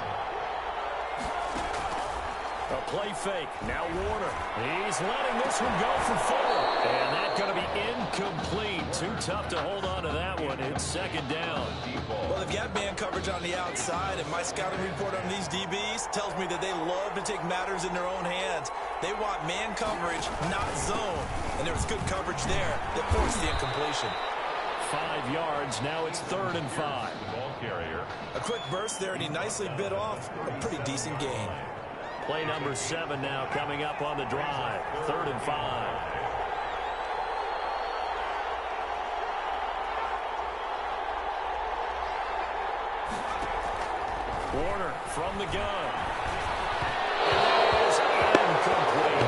A play fake. Now Warner. He's letting this one go for 4. And that's going to be incomplete. Too tough to hold on to that one. It's 2nd down. Well, if you have man coverage on the outside, and my scouting report on these DBs tells me that they love to take matters in their own hands. They want man coverage, not zone. And there was good coverage there that forced the incompletion. 5 yards. Now it's 3rd and 5. Ball carrier. A quick burst there, and he nicely bit off a pretty decent gain. Play number 7 now coming up on the drive. 3rd and 5. Warner from the gun. It is incomplete.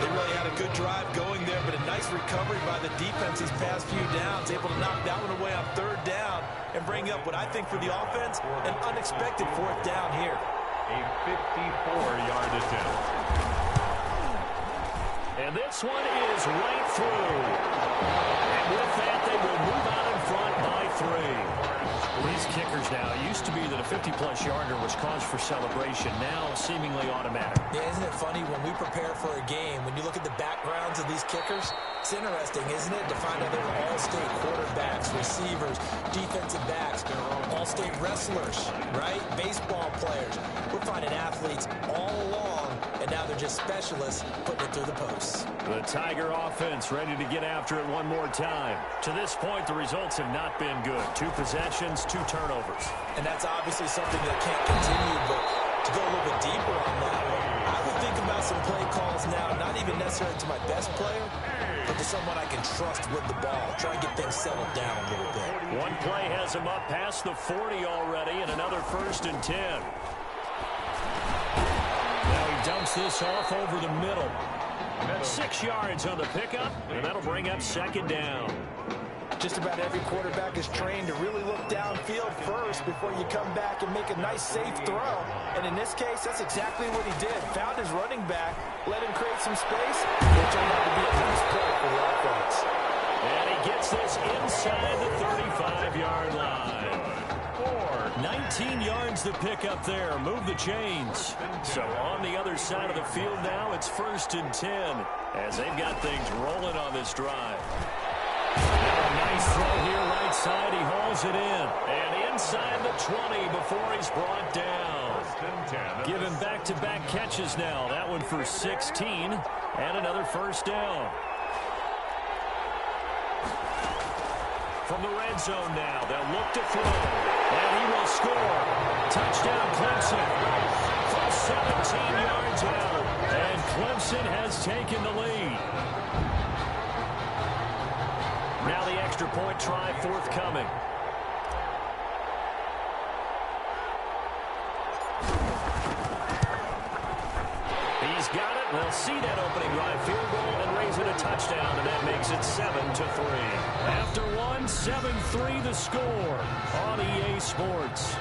They really had a good drive going there, but a nice recovery by the defense these past few downs, able to knock that one away on 3rd down and bring up what I think for the offense, an unexpected 4th down here. A 54-yard attempt. And this one is right through. And with that, they will move out in front by 3. These kickers now, it used to be that a 50-plus yarder was cause for celebration. Now, seemingly automatic. Yeah, isn't it funny when we prepare for a game, when you look at the backgrounds of these kickers, it's interesting, isn't it, to find out they were all-state quarterbacks, receivers, defensive backs, all-state wrestlers, right? Baseball players. We're finding athletes all along, and now they're just specialists putting it through the posts. The Tiger offense ready to get after it one more time. To this point, the results have not been good. 2 possessions, 2 turnovers. And that's obviously something that can't continue, but to go a little bit deeper on that one, I would think about some play calls now, not even necessarily to my best player, but to someone I can trust with the ball. Try and get things settled down a little bit. One play has him up past the 40 already, and another 1st and 10. Now he dumps this off over the middle. 6 yards on the pickup, and that'll bring up 2nd down. Just about every quarterback is trained to really look downfield first before you come back and make a nice, safe throw. And in this case, that's exactly what he did. Found his running back, let him create some space, and it turned out to be a nice play for the offense. And he gets this inside the 35-yard line. 19 yards to pick up there. Move the chains. So on the other side of the field now, it's 1st and 10 as they've got things rolling on this drive. Now a nice throw here right side. He hauls it in. And inside the 20 before he's brought down. Given back-to-back catches now. That one for 16 and another 1st down. From the red zone now, they'll look to throw. And he will score. Touchdown, Clemson. From 17 yards out. And Clemson extra point try forthcoming. He's got it. They'll see that opening drive field goal and raise it a touchdown, and that makes it 7-3. After one, 7-3 the score on EA Sports.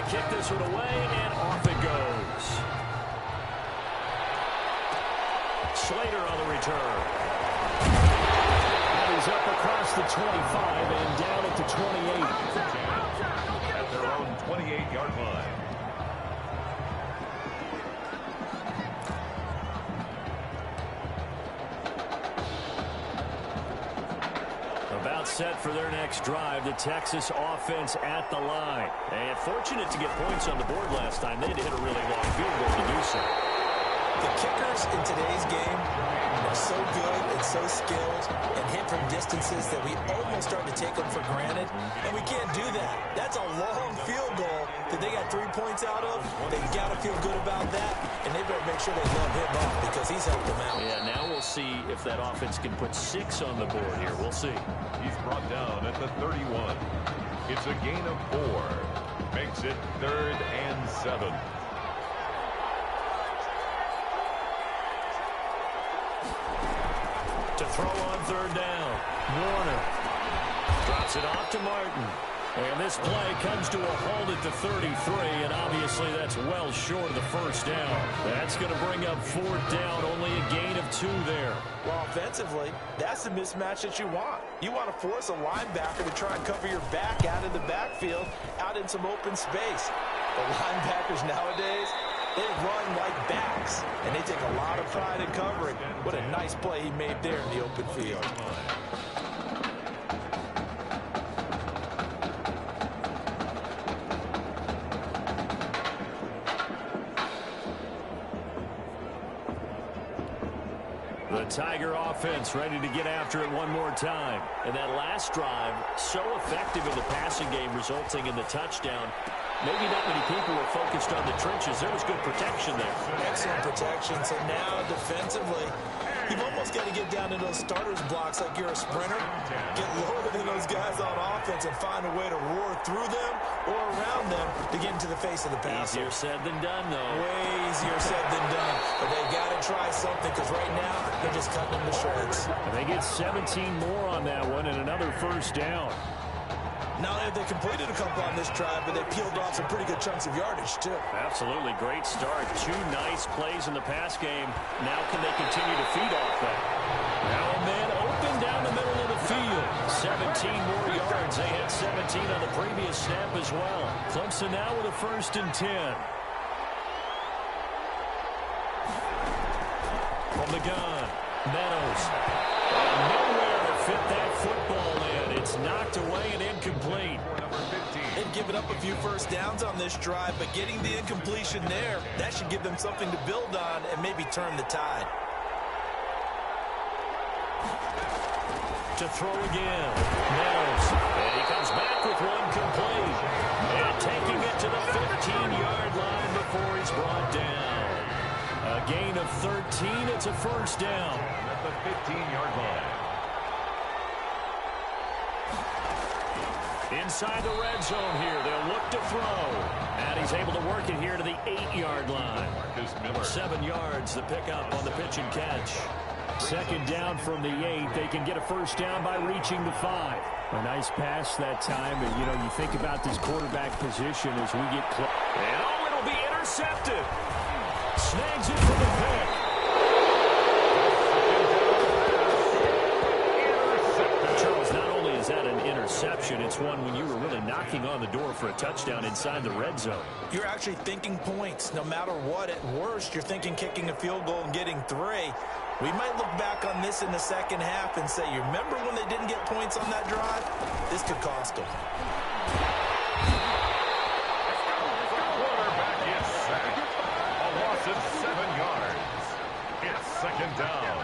Kick this one away, and off it Slater on the return. And he's up across the 25 and down at the 28. At their own 28-yard line. About set for their next drive, the Texas offense at the line. And fortunate to get points on the board last time. They had to hit a really long field goal to do so. The kickers in today's game are so good and so skilled and hit from distances that we almost start to take them for granted, and we can't do that. That's a long field goal that they got 3 points out of. They got to feel good about that, and they better make sure they love him up because he's helped them out. Yeah, now we'll see if that offense can put 6 on the board here. We'll see. He's brought down at the 31. It's a gain of 4. Makes it 3rd and 7. To throw on 3rd down. Warner drops it off to Martin. And this play comes to a halt at the 33, and obviously that's well short of the first down. That's going to bring up 4th down, only a gain of 2 there. Well, offensively, that's the mismatch that you want. You want to force a linebacker to try and cover your back out of the backfield, out in some open space. The linebackers nowadays, they run like backs, and they take a lot of pride in covering. What a nice play he made there in the open field. The Tiger offense ready to get after it one more time. And that last drive, so effective in the passing game, resulting in the touchdown. Maybe not many people were focused on the trenches. There was good protection there. Excellent protection. So now defensively, you've almost got to get down to those starters blocks like you're a sprinter. Get lower than those guys on offense and find a way to roar through them or around them to get into the face of the passer. Easier said than done, though. Way easier said than done. But they got to try something because right now they're just cutting them to shreds. And they get 17 more on that one and another 1st down. Not only have they completed a couple on this drive, but they peeled off some pretty good chunks of yardage, too. Absolutely. Great start. 2 nice plays in the pass game. Now can they continue to feed off that? Now a man open down the middle of the field. 17 more yards. They had 17 on the previous snap as well. Clemson now with a 1st and 10. From the gun, Meadows. And nowhere to fit that football in. It's knocked away and incomplete. They've given up a few 1st downs on this drive, but getting the incompletion there, that should give them something to build on and maybe turn the tide. To throw again, Meadows. And he comes back with one complete. And taking it to the 15-yard line before he's brought down. A gain of 13. It's a 1st down. At the 15-yard line. Inside the red zone here. They'll look to throw. And he's able to work it here to the 8-yard line. 7 yards, the pickup on the pitch and catch. 2nd down from the 8. They can get a 1st down by reaching the 5. A nice pass that time. And, you know, you think about this quarterback position as we get close. And, oh, it'll be intercepted. Snags it for the pick. Charles, not only is that an interception, it's one when you were really knocking on the door for a touchdown inside the red zone. You're actually thinking points no matter what. At worst, you're thinking kicking a field goal and getting 3. We might look back on this in the second half and say, you remember when they didn't get points on that drive? This could cost them. Quarterback is sacked. A loss of 7 yards. It's 2nd down.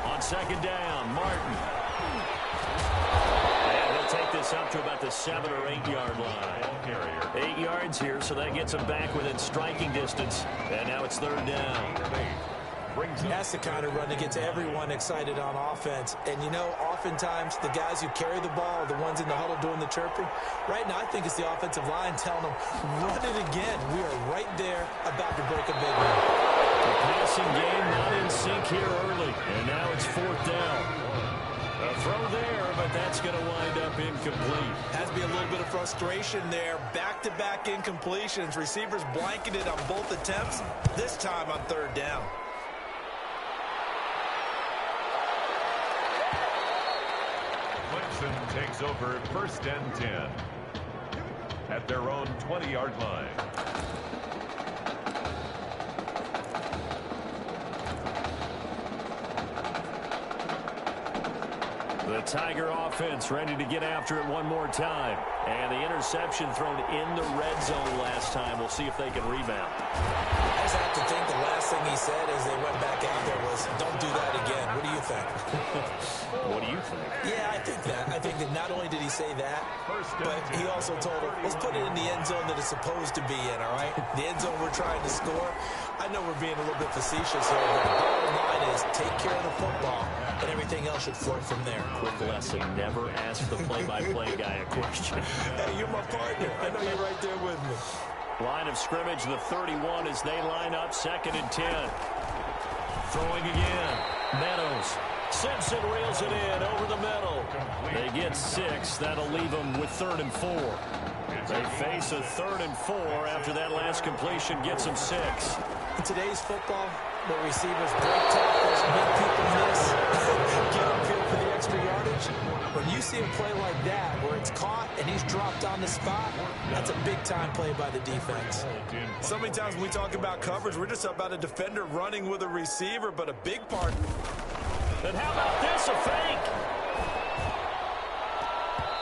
On 2nd down, Martin. And he'll take this up to about the 7 or 8 yard line. 8 yards here, so that gets him back within striking distance. And now it's 3rd down. That's the kind of run that gets everyone excited on offense. And, you know, oftentimes the guys who carry the ball are the ones in the huddle doing the chirping. Right now, I think it's the offensive line telling them, run it again. We are right there about to break a big one. The passing game not in sync here early. And now it's 4th down. A throw there, but that's going to wind up incomplete. Has to be a little bit of frustration there. Back-to-back incompletions. Receivers blanketed on both attempts, this time on third down. Clemson takes over 1st and 10 at their own 20-yard line. The Tiger offense ready to get after it one more time. And the interception thrown in the red zone last time. We'll see if they can rebound. I just have to think the last thing he said as they went back out there was, don't do that again. What do you think? What do you think? Yeah, I think that. I think that not only did he say that, but he also told him, let's put it in the end zone that it's supposed to be in, all right? The end zone we're trying to score. I know we're being a little bit facetious here, but the bottom line is take care of the football, and everything else should flow from there. Quick lesson, never ask the play-by-play guy a question. Hey, you're my partner. I know you're right there with me. Line of scrimmage, the 31 as they line up, 2nd and 10. Throwing again. Meadows. Simpson reels it in over the middle. They get 6. That'll leave them with 3rd and 4. They face a 3rd and 4 after that last completion gets them 6. In today's football, where receivers break tackles, make people miss, get upfield for the extra yardage, when you see a play like that where it's caught and he's dropped on the spot, that's a big-time play by the defense. So many times when we talk about coverage, we're just about a defender running with a receiver, but a big part. And how about this, a fake?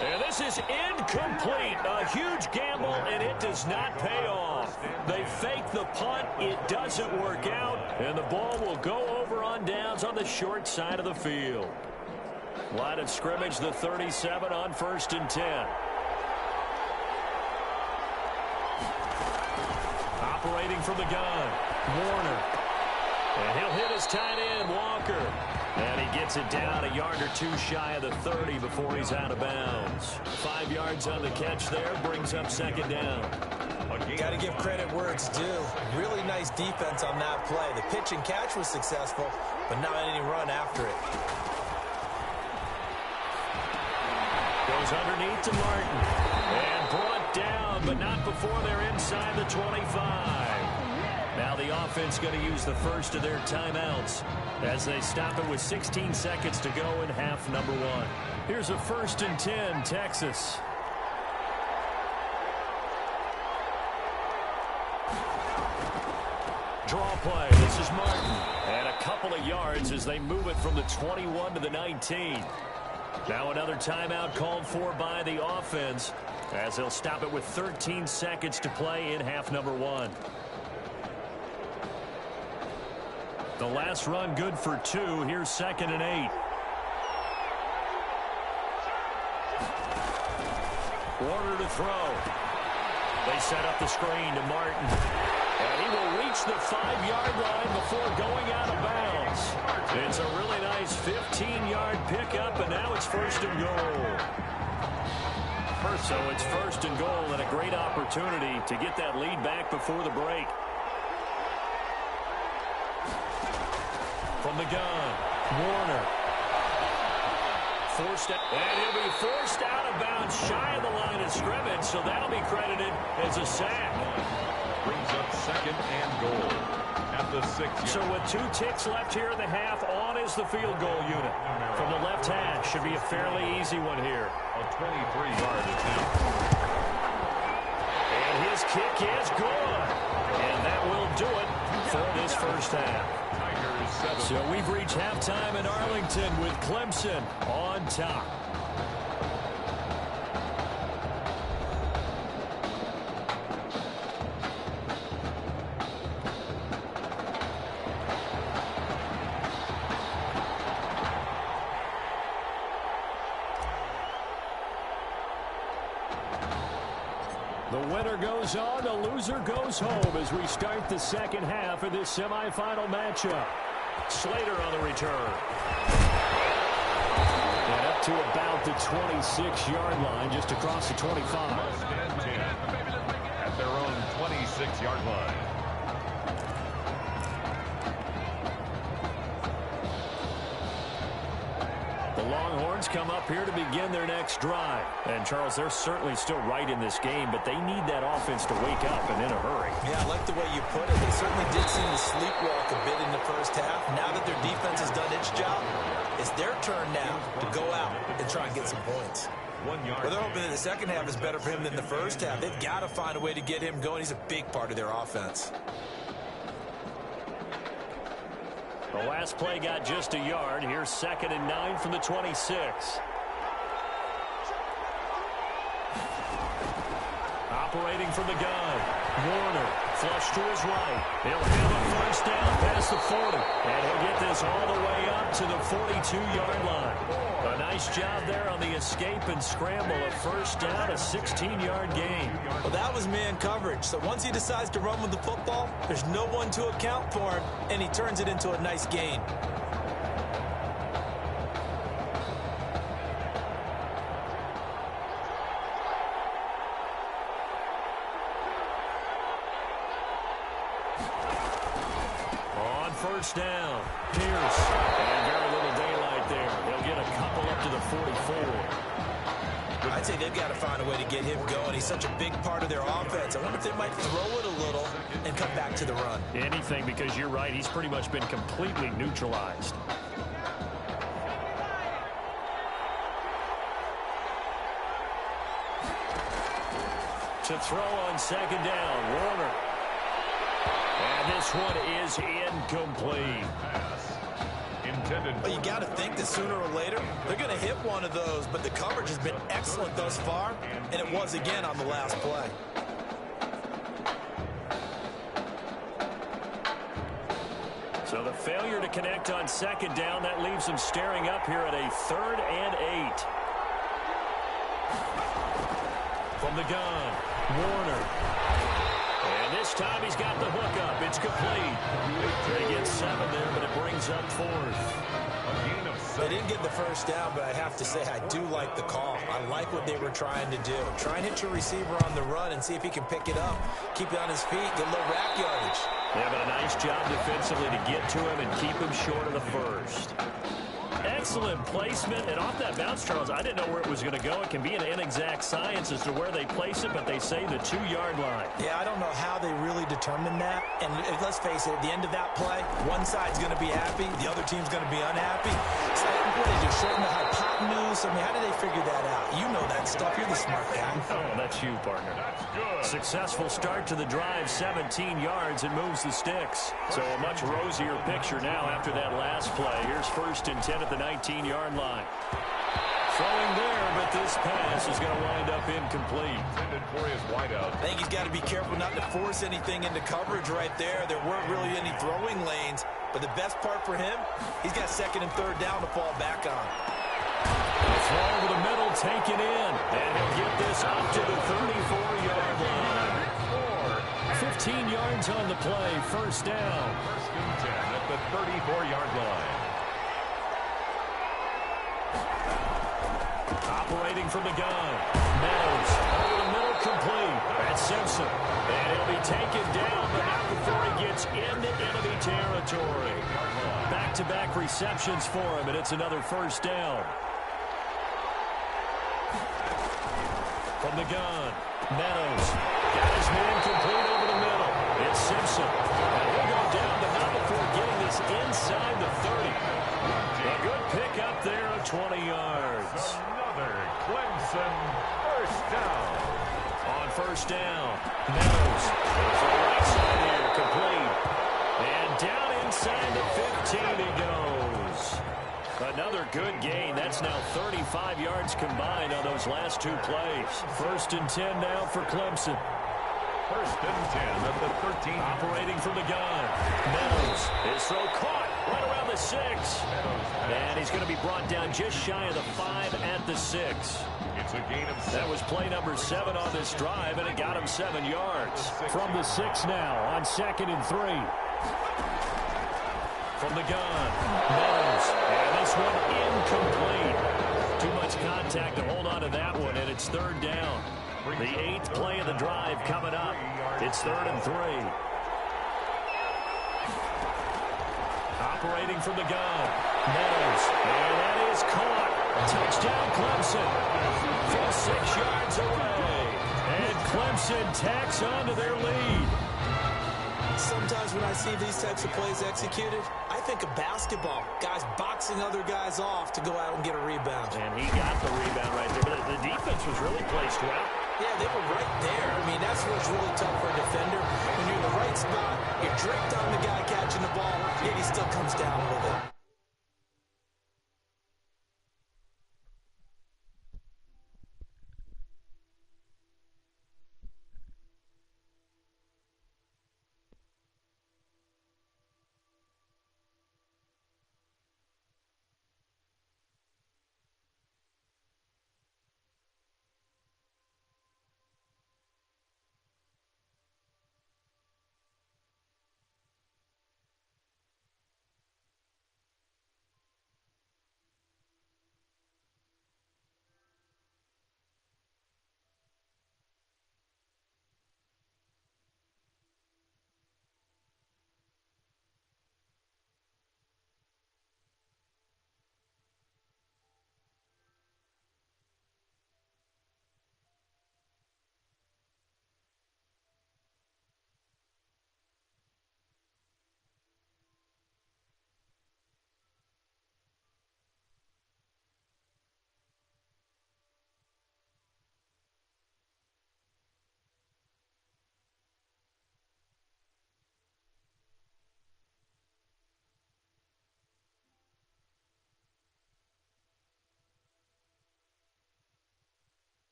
And this is incomplete. A huge gamble, and it does not pay off. They fake the punt. It doesn't work out, and the ball will go over on downs on the short side of the field. Line of scrimmage, the 37 on 1st and 10. Operating from the gun, Warner. And he'll hit his tight end, Walker. And he gets it down a yard or 2 shy of the 30 before he's out of bounds. 5 yards on the catch there, brings up 2nd down. Got to give credit where it's due. Really nice defense on that play. The pitch and catch was successful, but not any run after it. Goes underneath to Martin. And brought down, but not before they're inside the 25. Now the offense going to use the first of their timeouts as they stop it with 16 seconds to go in half number 1. Here's a 1st and 10, Texas. Draw play. This is Martin. And a couple of yards as they move it from the 21 to the 19. Now another timeout called for by the offense as they'll stop it with 13 seconds to play in half number 1. The last run good for 2. Here's 2nd and 8. Warner to throw. They set up the screen to Martin. And he will reach the 5-yard line before going out of bounds. It's a really nice 15-yard pickup, and now it's 1st and goal. So it's 1st and goal and a great opportunity to get that lead back before the break. From the gun, Warner. Forced it, and he'll be forced out of bounds shy of the line of scrimmage, so that'll be credited as a sack. Brings up 2nd and goal at the 6-yard. So with 2 ticks left here in the half, on is the field goal unit. From the left hash, should be a fairly easy one here. A 23-yard attempt. And his kick is good. And that will do it for this first half. So we've reached halftime in Arlington with Clemson on top. The winner goes on, the loser goes home as we start the second half of this semifinal matchup. Slater on the return. And up to about the 26-yard line, just across the 25. And 10 at their own 26-yard line. The Longhorns offense come up here to begin their next drive. And, Charles, they're certainly still right in this game, but they need that offense to wake up and in a hurry. Yeah, I like the way you put it. They certainly did seem to sleepwalk a bit in the first half. Now that their defense has done its job, it's their turn now to go out and try and get some points. Well, they're hoping that the second half is better for him than the first half. They've got to find a way to get him going. He's a big part of their offense. The last play got just a yard. Here's 2nd and 9 from the 26. Operating from the gun, Warner, flush to his right. He'll have a first down past the 40. And he'll get this all the way up to the 42-yard line. A nice job there on the escape and scramble. A first down, a 16-yard gain. Well, that was man coverage. So once he decides to run with the football, there's no one to account for him, and he turns it into a nice gain. First down, Pierce, and very little daylight there. They'll get a couple up to the 44. I'd say they've got to find a way to get him going. He's such a big part of their offense. I wonder if they might throw it a little and come back to the run. Anything, because you're right, he's pretty much been completely neutralized. To throw on 2nd down, Warner. And this one is incomplete. Well, you got to think that sooner or later they're going to hit one of those, but the coverage has been excellent thus far, and it was again on the last play. So the failure to connect on 2nd down, that leaves them staring up here at a 3rd and 8. From the gun, Warner. And this time he's got the hook up. It's complete. They get 7 there, but it brings up 4th. They didn't get the first down, but I have to say I do like the call. I like what they were trying to do. Try and hit your receiver on the run and see if he can pick it up. Keep it on his feet, get a little rack yardage. Yeah, but a nice job defensively to get to him and keep him short of the first. Excellent placement, and off that bounce, Charles, I didn't know where it was going to go. It can be an inexact science as to where they place it, but they say the 2-yard line. Yeah, I don't know how they really determine that. And let's face it, at the end of that play, one side's going to be happy, the other team's going to be unhappy. So what did you shorten the hypotenuse? I mean, how did they figure that out? You know that stuff. You're the smart guy. Oh, that's you, partner. Successful start to the drive, 17 yards, and moves the sticks. So a much rosier picture now after that last play. Here's 1st and 10 at the 19-yard line. Throwing there, but this pass is going to wind up incomplete. I think he's got to be careful not to force anything into coverage right there. There weren't really any throwing lanes, but the best part for him, he's got 2nd and 3rd down to fall back on. A throw over the middle, taken in, and he'll get this up to the 34-yard line. 15 yards on the play, 1st down. 1st and 10 at the 34-yard line. Operating from the gun, Meadows, over the middle, complete. That's Simpson, and he'll be taken down, but not before he gets into enemy territory. Back-to-back receptions for him, and it's another 1st down. From the gun, Meadows, got his man complete over the middle. It's Simpson, and he'll go down, but not before getting this inside the 30. A good pick up there of 20 yards. Clemson first down. On 1st down, Meadows goes to the right side here, complete. And down inside the 15 he goes. Another good gain. That's now 35 yards combined on those last 2 plays. 1st and 10 now for Clemson. 1st and 10 at the 13. Operating from the gun. Meadows, his throw caught right around the 6. And he's going to be brought down just shy of the 5 at the 6. It's a gain of 7. That was play number 7 on this drive, and it got him 7 yards. From the 6 now on 2nd and 3. From the gun, Meadows, and this one incomplete. Too much contact to hold on to that one, and it's 3rd down. The 8th play of the drive coming up. It's 3rd and 3. Operating from the gun, Meadows, and that is caught Touchdown, Clemson. From 6 yards away. And Clemson tacks on to their lead. Sometimes when I see these types of plays executed, I think of basketball. Guys boxing other guys off to go out and get a rebound. And he got the rebound right there. But the defense was really placed well. Yeah, they were right there. I mean, that's what's really tough for a defender. When you're in the right spot, you're draped on the guy catching the ball, yet he still comes down with it.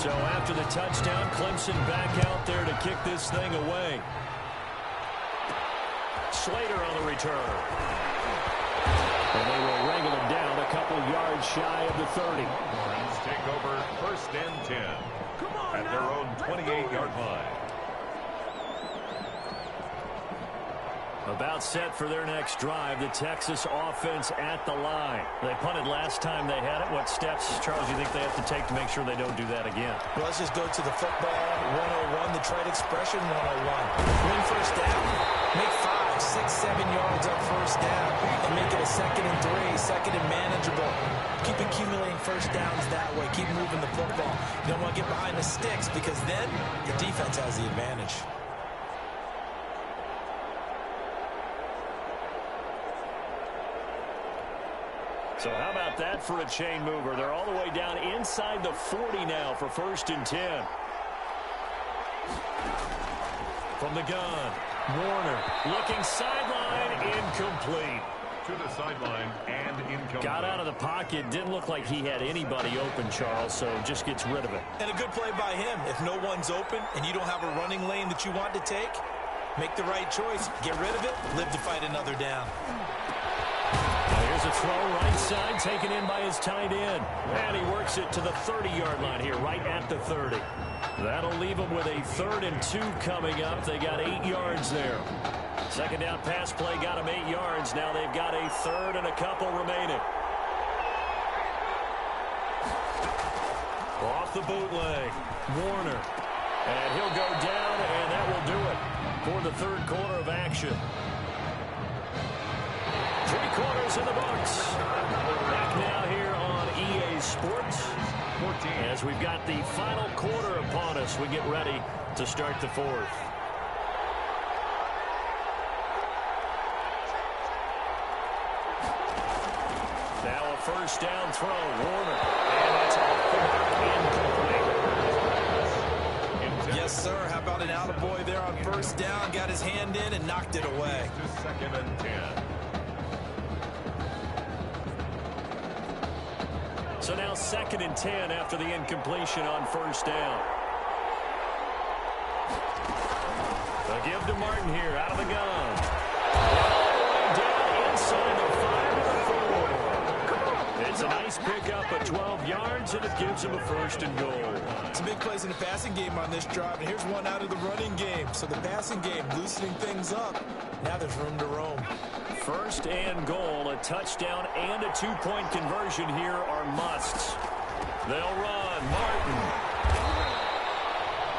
So after the touchdown, Clemson back out there to kick this thing away. Slater on the return. And they will wrangle him down a couple yards shy of the 30. Let's take over 1st and 10 at their own 28-yard line. About set for their next drive, the Texas offense at the line. They punted last time they had it. What steps, Charles, do you think they have to take to make sure they don't do that again? Well, let's just go to the football 101, the trade expression 101. Win first down. Make 5, 6, 7 yards on first down and make it a 2nd and 3, 2nd and manageable. Keep accumulating first downs that way. Keep moving the football. You don't want to get behind the sticks because then your defense has the advantage. So how about that for a chain mover? They're all the way down inside the 40 now for 1st and 10. From the gun, Warner looking sideline, incomplete. To the sideline and incomplete. Got out of the pocket. Didn't look like he had anybody open, Charles, so just gets rid of it. And a good play by him. If no one's open and you don't have a running lane that you want to take, make the right choice. Get rid of it. Live to fight another down. Here's a throw right side taken in by his tight end. And he works it to the 30-yard line here, right at the 30. That'll leave them with a 3rd and 2 coming up. They got 8 yards there. 2nd down pass play got them 8 yards. Now they've got a 3rd and a couple remaining. Off the bootleg, Warner. And he'll go down, and that will do it for the 3rd quarter of action. 3 quarters in the books. Back now here on EA Sports. 14. As we've got the final quarter upon us, we get ready to start the 4th. Now a 1st down throw, Warner. And that's off the mark, incomplete. Yes, sir. How about an attaboy there on 1st down? Got his hand in and knocked it away. To 2nd and 10. So now 2nd and 10 after the incompletion on 1st down. They'll give to Martin here out of the gun. All the way down inside the 5 to the 4. It's a nice pickup of 12 yards, and it gives him a 1st and goal. Some big plays in the passing game on this drive, and here's one out of the running game. So the passing game loosening things up. Now there's room to roam. 1st and goal, a touchdown and a 2-point conversion here are musts. They'll run. Martin.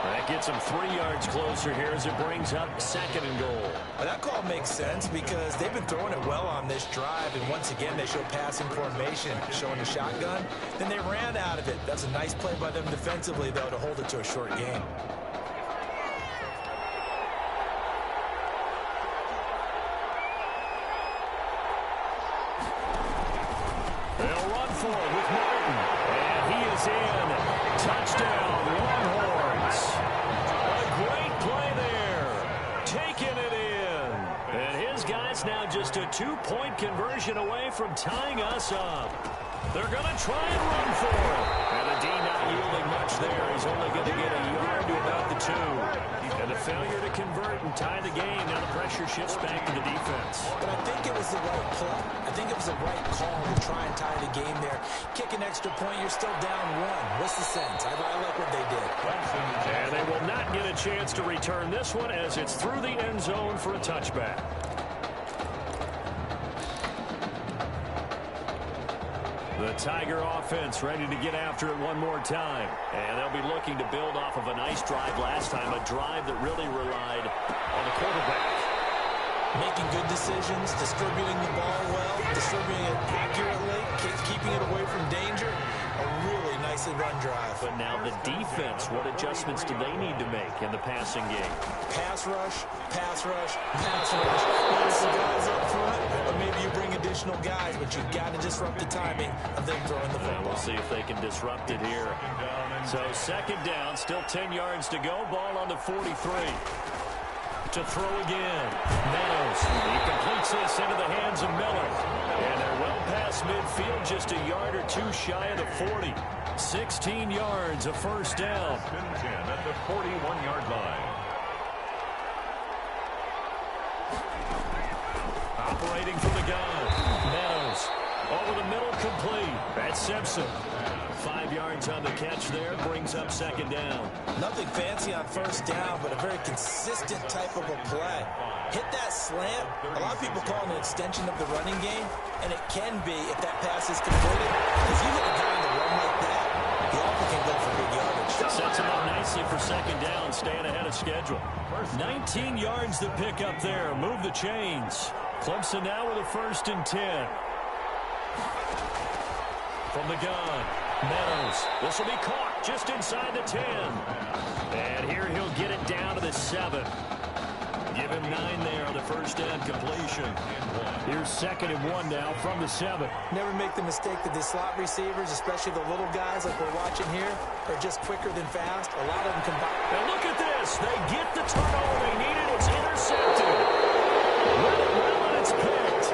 That gets him 3 yards closer here as it brings up 2nd and goal. Well, that call makes sense because they've been throwing it well on this drive, and once again they show passing formation, showing the shotgun. Then they ran out of it. That's a nice play by them defensively, though, to hold it to a short game. They'll run for it with Martin. And he is in. Touchdown, Longhorns. A great play there. Taking it in. And his guys now just a 2-point conversion away from tying us up. They're going to try and run for it. And the D not yielding much there. He's only going to get a yard to about the 2. And the failure to convert and tie the game. Now the pressure shifts back to the defense. But I think it was the right play. I think it was the right call to try and tie the game there. Kick an extra point, you're still down 1. What's the sense? I like what they did. And they will not get a chance to return this one as it's through the end zone for a touchback. The Tiger offense ready to get after it one more time. And they'll be looking to build off of a nice drive last time, a drive that really relied on the quarterback. Making good decisions, distributing the ball well, distributing it accurately, keeping it away from danger. A really nicely run drive. But now the defense, what adjustments do they need to make in the passing game? Pass rush, pass rush, pass rush. Lots of guys up front, or maybe you bring additional guys, but you've got to disrupt the timing of them throwing the football. We'll see if they can disrupt it here. So 2nd down, still 10 yards to go. Ball on the 43. To throw again. Meadows. He completes this into the hands of Miller. And they're well past across midfield, just a yard or two shy of the 40. 16 yards, a first down. 10 at the 41-yard line. Operating from the gun. Meadows. Over the middle, complete. That's Simpson. 5 yards on the catch there, brings up second down. Nothing fancy on first down, but a very consistent type of a play. Hit that slant. A lot of people call it an extension of the running game, and it can be if that pass is completed. Because you hit a guy on the run like that, he often can go for big yardage. Sets him up nicely for second down, staying ahead of schedule. 19 yards to pick up there. Move the chains. Clemson now with a 1st and 10. From the gun, Meadows. This will be caught just inside the 10. And here he'll get it down to the 7. Give him 9 there on the first down completion. Here's 2nd and 1 now from the 7. Never make the mistake that the slot receivers, especially the little guys like we're watching here, are just quicker than fast. A lot of them combine. Now look at this. They get the turnover they needed. It's intercepted. Well, and it's picked.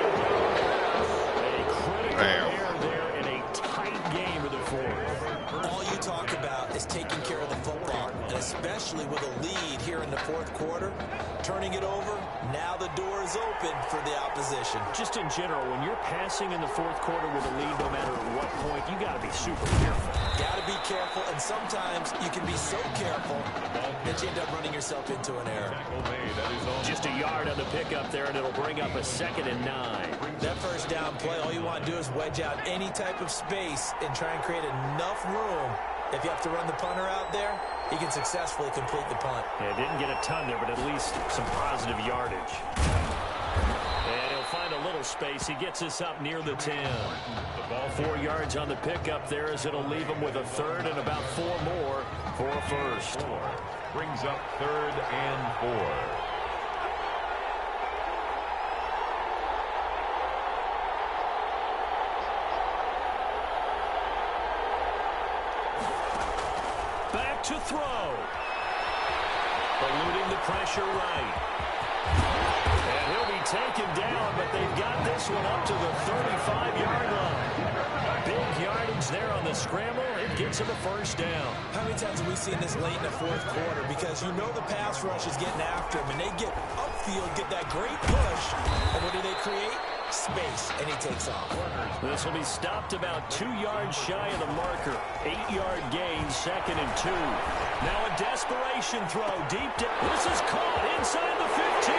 A critical error there in a tight game of the 4th. All you talk about is taking care of the football, and especially with a lead here in the 4th quarter. Turning it over, now the door is open for the opposition. Just in general, when you're passing in the 4th quarter with a lead, no matter at what point, you got to be super careful. Got to be careful, and sometimes you can be so careful that you end up running yourself into an error. Just a yard on the pickup there, and it'll bring up a 2nd and 9. That first down play, all you want to do is wedge out any type of space and try and create enough room. If you have to run the punter out there, he can successfully complete the punt. Yeah, didn't get a ton there, but at least some positive yardage. And he'll find a little space. He gets us up near the 10. 4 yards on the pickup there as it'll leave him with a 3rd and about 4 more for a first. Brings up 3rd and 4. To throw. Eluding the pressure right. And he'll be taken down, but they've got this one up to the 35-yard line. Big yardage there on the scramble. It gets him a first down. How many times have we seen this late in the 4th quarter? Because you know the pass rush is getting after him, and they get upfield, get that great push, and what do they create? Space, and he takes off. This will be stopped about 2 yards shy of the marker. 8-yard gain, 2nd and 2. Now a desperation throw deep down. This is caught inside the 15.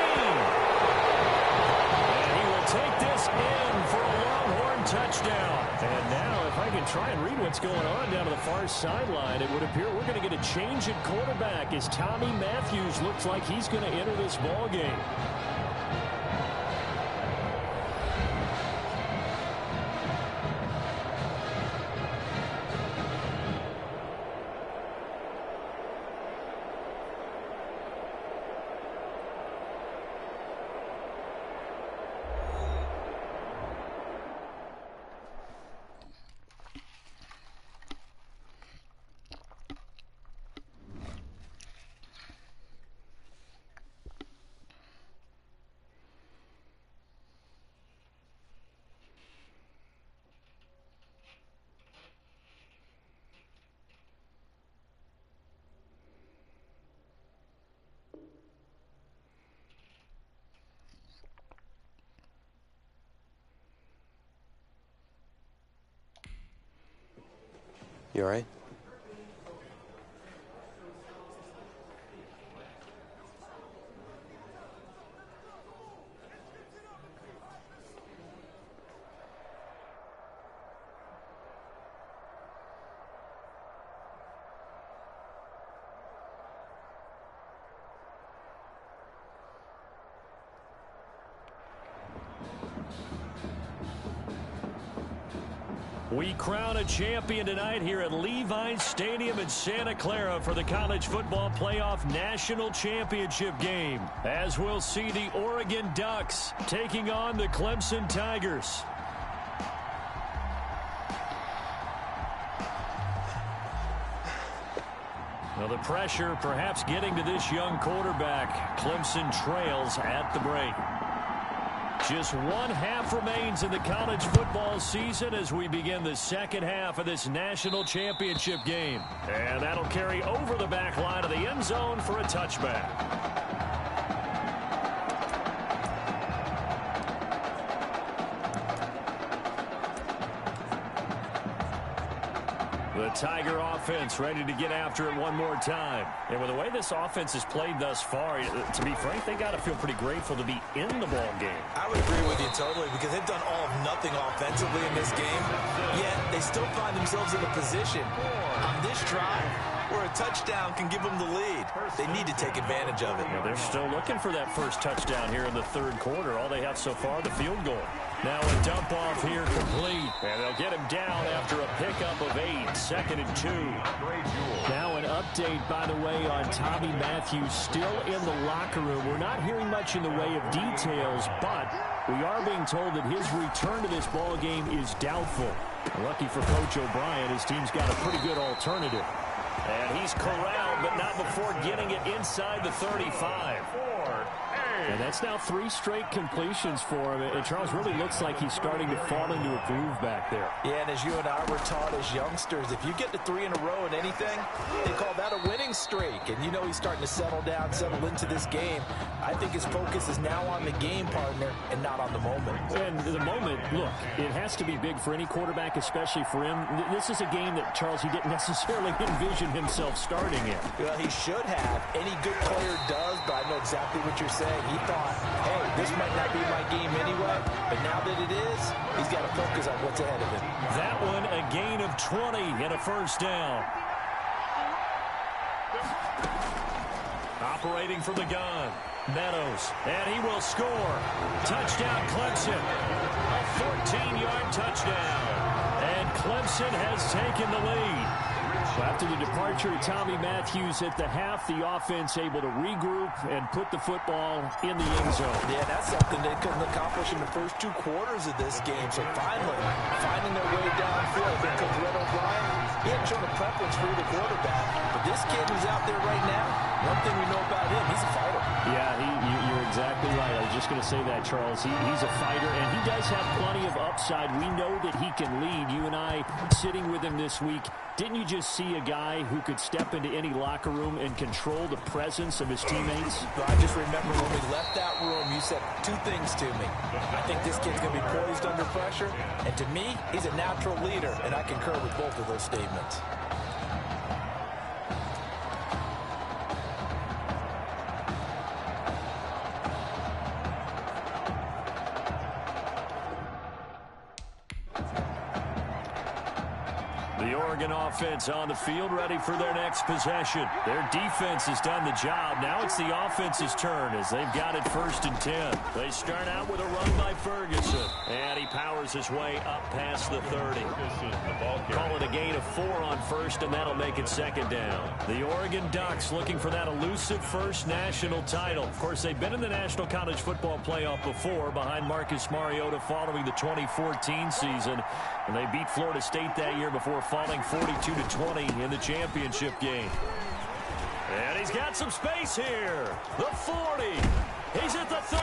And he will take this in for a Longhorn touchdown. And now if I can try and read what's going on down to the far sideline, it would appear we're going to get a change at quarterback as Tommy Matthews looks like he's going to enter this ball game. You all right? We crown a champion tonight here at Levi's Stadium in Santa Clara for the College Football Playoff National Championship game, as we'll see the Oregon Ducks taking on the Clemson Tigers. Now the pressure perhaps getting to this young quarterback. Clemson trails at the break. Just one half remains in the college football season as we begin the second half of this national championship game. And that'll carry over the back line of the end zone for a touchback. The Tiger offense ready to get after it one more time. And with the way this offense has played thus far, to be frank, they got to feel pretty grateful to be in the ball game. I would agree with you totally because they've done all of nothing offensively in this game, yet they still find themselves in a position on this drive where a touchdown can give them the lead. They need to take advantage of it. Yeah, they're still looking for that first touchdown here in the third quarter. All they have so far, the field goal. Now a dump off here complete. And they'll get him down after a pickup of 8. 2nd and 2. Now an update, by the way, on Tommy Matthews still in the locker room. We're not hearing much in the way of details, but we are being told that his return to this ball game is doubtful. Lucky for Coach O'Brien, his team's got a pretty good alternative. And he's corralled, but not before getting it inside the 35. And that's now 3 straight completions for him. And Charles really looks like he's starting to fall into a groove back there. Yeah, and as you and I were taught as youngsters, if you get to 3 in a row in anything, they call that a winning streak. And you know he's starting to settle down, settle into this game. I think his focus is now on the game partner and not on the moment. And the moment, look, it has to be big for any quarterback, especially for him. This is a game that, Charles, he didn't necessarily envision himself starting in. Well, he should have. Any good player does, but I know exactly what you're saying. He thought, hey, this might not be my game anyway, but now that it is, he's got to focus on what's ahead of him. That one, a gain of 20 and a first down. Operating from the gun, Meadows, and he will score. Touchdown, Clemson. A 14-yard touchdown. And Clemson has taken the lead. After the departure of Tommy Matthews at the half, the offense able to regroup and put the football in the end zone. Yeah, that's something they couldn't accomplish in the first 2 quarters of this game. So finally, finding their way downfield. Here comes Red O'Brien. He hadn't shown a preference for the quarterback. But this kid who's out there right now, one thing we know about him, he's a fighter. Yeah, you're exactly right. I was just going to say that, Charles. He's a fighter, and he does have plenty of upside. We know that he can lead. You and I sitting with him this week. Didn't you just see a guy who could step into any locker room and control the presence of his teammates? I just remember when we left that room, you said 2 things to me. I think this kid's going to be poised under pressure, and to me, he's a natural leader, and I concur with both of those statements. The Oregon offense on the field, ready for their next possession. Their defense has done the job. Now it's the offense's turn as they've got it 1st and 10. They start out with a run by Ferguson. And he powers his way up past the 30. Call it a gain of 4 on 1st, and that'll make it 2nd down. The Oregon Ducks looking for that elusive first national title. Of course, they've been in the National College Football Playoff before behind Marcus Mariota following the 2014 season. And they beat Florida State that year before falling 42-20 in the championship game. And he's got some space here. The 40. He's at the 30.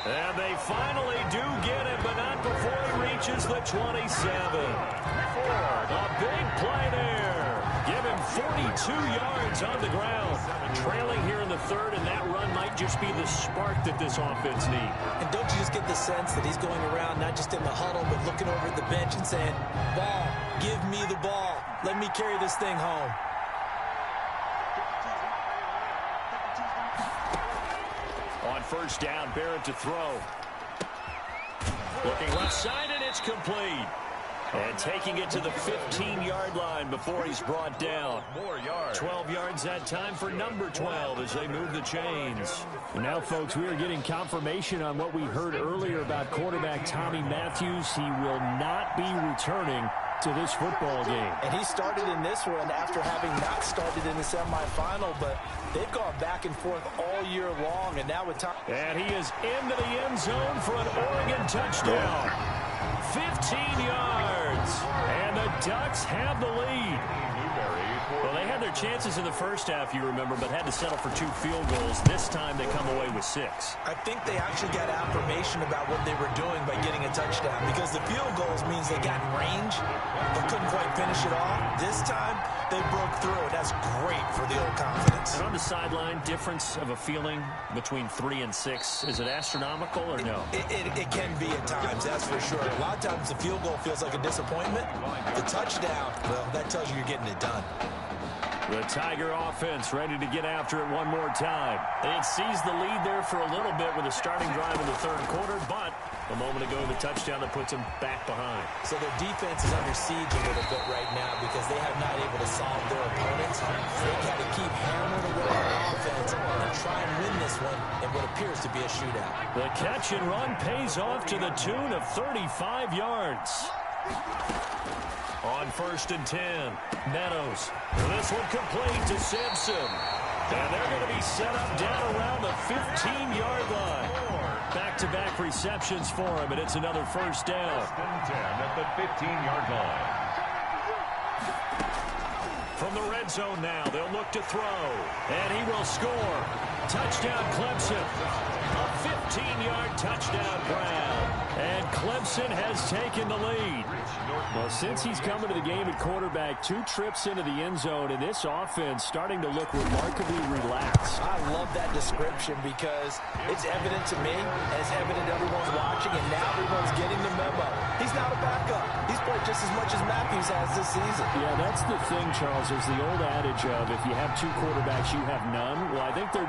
And they finally do get him, but not before he reaches the 27. A big play there. Give him 42 yards on the ground. Trailing here in the 3rd, and that run might just be the spark that this offense needs. And don't you just get the sense that he's going around, not just in the huddle, but looking over at the bench and saying, ball, give me the ball. Let me carry this thing home. On 1st down, Barrett to throw. Looking left side, and it's complete. And taking it to the 15-yard line before he's brought down. 12 yards that time for number 12 as they move the chains. And now, folks, we are getting confirmation on what we heard earlier about quarterback Tommy Matthews. He will not be returning to this football game. And he started in this one after having not started in the semifinal, but they've gone back and forth all year long, and now with time. And he is into the end zone for an Oregon touchdown. 15 yards, and the Ducks have the lead. Well, they had their their chances in the first half, you remember, but had to settle for 2 field goals. This time they come away with 6. I think they actually got affirmation about what they were doing by getting a touchdown, because the field goals means they got in range but couldn't quite finish it off. This time they broke through, and that's great for the old confidence. And on the sideline, difference of a feeling between 3 and 6. Is it astronomical or no? It can be at times, that's for sure. A lot of times the field goal feels like a disappointment. The touchdown, well, that tells you you're getting it done. The Tiger offense ready to get after it one more time. They had seized the lead there for a little bit with a starting drive in the 3rd quarter, but a moment ago the touchdown that puts them back behind. So their defense is under siege a little bit right now because they have not able to solve their opponents. They've got to keep hammering away on offense and try and win this one in what appears to be a shootout. The catch and run pays off to the tune of 35 yards. On 1st and 10, Meadows. This one complete to Simpson. And they're going to be set up down around the 15-yard line. Back-to-back receptions for him, and it's another first down. 1st and 10 at the 15-yard line. From the red zone now, they'll look to throw. And he will score. Touchdown, Clemson. A 15-yard touchdown grab. And Clemson has taken the lead. Well, since he's coming to the game at quarterback, 2 trips into the end zone, and this offense starting to look remarkably relaxed. I love that description because it's evident to me, and it's evident everyone's watching, and now everyone's getting the memo. He's not a backup. He's played just as much as Matthews has this season. Yeah, that's the thing, Charles. There's the old adage of if you have 2 quarterbacks, you have none. Well, I think they're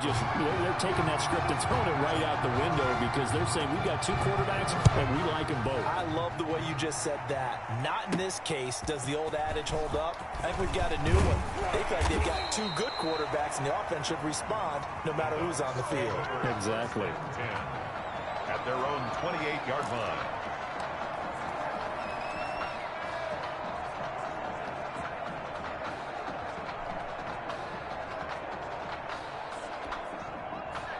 taking that script and throwing it right out the window because they're saying we've got 2 quarterbacks and we like them both. I love the way you just said that. Not in this case does the old adage hold up. I think we've got a new one. They feel like they've got 2 good quarterbacks, and the offense should respond no matter who's on the field. Exactly. 10 at their own 28-yard line.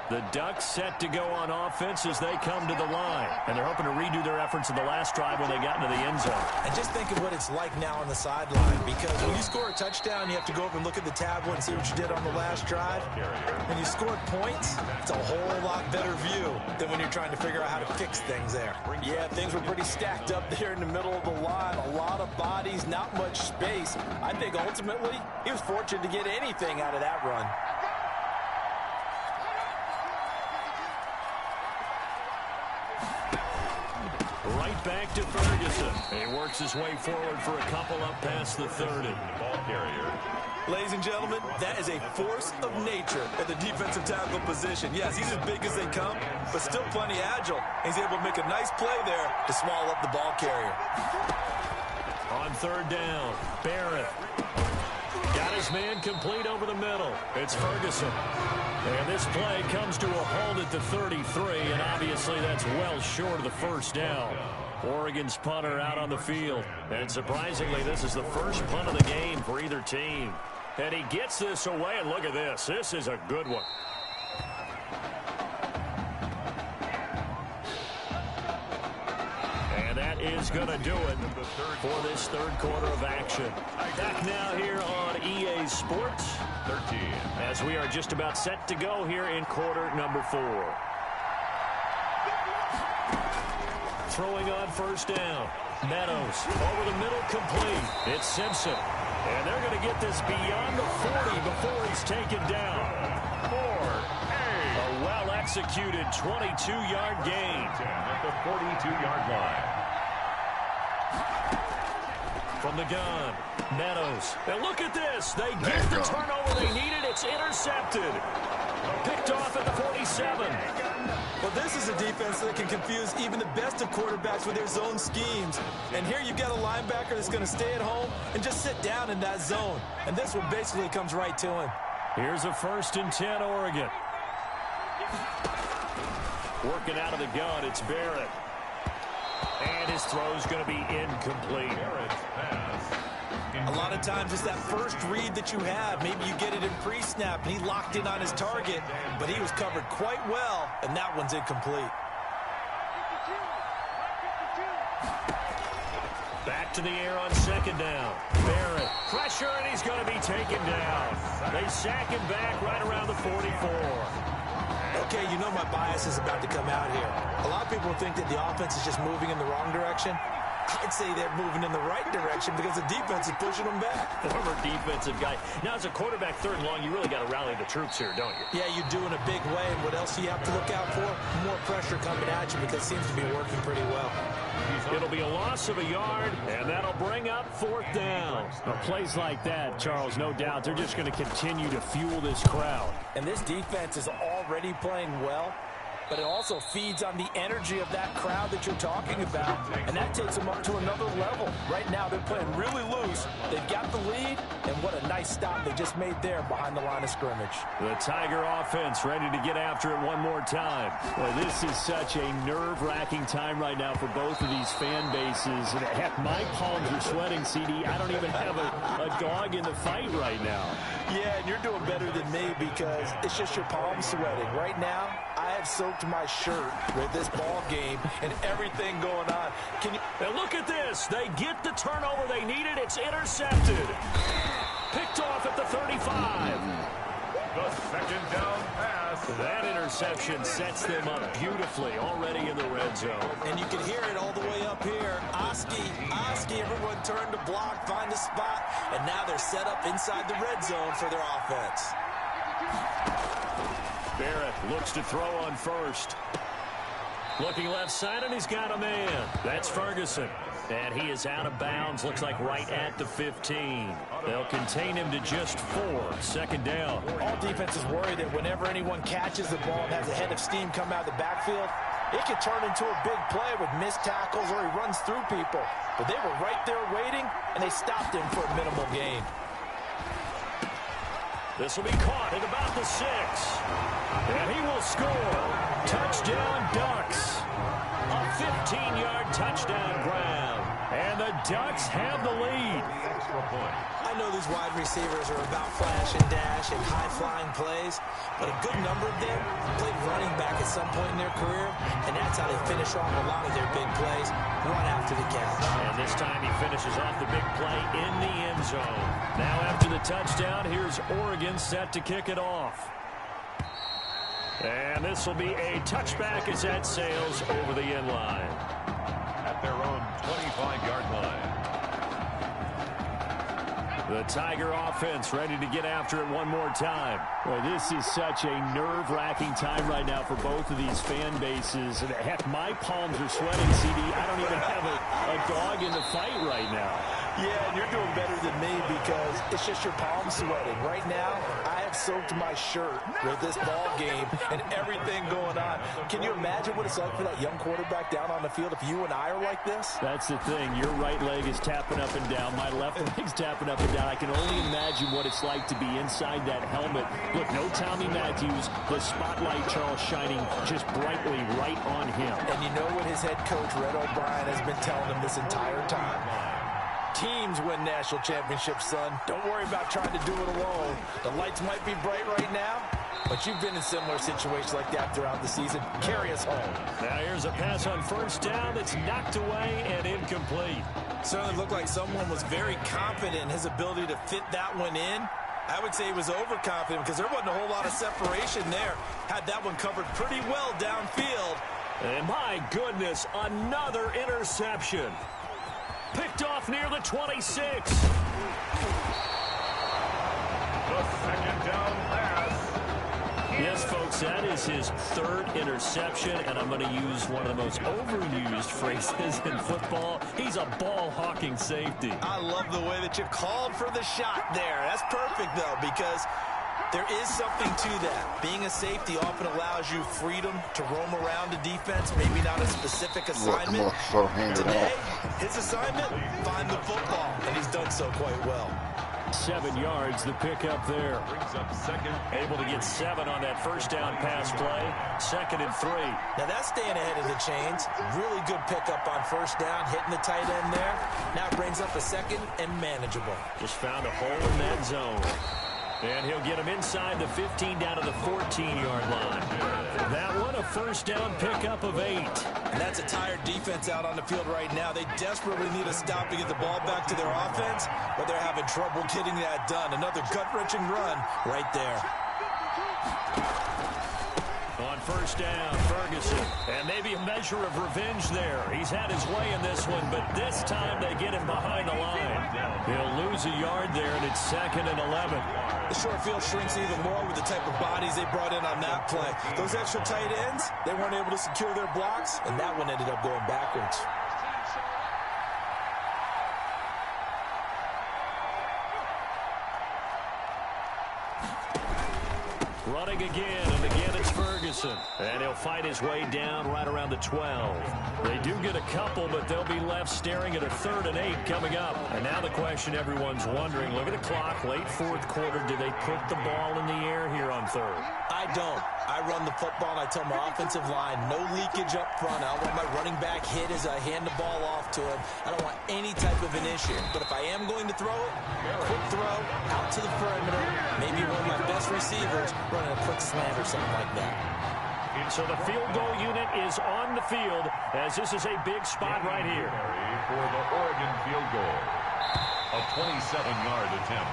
The Ducks set to go on offense as they come to the line. And they're hoping to redo their efforts in the last drive when they got into the end zone. And just think of what it's like now on the sideline, because when you score a touchdown, you have to go up and look at the tablet and see what you did on the last drive. When you scored points, it's a whole lot better view than when you're trying to figure out how to fix things there. Yeah, things were pretty stacked up there in the middle of the line. A lot of bodies, not much space. I think ultimately he was fortunate to get anything out of that run. Right back to Ferguson. He works his way forward for a couple up past the 30. Ball carrier. Ladies and gentlemen, that is a force of nature at the defensive tackle position. Yes, he's as big as they come, but still plenty agile. He's able to make a nice play there to swallow up the ball carrier. On 3rd down, Barrett. Got his man complete over the middle. It's Ferguson. And this play comes to a halt at the 33, and obviously that's well short of the first down. Oregon's punter out on the field. And surprisingly, this is the first punt of the game for either team. And he gets this away, and look at this. This is a good one. And that is going to do it for this 3rd quarter of action. Back now here on EA Sports 13. as we are just about set to go here in quarter number 4. Throwing on 1st down. Meadows over the middle, complete. It's Simpson. And they're going to get this beyond the 40 before he's taken down. A well-executed 22-yard gain. At the 42-yard line. From the gun, Meadows. And look at this. They get the turnover they needed. It's intercepted. Picked off at the 47. Well, this is a defense that can confuse even the best of quarterbacks with their zone schemes. And here you've got a linebacker that's going to stay at home and just sit down in that zone. And this one basically comes right to him. Here's a 1st and 10, Oregon. Working out of the gun, it's Barrett. And his throw's going to be incomplete. A lot of times it's that first read that you have. Maybe you get it in pre-snap, and he locked in on his target, but he was covered quite well, and that one's incomplete. Back back to the air on second down. Barrett, pressure, and he's going to be taken down. They sack him back right around the 44. Okay, you know my bias is about to come out here. A lot of people think that the offense is just moving in the wrong direction. I'd say they're moving in the right direction because the defense is pushing them back. Former defensive guy. Now, as a quarterback, third and long, you really got to rally the troops here, don't you? Yeah, you do in a big way. And what else do you have to look out for? More pressure coming at you because it seems to be working pretty well. It'll be a loss of a yard, and that'll bring up fourth down. Now, plays like that, Charles, no doubt, they're just going to continue to fuel this crowd. And this defense is already playing well, but it also feeds on the energy of that crowd that you're talking about, and that takes them up to another level. Right now, they're playing really loose. They've got the lead, and what a nice stop they just made there behind the line of scrimmage. The Tiger offense ready to get after it one more time. Well, this is such a nerve-wracking time right now for both of these fan bases. And heck, my palms are sweating, CD. I don't even have a dog in the fight right now. Yeah, and you're doing better than me because it's just your palms sweating. Right now, I have soaked my shirt with this ball game and everything going on. And look at this. They get the turnover they needed. It's intercepted. Picked off at the 35. The second down pass. That interception sets them up beautifully already in the red zone. And you can hear it all the way up here. Oski, everyone turned to block, find a spot, and now they're set up inside the red zone for their offense. Barrett looks to throw on first. Looking left side, and he's got a man. That's Ferguson. And he is out of bounds, looks like right at the 15. They'll contain him to just 4. Second down. All defenses worry that whenever anyone catches the ball and has a head of steam come out of the backfield, it could turn into a big play with missed tackles or he runs through people. But they were right there waiting, and they stopped him for a minimal gain. This will be caught at about the 6. And he will score. Touchdown, Ducks. A 15-yard touchdown grab. And the Ducks have the lead. I know these wide receivers are about flash and dash and high-flying plays, but a good number of them played running back at some point in their career, and that's how they finish off a lot of their big plays, run after the catch. And this time he finishes off the big play in the end zone. Now after the touchdown, here's Oregon set to kick it off. And this will be a touchback as that sails over the end line. At their own 25-yard line. The Tiger offense ready to get after it one more time. Well, this is such a nerve-wracking time right now for both of these fan bases. And heck, my palms are sweating, CD. I don't even have a dog in the fight right now. Yeah, and you're doing better than me because it's just your palms sweating. Right now, I have soaked my shirt with this ball game and everything going on. Can you imagine what it's like for that young quarterback down on the field if you and I are like this? That's the thing. Your right leg is tapping up and down. My left leg's tapping up and down. I can only imagine what it's like to be inside that helmet. Look, no Tommy Matthews. The spotlight, Charles, shining just brightly right on him. And you know what his head coach, Red O'Brien, has been telling him this entire time? Teams win national championships, son. Don't worry about trying to do it alone. The lights might be bright right now, but you've been in similar situations like that throughout the season. Carry us home. Now here's a pass on first down that's knocked away and incomplete. Certainly looked like someone was very confident in his ability to fit that one in. I would say he was overconfident because there wasn't a whole lot of separation there. Had that one covered pretty well downfield. And my goodness, another interception. Picked off near the 26. The second down pass. Yes, folks, that is his third interception, and I'm going to use one of the most overused phrases in football. He's a ball-hawking safety. I love the way that you called for the shot there. That's perfect, though, because there is something to that. Being a safety often allows you freedom to roam around a defense, maybe not a specific assignment. Today, his assignment, find the football, and he's done so quite well. 7 yards, the pickup there. Brings up second. Able to get 7 on that first down pass play. 2nd and 3. Now that's staying ahead of the chains. Really good pickup on first down, hitting the tight end there. Now it brings up a second and manageable. Just found a hole in that zone. And he'll get him inside the 15 down to the 14-yard line. That one a first down pickup of 8. And that's a tired defense out on the field right now. They desperately need a stop to get the ball back to their offense, but they're having trouble getting that done. Another gut-wrenching run right there. On first down, Ferguson. And maybe a measure of revenge there. He's had his way in this one, but this time they get him behind the line. He'll lose a yard there, and it's 2nd and 11. The short field shrinks even more with the type of bodies they brought in on that play. Those extra tight ends, they weren't able to secure their blocks, and that one ended up going backwards. Running again, and again it's Ferguson. And he'll fight his way down right around the 12. They do get a couple, but they'll be left staring at a 3rd and 8 coming up. And now the question everyone's wondering, look at the clock, late 4th quarter, do they put the ball in the air here on 3rd? I don't. I run the football, and I tell my offensive line, no leakage up front. I don't want my running back hit as I hand the ball off to him. I don't want any type of an issue. But if I am going to throw it, quick throw, out to the perimeter, maybe one of my best receivers running a quick slant or something like that. So the field goal unit is on the field as this is a big spot right here. For the Oregon field goal. A 27-yard attempt.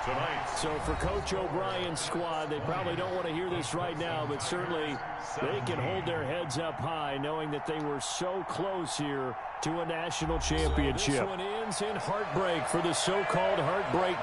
Tonight. So for Coach O'Brien's squad, they probably don't want to hear this right now, but certainly they can hold their heads up high knowing that they were so close here to a national championship. So this one ends in heartbreak for the so-called heartbreak